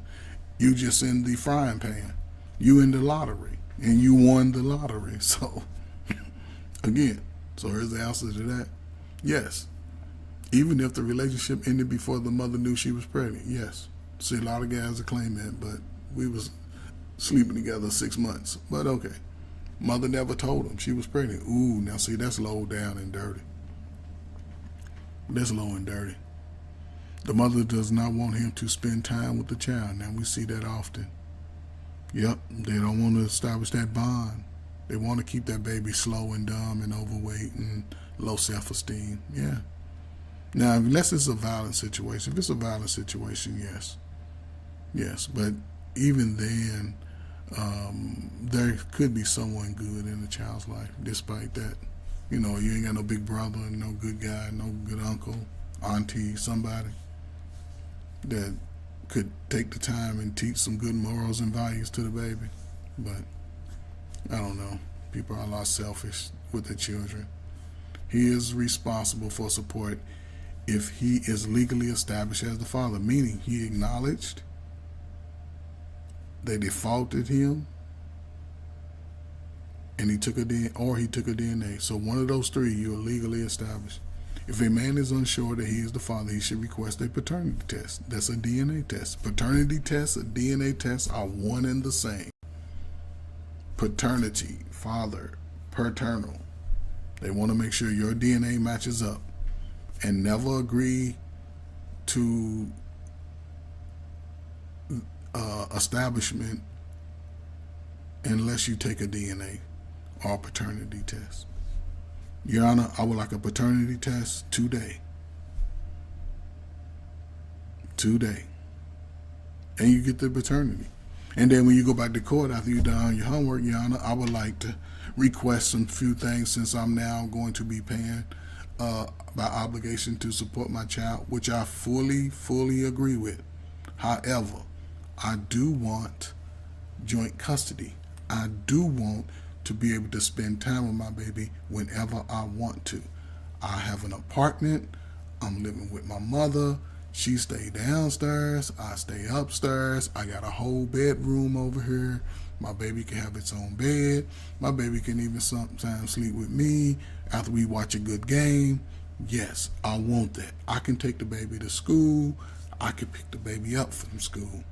[SPEAKER 1] you just in the frying pan. You in the lottery, and you won the lottery. So again, so here's the answer to that. Yes. Even if the relationship ended before the mother knew she was pregnant, yes. See, a lot of guys that claim that, but we was sleeping together 6 months. But okay. Mother never told him she was pregnant. Ooh, now see, that's low down and dirty. That's low and dirty. The mother does not want him to spend time with the child. Now, we see that often. Yep, they don't want to establish that bond. They want to keep that baby slow and dumb and overweight and low self-esteem. Yeah. Now, unless it's a violent situation. If it's a violent situation, yes. Yes, but even then, there could be someone good in the child's life despite that. You ain't got no big brother, no good guy, no good uncle, auntie, somebody that could take the time and teach some good morals and values to the baby. But I don't know. People are a lot selfish with their children. He is responsible for support if he is legally established as the father, meaning he acknowledged they defaulted him, and he took a DNA. So one of those three, you are legally established. If a man is unsure that he is the father, he should request a paternity test. That's a DNA test. Paternity tests and DNA tests are one and the same. Paternity, father, paternal. They want to make sure your DNA matches up, and never agree to establishment unless you take a DNA or a paternity test. Your Honor, I would like a paternity test today. And you get the paternity. And then when you go back to court after you've done your homework, Your Honor, I would like to request some few things, since I'm now going to be paying by obligation to support my child, which I fully agree with. However, I do want joint custody. I do want to be able to spend time with my baby whenever I want to. I have an apartment. I'm living with my mother. She stay downstairs. I stay upstairs. I got a whole bedroom over here. My baby can have its own bed. My baby can even sometimes sleep with me after we watch a good game. Yes, I want that. I can take the baby to school. I can pick the baby up from school.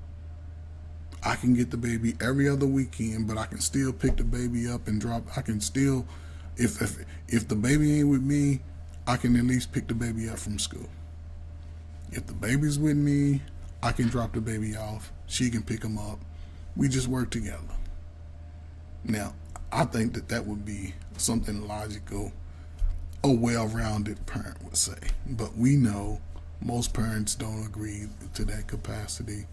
[SPEAKER 1] I can get the baby every other weekend, but I can still pick the baby up and drop. I can still, if the baby ain't with me, I can at least pick the baby up from school. If the baby's with me, I can drop the baby off. She can pick him up. We just work together. Now, I think that would be something logical a well-rounded parent would say. But we know most parents don't agree to that capacity.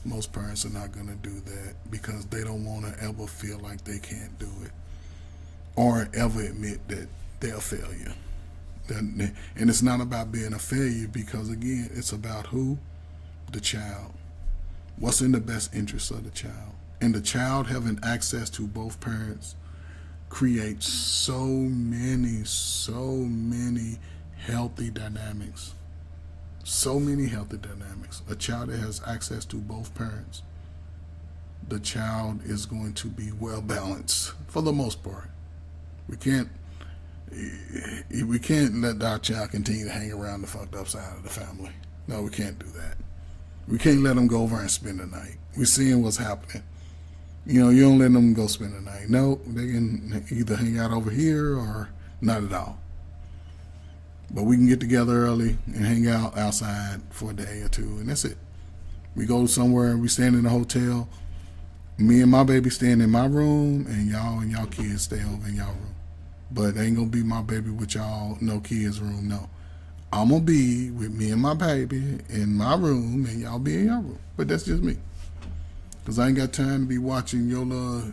[SPEAKER 1] Most parents are not going to do that because they don't want to ever feel like they can't do it or ever admit that they're a failure. And it's not about being a failure because, again, it's about who? The child. What's in the best interest of the child? And the child having access to both parents creates so many healthy dynamics. So many healthy dynamics. A child that has access to both parents, the child is going to be well balanced for the most part. We can't let our child continue to hang around the fucked up side of the family. No, we can't do that. We can't let them go over and spend the night. We're seeing what's happening. You don't let them go spend the night. No, they can either hang out over here or not at all. But we can get together early and hang out outside for a day or two, and that's it. We go somewhere and we stand in a hotel. Me and my baby stand in my room, and y'all kids stay over in y'all room. But ain't gonna be my baby with y'all, no kids room, no. I'm gonna be with me and my baby in my room, and y'all be in your room. But that's just me. Because I ain't got time to be watching your little,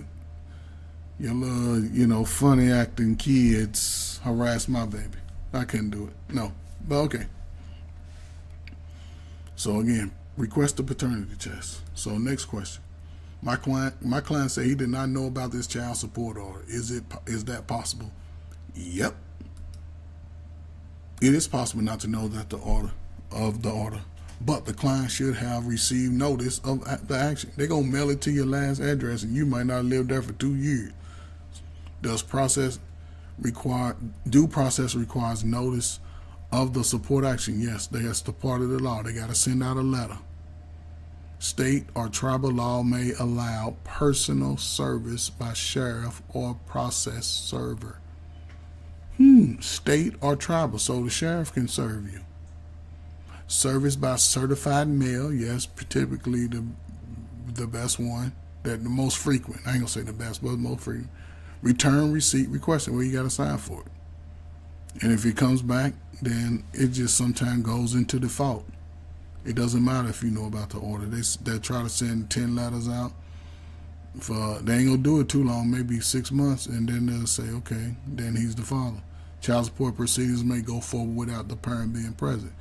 [SPEAKER 1] funny acting kids harass my baby. I couldn't do it. No. But okay. So again, request a paternity test. So next question. My client said he did not know about this child support order. Is that possible? Yep. It is possible not to know that the order. But the client should have received notice of the action. They're going to mail it to your last address, and you might not live there for 2 years. Due process requires notice of the support action. Yes, that's the part of the law. They got to send out a letter. State or tribal law may allow personal service by sheriff or process server. State or tribal, so the sheriff can serve you. Service by certified mail, yes, typically the best one, that the most frequent. I ain't gonna say the best, but the most frequent. Return receipt requested, where you gotta sign for it. And if it comes back, then it just sometimes goes into default. It doesn't matter if you know about the order. They try to send 10 letters out. They ain't gonna do it too long, maybe 6 months, and then they'll say, okay, then he's the father. Child support proceedings may go forward without the parent being present.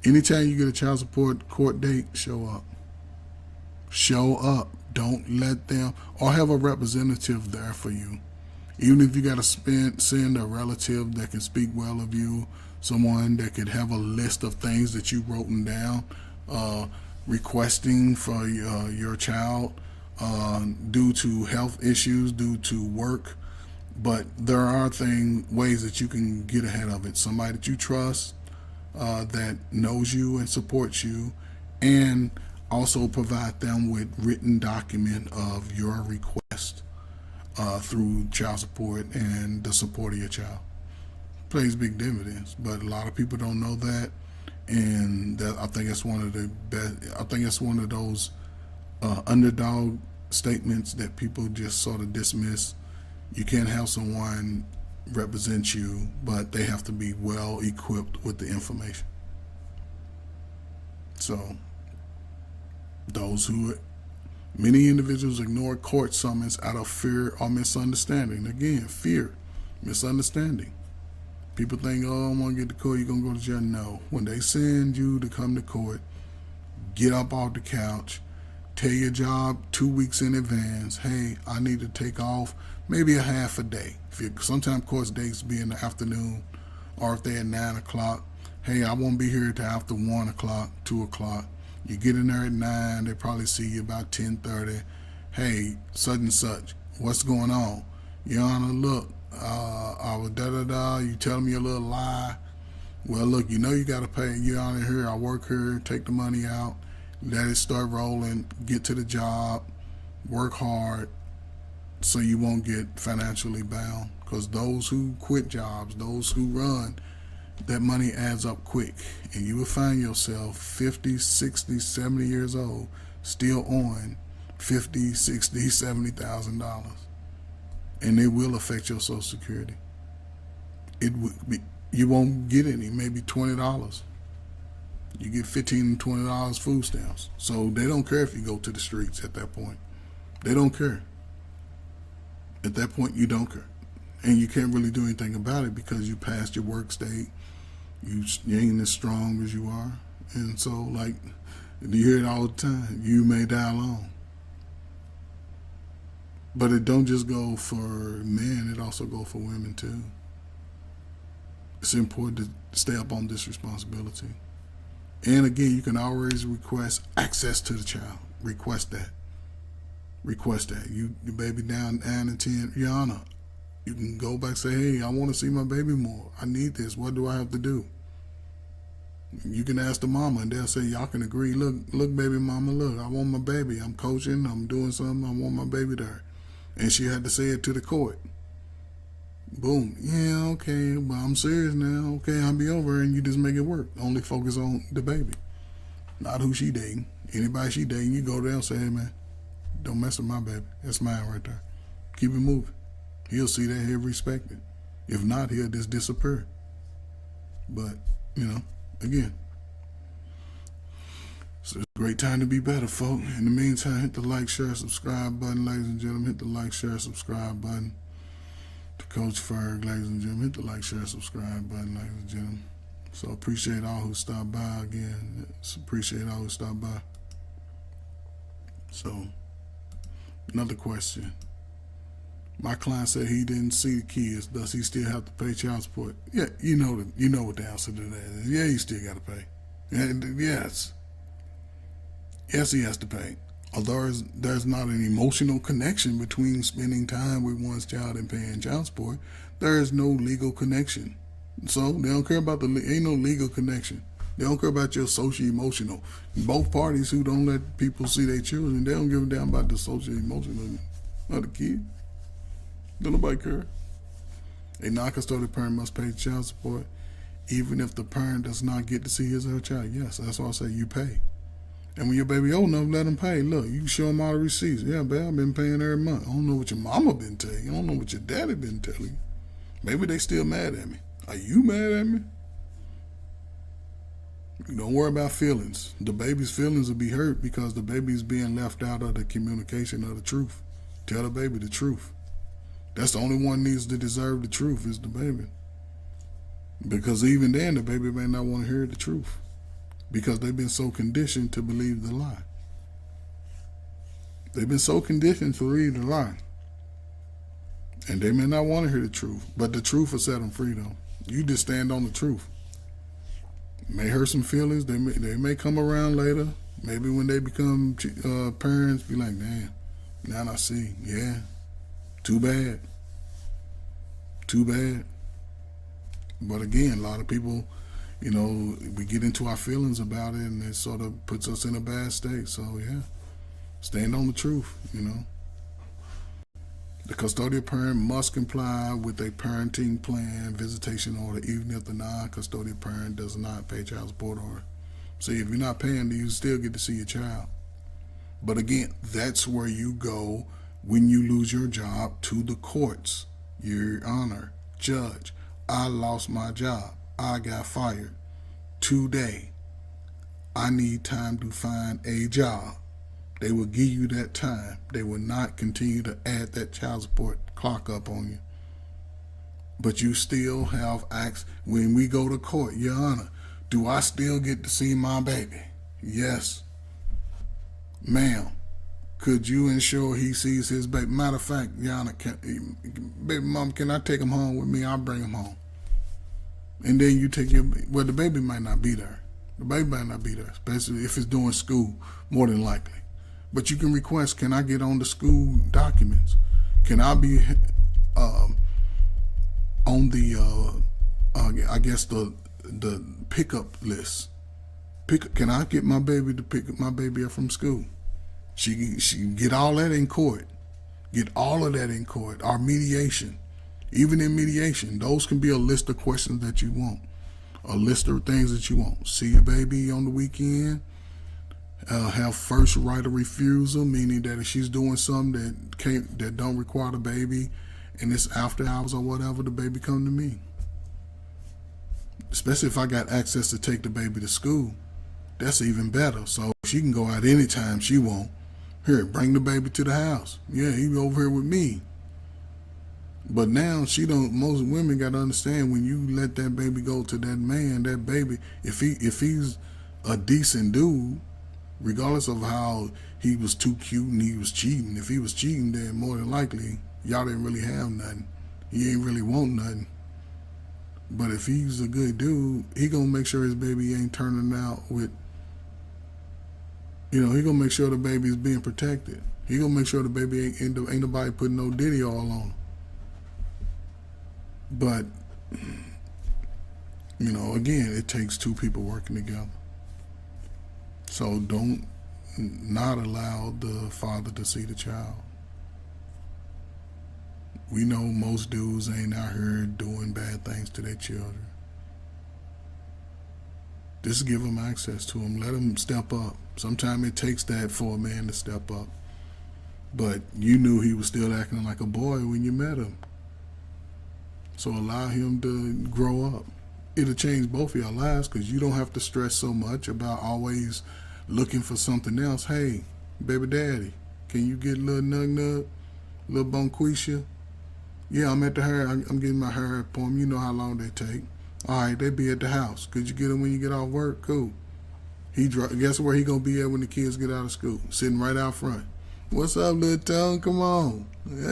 [SPEAKER 1] Anytime you get a child support court date, show up. Show up. Don't let them, or have a representative there for you. Even if you got to send a relative that can speak well of you, someone that could have a list of things that you wrote down, requesting for your child due to health issues, due to work. But there are ways that you can get ahead of it. Somebody that you trust, that knows you and supports you, and also provide them with written document of your request through child support and the support of your child. Plays big dividends, but a lot of people don't know that, and I think it's one of the best. I think it's one of those underdog statements that people just sort of dismiss. You can't have someone represent you, but they have to be well equipped with the information. So many individuals ignore court summons out of fear or misunderstanding. Again, fear, misunderstanding. People think, oh, I'm going to get to court, you're going to go to jail. No. When they send you to come to court, get up off the couch, tell your job 2 weeks in advance, hey, I need to take off maybe a half a day. Sometimes court dates be in the afternoon, or if they're at 9 o'clock, hey, I won't be here till after 1 o'clock, 2 o'clock. You get in there at 9, they probably see you about 10:30. Hey, such and such, what's going on? Your Honor, look, I was da-da-da, you tell me a little lie, Well, look, you know you got to pay. You're out of here. I work here. Take the money out. Let it start rolling. Get to the job. Work hard so you won't get financially bound. Because those who quit jobs, those who run, that money adds up quick. And you will find yourself 50, 60, 70 years old still on $50, $60, $70,000. And it will affect your Social Security. You won't get any, maybe $20. You get $15 and $20 food stamps. So they don't care if you go to the streets at that point. They don't care. At that point, you don't care. And you can't really do anything about it because you passed your work state. You ain't as strong as you are. And so, like, you hear it all the time. You may die alone. But it don't just go for men. It also go for women, too. It's important to stay up on this responsibility. And again, you can always request access to the child. Request that. Request that. Your baby down 9 and 10, Your Honor, you can go back and say, hey, I want to see my baby more. I need this. What do I have to do? You can ask the mama, and they'll say, y'all can agree. Look, baby mama, look, I want my baby. I'm coaching. I'm doing something. I want my baby there. And she had to say it to the court. Boom. Yeah, okay, but I'm serious now. Okay, I'll be over, and you just make it work. Only focus on the baby, not who she dating. Anybody she dating, you go there and say, hey, man, don't mess with my baby. That's mine right there. Keep it moving. He'll see that, he'll respect it. If not, he'll just disappear. But, again, so it's a great time to be better, folk. In the meantime, hit the like, share, subscribe button, ladies and gentlemen. Hit the like, share, subscribe button. To Coach Ferg, ladies and gentlemen. Hit the like, share, subscribe button, ladies and gentlemen. So appreciate all who stopped by again. Appreciate all who stopped by. So, another question. My client said he didn't see the kids. Does he still have to pay child support? Yeah, you know what the answer to that is. Yeah, he still got to pay. Yes. Yes, he has to pay. Although there's not an emotional connection between spending time with one's child and paying child support, there is no legal connection. So they don't care about ain't no legal connection. They don't care about your social emotional. Both parties who don't let people see their children, they don't give a damn about the social emotional of the kid. Don't nobody care. A non-custodial parent must pay child support even if the parent does not get to see his or her child. Yes, that's why I say you pay. And when your baby old enough, let them pay. Look, you can show them all the receipts. Yeah, babe, I've been paying every month. I don't know what your mama been telling you. I don't know what your daddy been telling you. Maybe they still mad at me. Are you mad at me? Don't worry about feelings. The baby's feelings will be hurt because the baby's being left out of the communication of the truth. Tell the baby the truth. That's the only one needs to deserve the truth is the baby. Because even then, the baby may not want to hear the truth. Because they've been so conditioned to believe the lie. They've been so conditioned to read the lie. And they may not want to hear the truth. But the truth will set them free, though. You just stand on the truth. May hurt some feelings. They may come around later. Maybe when they become parents, be like, damn, now I see. Yeah, too bad. Too bad. But again, a lot of people, we get into our feelings about it, and it sort of puts us in a bad state. So, yeah, stand on the truth, The custodial parent must comply with a parenting plan visitation order, even if the non-custodial parent does not pay child support order. See, if you're not paying, you still get to see your child. But again, that's where you go when you lose your job, to the courts. Your Honor, Judge, I lost my job. I got fired today. I need time to find a job. They will give you that time. They will not continue to add that child support clock up on you. But you still have acts. When we go to court, Your Honor, do I still get to see my baby? Yes. Ma'am, could you ensure he sees his baby? Matter of fact, Your Honor, baby mom, can I take him home with me? I'll bring him home. And then you take the baby might not be there. The baby might not be there, especially if it's doing school, more than likely. But you can request, can I get on the school documents? Can I be on the, the pickup list. Can I get my baby to pick my baby up from school? She can get all that in court. Get all of that in court. Or mediation. Even in mediation, those can be a list of questions that you want. A list of things that you want. See your baby on the weekend. Have first right of refusal, meaning that if she's doing something that don't require the baby, and it's after hours or whatever, the baby come to me. Especially if I got access to take the baby to school, that's even better. So she can go out anytime she want. Here, bring the baby to the house. Yeah, he be over here with me. But now most women got to understand, when you let that baby go to that man, that baby, if he's a decent dude, regardless of how he was too cute and he was cheating, if he was cheating, then more than likely y'all didn't really have nothing. He ain't really want nothing. But if he's a good dude, he gonna make sure his baby ain't turning out with, he gonna make sure the baby's being protected. He gonna make sure the baby ain't nobody putting no Diddy all on him. But, again, it takes two people working together. So don't not allow the father to see the child. We know most dudes ain't out here doing bad things to their children. Just give them access to them. Let them step up. Sometimes it takes that for a man to step up. But you knew he was still acting like a boy when you met him. So allow him to grow up. It'll change both of your lives, because you don't have to stress so much about always looking for something else. Hey, baby daddy, can you get little Nug, little Bonquisha? Yeah, I'm at the hair. I'm getting my hair appointment. You know how long they take. All right, they be at the house. Could you get them when you get off work? Cool. Guess where he gonna be at when the kids get out of school? Sitting right out front. What's up, little Tone? Come on.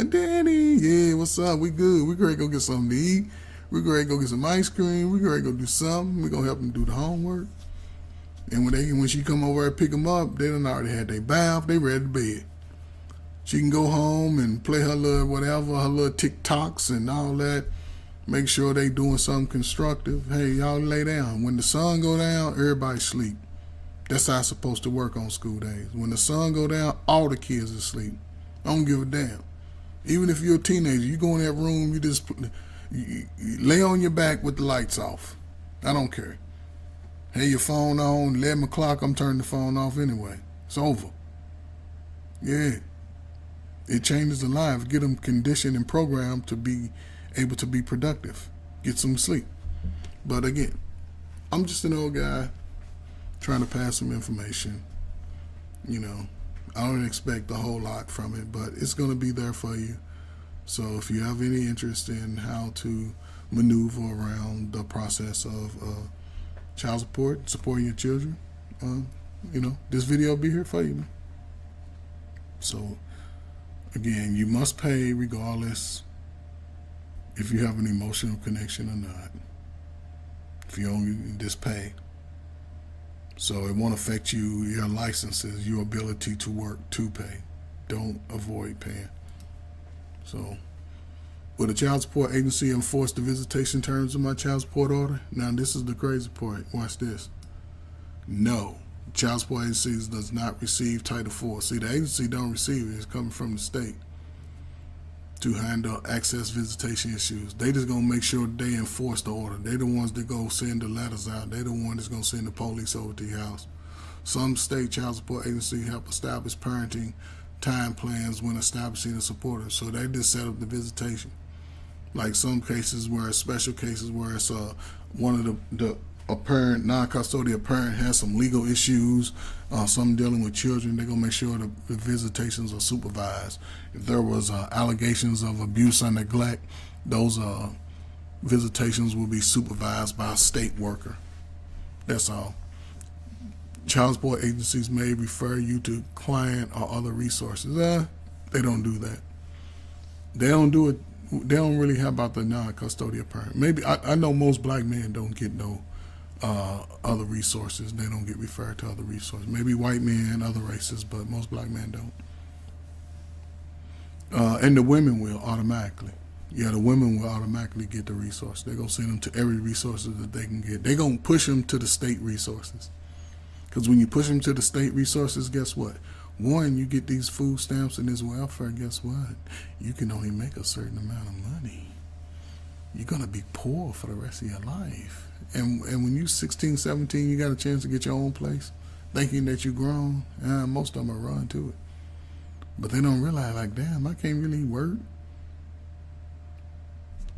[SPEAKER 1] Daddy. Yeah, what's up? We good. We ready to go get something to eat. We ready to go get some ice cream. We ready to go do something. We gonna help them do the homework. And when she come over and pick them up, they done already had their bath. They ready to bed. She can go home and play her little whatever, her little TikToks and all that. Make sure they doing something constructive. Hey, y'all lay down. When the sun go down, everybody sleep. That's how it's supposed to work on school days. When the sun go down, all the kids are asleep. I don't give a damn. Even if you're a teenager, you go in that room, you lay on your back with the lights off. I don't care. Hey, your phone on, 11 o'clock, I'm turning the phone off anyway. It's over. Yeah. It changes the lives. Get them conditioned and programmed to be able to be productive. Get some sleep. But again, I'm just an old guy trying to pass some information. I don't expect a whole lot from it, but it's going to be there for you. So if you have any interest in how to maneuver around the process of child support, supporting your children, this video will be here for you. So again, you must pay regardless if you have an emotional connection or not. If you only just pay. So it won't affect your licenses, your ability to work to pay. Don't avoid paying. So, will the child support agency enforce the visitation terms of my child support order? Now, this is the crazy part. Watch this. No. Child support agencies does not receive Title IV. See, the agency don't receive it. It's coming from the state to handle access visitation issues. They just gonna make sure they enforce the order. They the ones that go send the letters out. They the ones that's gonna send the police over to your house. Some state child support agencies help establish parenting time plans when establishing a supporter. So they just set up the visitation. Like some cases special cases where it's one of a parent, non-custodial parent has some legal issues, some dealing with children, they're going to make sure the visitations are supervised. If there was allegations of abuse or neglect, those visitations will be supervised by a state worker. That's all. Child support agencies may refer you to client or other resources. They don't do that. They don't do it. They don't really have about the non-custodial parent. Maybe I know most black men don't get no other resources. They don't get referred to other resources. Maybe white men, other races, but most black men don't. And the women will automatically. Yeah, the women will automatically get the resource. They're gonna send them to every resources that they can get. They're gonna push them to the state resources. Because when you push them to the state resources, guess what? One, you get these food stamps and this welfare. Guess what? You can only make a certain amount of money. You're gonna be poor for the rest of your life. And when you're 16, 17, you got a chance to get your own place, thinking that you're grown. Most of them will run to it, but they don't realize, like, damn, I can't really work.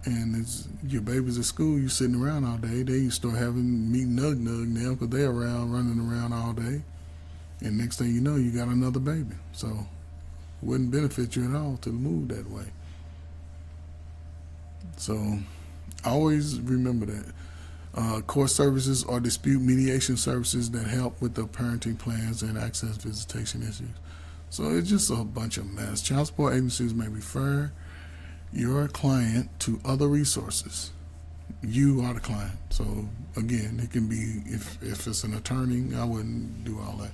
[SPEAKER 1] And it's your baby's at school, you sitting around all day. Then you start having meet nug now because they're around running around all day. And next thing you know, you got another baby. So it wouldn't benefit you at all to move that way. So always remember that. Court services are dispute mediation services that help with the parenting plans and access visitation issues. So it's just a bunch of mess. Child support agencies may refer your client to other resources. You are the client. So again, it can be, if it's an attorney, I wouldn't do all that.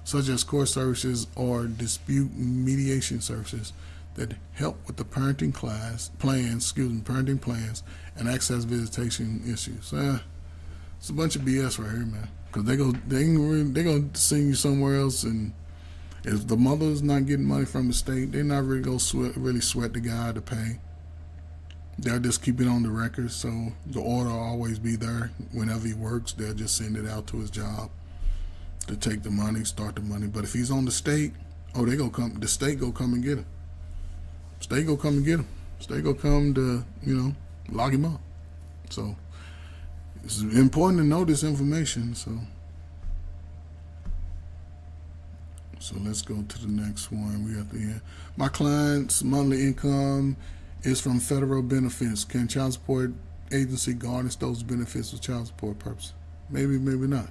[SPEAKER 1] Such as court services or dispute mediation services that help with the parenting plans and access visitation issues. It's a bunch of BS right here, man. Because they're gonna send you somewhere else, and if the mother's not getting money from the state, they're not really gonna sweat the guy to pay. They'll just keep it on the record, so the order will always be there. Whenever he works, they'll just send it out to his job to take the money, start the money. But if he's on the state, they gonna come. The state go come and get him. State go come and get him. State go come to lock him up. So it's important to know this information. So let's go to the next one. We at the end. My client's monthly income is from federal benefits. Can child support agency garnish those benefits for child support purposes? Maybe, maybe not.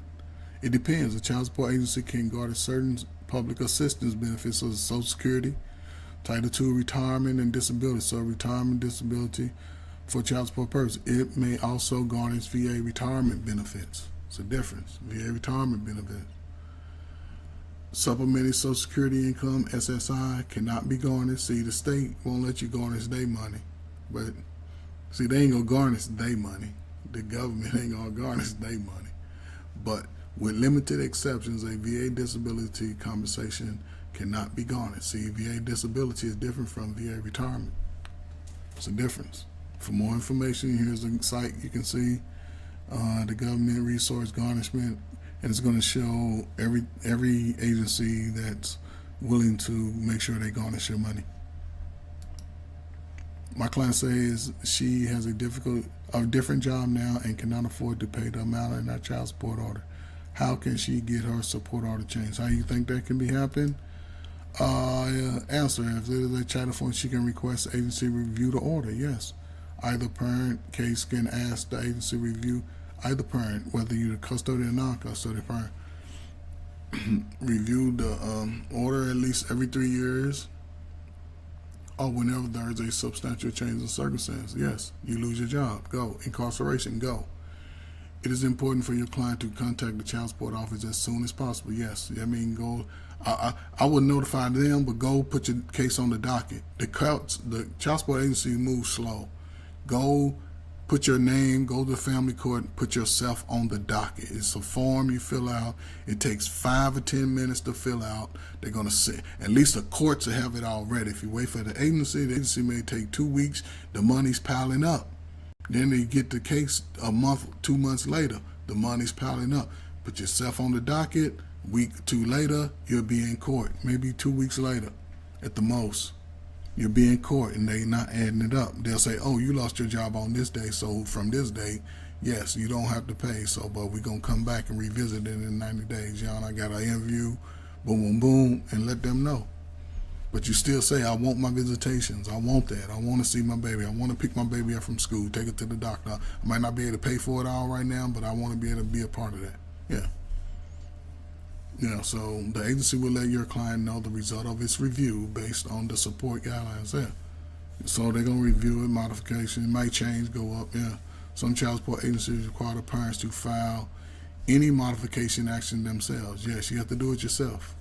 [SPEAKER 1] It depends. A child support agency can garnish certain public assistance benefits, such as Social Security, Title II retirement and disability. So retirement disability for child support purposes. It may also garnish VA retirement benefits. It's a difference. VA retirement benefits. Supplemented Social Security income, SSI, cannot be garnished. See, the state won't let you garnish their money. But, see, they ain't going to garnish their money. The government ain't going to garnish their money. But with limited exceptions, a VA disability compensation cannot be garnished. See, VA disability is different from VA retirement. It's a difference. For more information, here's a site you can see, the government resource garnishment. And it's going to show every agency that's willing to make sure they garnish your money. My client says she has a different job now and cannot afford to pay the amount in that child support order. How can she get her support order changed? How you think that can be happening? Answer: if there is a child phone, she can request the agency review the order. Yes, either parent case can ask the agency review. Either parent, whether you're the custodian or non-custodian parent, review the order at least every 3 years or whenever there is a substantial change in circumstance. Yes, you lose your job, go. Incarceration, go. It is important for your client to contact the child support office as soon as possible. Yes, I mean, go. I would notify them, but go put your case on the docket. The child support agency moves slow. Go. Put your name, go to the family court, and put yourself on the docket. It's a form you fill out. It takes 5 or 10 minutes to fill out. They're going to say, at least the courts will have it already. If you wait for the agency may take 2 weeks. The money's piling up. Then they get the case a month, 2 months later. The money's piling up. Put yourself on the docket. Week or two later, you'll be in court. Maybe 2 weeks later at the most. You'll be in court and they not adding it up. They'll say, oh, you lost your job on this day, so from this date, yes, you don't have to pay. So, but we're going to come back and revisit it in 90 days. John, I got an interview, boom, boom, boom, and let them know. But you still say, I want my visitations. I want that. I want to see my baby. I want to pick my baby up from school, take it to the doctor. I might not be able to pay for it all right now, but I want to be able to be a part of that. Yeah. So the agency will let your client know the result of its review based on the support guidelines there. So they're going to review it, modification. It might change, go up, yeah. Some child support agencies require the parents to file any modification action themselves. Yes, you have to do it yourself.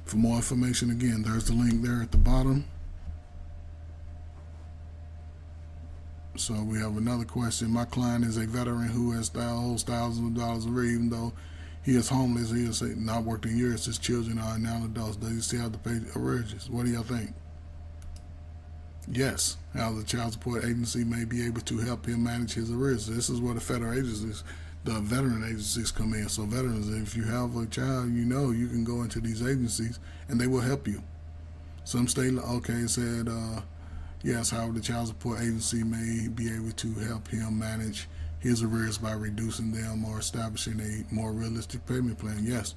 [SPEAKER 1] For more information, again, there's the link there at the bottom. So we have another question. My client is a veteran who owes thousands of dollars a year, even though he is homeless. He has not worked in years. His children are now adults. Does he still have to pay arrearages? What do y'all think? Yes. How the child support agency may be able to help him manage his arrears. This is where the federal agencies, the veteran agencies come in. So veterans, if you have a child, you can go into these agencies and they will help you. Some state, okay, said, yes, however, the child support agency may be able to help him manage his arrears by reducing them or establishing a more realistic payment plan. Yes,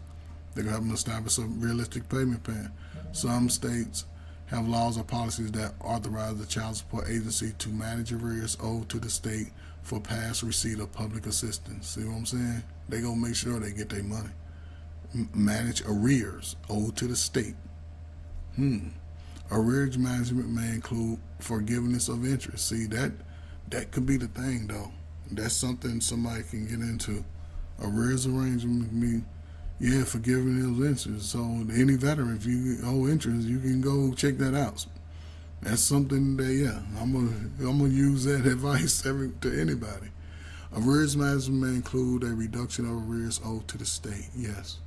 [SPEAKER 1] they can help him establish a realistic payment plan. Some states have laws or policies that authorize the child support agency to manage arrears owed to the state for past receipt of public assistance. See what I'm saying? They gonna make sure they get their money. Manage arrears owed to the state. Arrears management may include forgiveness of interest. See, that could be the thing, though. That's something somebody can get into. Arrears arrangement can be, forgiving of interest. So any veteran, if you owe interest, you can go check that out. That's something that, I'm gonna use that advice to anybody. Arrears management may include a reduction of arrears owed to the state. Yes.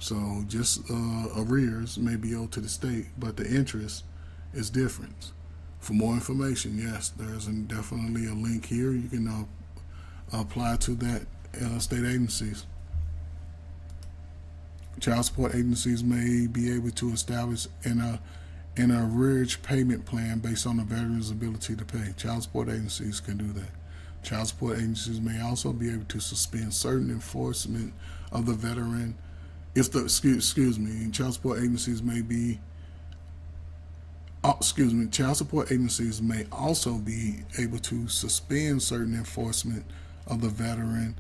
[SPEAKER 1] So just arrears may be owed to the state, but the interest is different. For more information, yes, there's definitely a link here. You can apply to that state agencies. Child support agencies may be able to establish an arrearage payment plan based on the veteran's ability to pay. Child support agencies can do that. Child support agencies may also be able to suspend certain enforcement of the veteran. If the child support agencies may be, child support agencies may also be able to suspend certain enforcement of the veteran.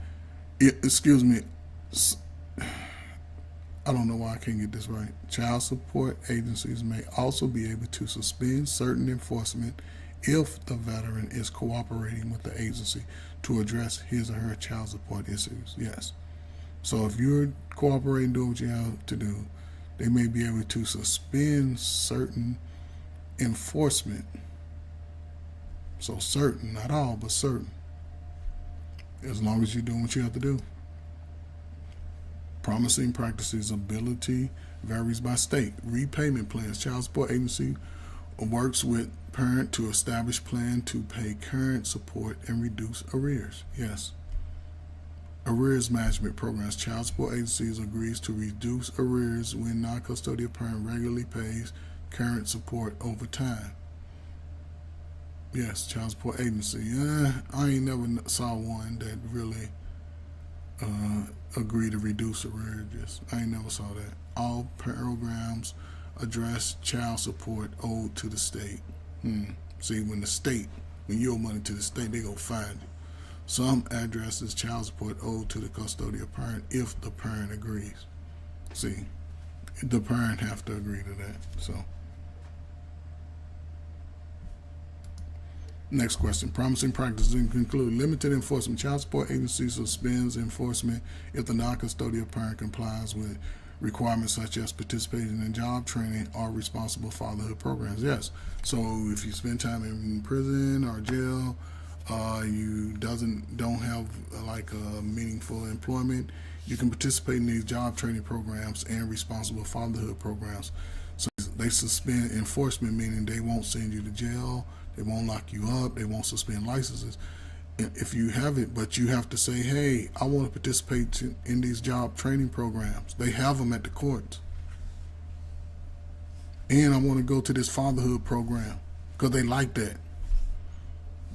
[SPEAKER 1] I don't know why I can't get this right. Child support agencies may also be able to suspend certain enforcement if the veteran is cooperating with the agency to address his or her child support issues. Yes. So if you're cooperating, doing what you have to do, they may be able to suspend certain enforcement. So certain, not all, but certain. As long as you're doing what you have to do. Promising practices ability varies by state. Repayment plans. Child support agency works with parent to establish plan to pay current support and reduce arrears. Yes. Arrears management programs. Child support agencies agrees to reduce arrears when non-custodial parent regularly pays current support over time. Yes, child support agency. I ain't never saw one that really agree to reduce arrearages. I ain't never saw that. All programs address child support owed to the state. See, when you owe money to the state, they go find you. Some addresses child support owed to the custodial parent if the parent agrees. See, the parent have to agree to that. So, next question. Promising practices include limited enforcement. Child support agency suspends enforcement if the non-custodial parent complies with requirements such as participating in job training or responsible fatherhood programs. Yes. So if you spend time in prison or jail, you don't have like a meaningful employment, you can participate in these job training programs and responsible fatherhood programs. So they suspend enforcement, meaning they won't send you to jail, they won't lock you up, they won't suspend licenses if you have it, but you have to say, hey, I want to participate in these job training programs. They have them at the courts. And I want to go to this fatherhood program because they like that.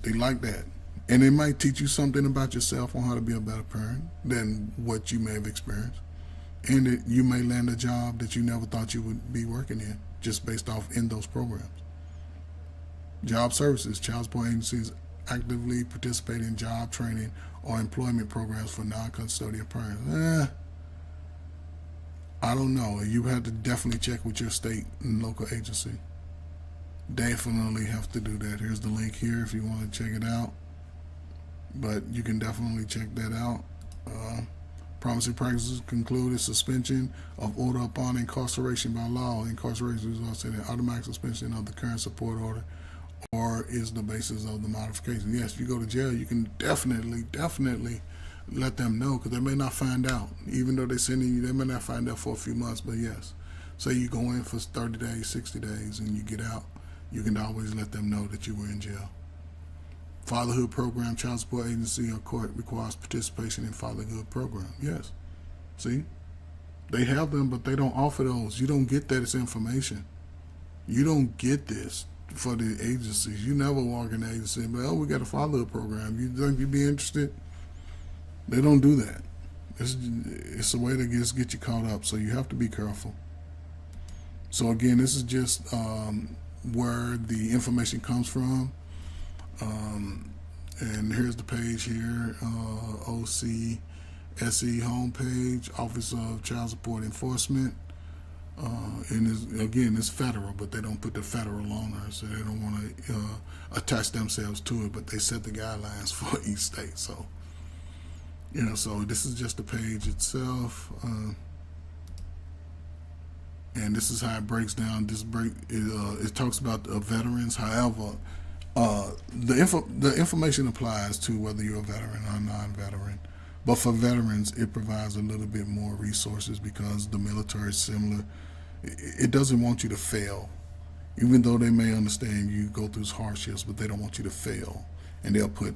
[SPEAKER 1] They like that. And it might teach you something about yourself on how to be a better parent than what you may have experienced. And you may land a job that you never thought you would be working in just based off in those programs. Job services. Child support agencies actively participate in job training or employment programs for non-custodial parents. I don't know. You have to definitely check with your state and local agency. Definitely have to do that. Here's the link here if you want to check it out. But you can definitely check that out. Promising practices conclude a suspension of order upon incarceration by law. Incarceration results in an automatic suspension of the current support order or is the basis of the modification. Yes, if you go to jail, you can definitely let them know, because they may not find out. Even though they're sending you, they may not find out for a few months. But yes, say you go in for 30 days, 60 days, and you get out, you can always let them know that you were in jail. Fatherhood program, child support agency or court requires participation in fatherhood program. Yes. See? They have them, but they don't offer those. You don't get that as information. You don't get this for the agencies. You never walk in the agency and be, oh, we got a fatherhood program. You think you'd be interested? They don't do that. It's a way to just get you caught up, so you have to be careful. So again, this is just where the information comes from. And here's the page here, OCSE homepage, Office of Child Support Enforcement. And it's federal, but they don't put the federal on there, so they don't want to attach themselves to it, but they set the guidelines for each state. So, so this is just the page itself. And this is how it breaks down. It talks about veterans. However, the information applies to whether you're a veteran or non-veteran. But for veterans, it provides a little bit more resources because the military is similar. It doesn't want you to fail, even though they may understand you go through hardships, but they don't want you to fail. And they'll put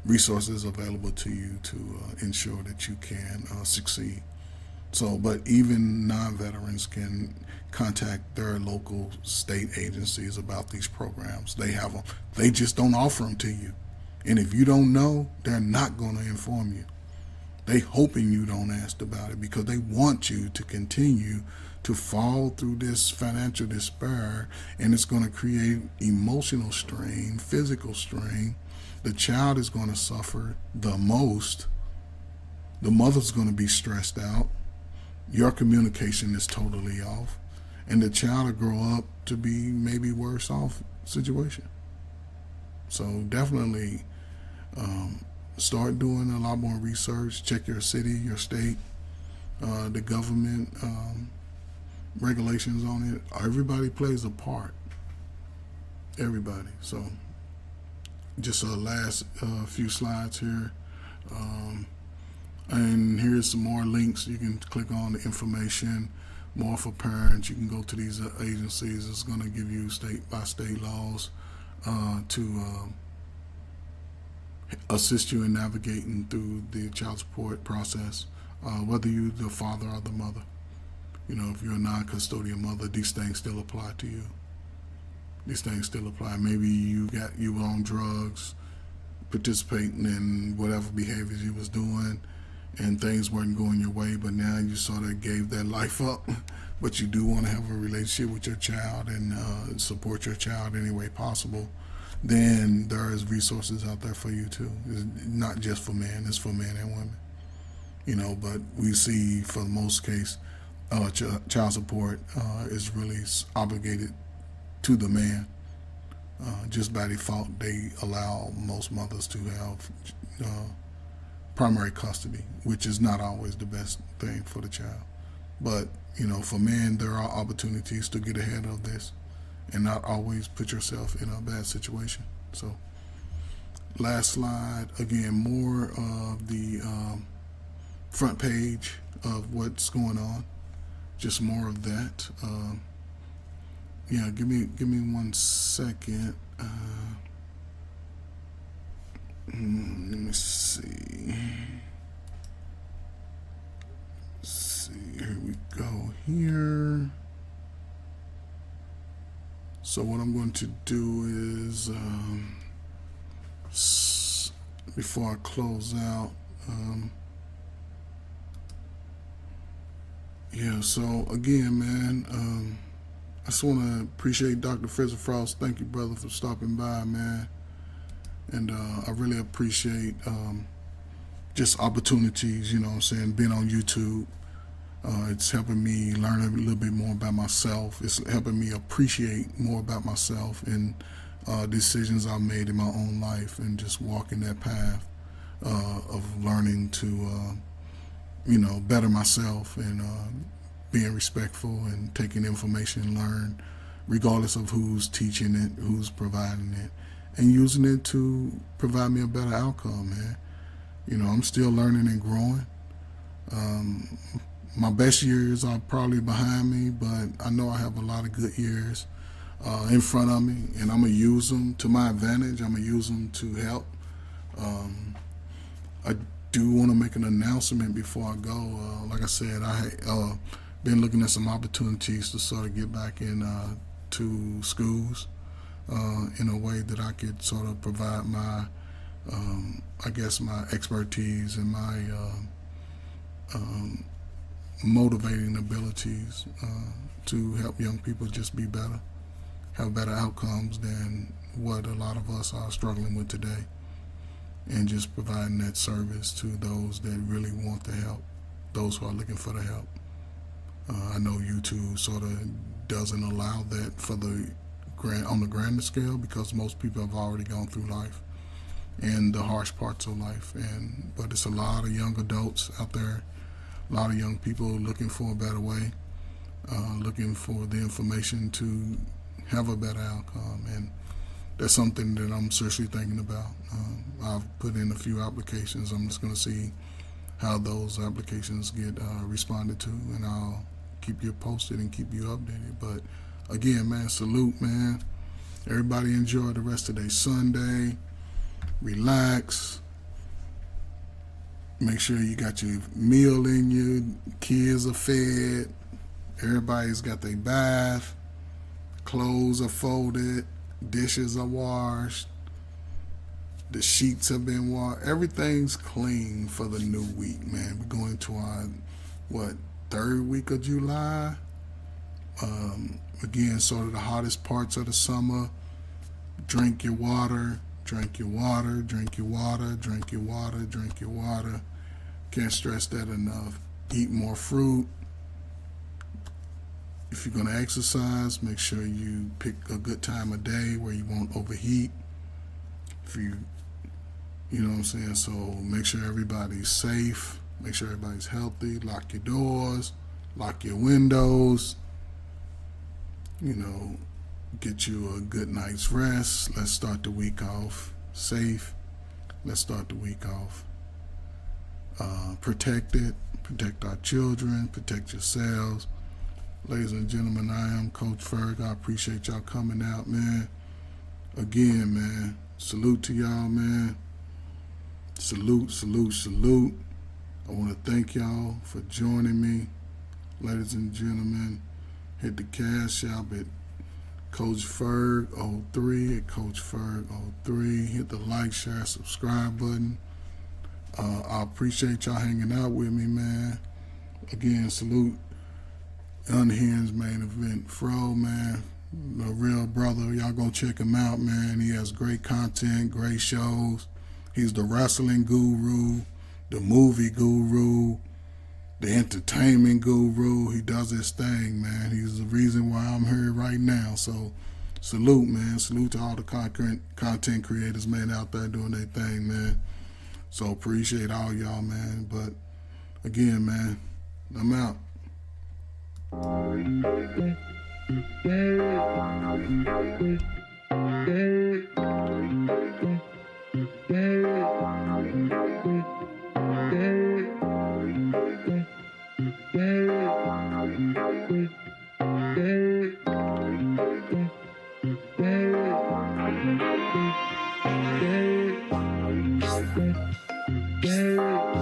[SPEAKER 1] resources available to you to ensure that you can succeed. So, but even non-veterans can contact their local state agencies about these programs. They have them. They just don't offer them to you. And if you don't know, they're not going to inform you. They hoping you don't ask about it because they want you to continue to fall through this financial despair, and it's going to create emotional strain, physical strain. The child is going to suffer the most. The mother's going to be stressed out. Your communication is totally off, and the child will grow up to be maybe worse off situation. So definitely start doing a lot more research. Check your city, your state, the government regulations on it. Everybody plays a part. Everybody. So just a last few slides here. And here's some more links. You can click on the information, more for parents. You can go to these agencies. It's going to give you state by state laws to assist you in navigating through the child support process, whether you're the father or the mother. If you're a non-custodial mother, these things still apply to you. These things still apply. Maybe you were on drugs, participating in whatever behaviors you was doing, and things weren't going your way, but now you sort of gave that life up, but you do want to have a relationship with your child and support your child any way possible, then there is resources out there for you too. It's not just for men, it's for men and women. But we see for the most case, child support is really obligated to the man. Just by default, they allow most mothers to have primary custody, which is not always the best thing for the child. But, for men, there are opportunities to get ahead of this and not always put yourself in a bad situation. So, last slide, again, more of the front page of what's going on. Just more of that. Give me 1 second. Let me see. Here we go here. So what I'm going to do is, before I close out, so again, man, I just want to appreciate Dr. Fritz Frost. Thank you, brother, for stopping by, man. And I really appreciate just opportunities, being on YouTube. It's helping me learn a little bit more about myself. It's helping me appreciate more about myself and decisions I've made in my own life, and just walking that path of learning to, better myself and being respectful and taking information learned, regardless of who's teaching it, who's providing it, and using it to provide me a better outcome, man. You know, I'm still learning and growing. Um, my best years are probably behind me, but I know I have a lot of good years in front of me, and I'm gonna use them to my advantage. I'm gonna use them to help. Um, I do want to make an announcement before I go. Like I said, I been looking at some opportunities to sort of get back in to schools in a way that I could sort of provide my, I guess, my expertise and my um, motivating abilities to help young people just be better, have better outcomes than what a lot of us are struggling with today, and just providing that service to those that really want the help, those who are looking for the help. I know YouTube sort of doesn't allow that for the on the grander scale because most people have already gone through life and the harsh parts of life. But it's a lot of young adults out there, a lot of young people looking for a better way, looking for the information to have a better outcome, and that's something that I'm seriously thinking about. I've put in a few applications. I'm just going to see how those applications get responded to, and I'll keep you posted and keep you updated. But again, man, salute, man. Everybody enjoy the rest of their Sunday. Relax. Make sure you got your meal in you. Kids are fed. Everybody's got their bath. Clothes are folded. Dishes are washed. The sheets have been washed. Everything's clean for the new week, man. We're going to our, third week of July. Again, sort of the hottest parts of the summer. Drink your water. Drink your water. Drink your water. Drink your water. Drink your water. Can't stress that enough. Eat more fruit. If you're going to exercise, make sure you pick a good time of day where you won't overheat. If you know what I'm saying? So make sure everybody's safe. Make sure everybody's healthy. Lock your doors. Lock your windows. You know, get you a good night's rest. Let's start the week off safe. Let's start the week off protected. Protect our children. Protect yourselves. Ladies and gentlemen, I am Coach Ferg. I appreciate y'all coming out, man. Again, man, salute to y'all, man. Salute, salute, salute. I want to thank y'all for joining me. Ladies and gentlemen, hit the Cash App at Coach Ferg 03 at Coach Ferg 03. Hit the like, share, subscribe button. I appreciate y'all hanging out with me, man. Again, salute Unhinged Main Event Fro, man. A real brother. Y'all go check him out, man. He has great content, great shows. He's the wrestling guru, the movie guru, the entertainment guru. He does his thing, man. He's the reason why I'm here right now. So salute, man. Salute to all the content creators, man, out there doing their thing, man. So appreciate all y'all, man. But again, man, I'm out. Yeah.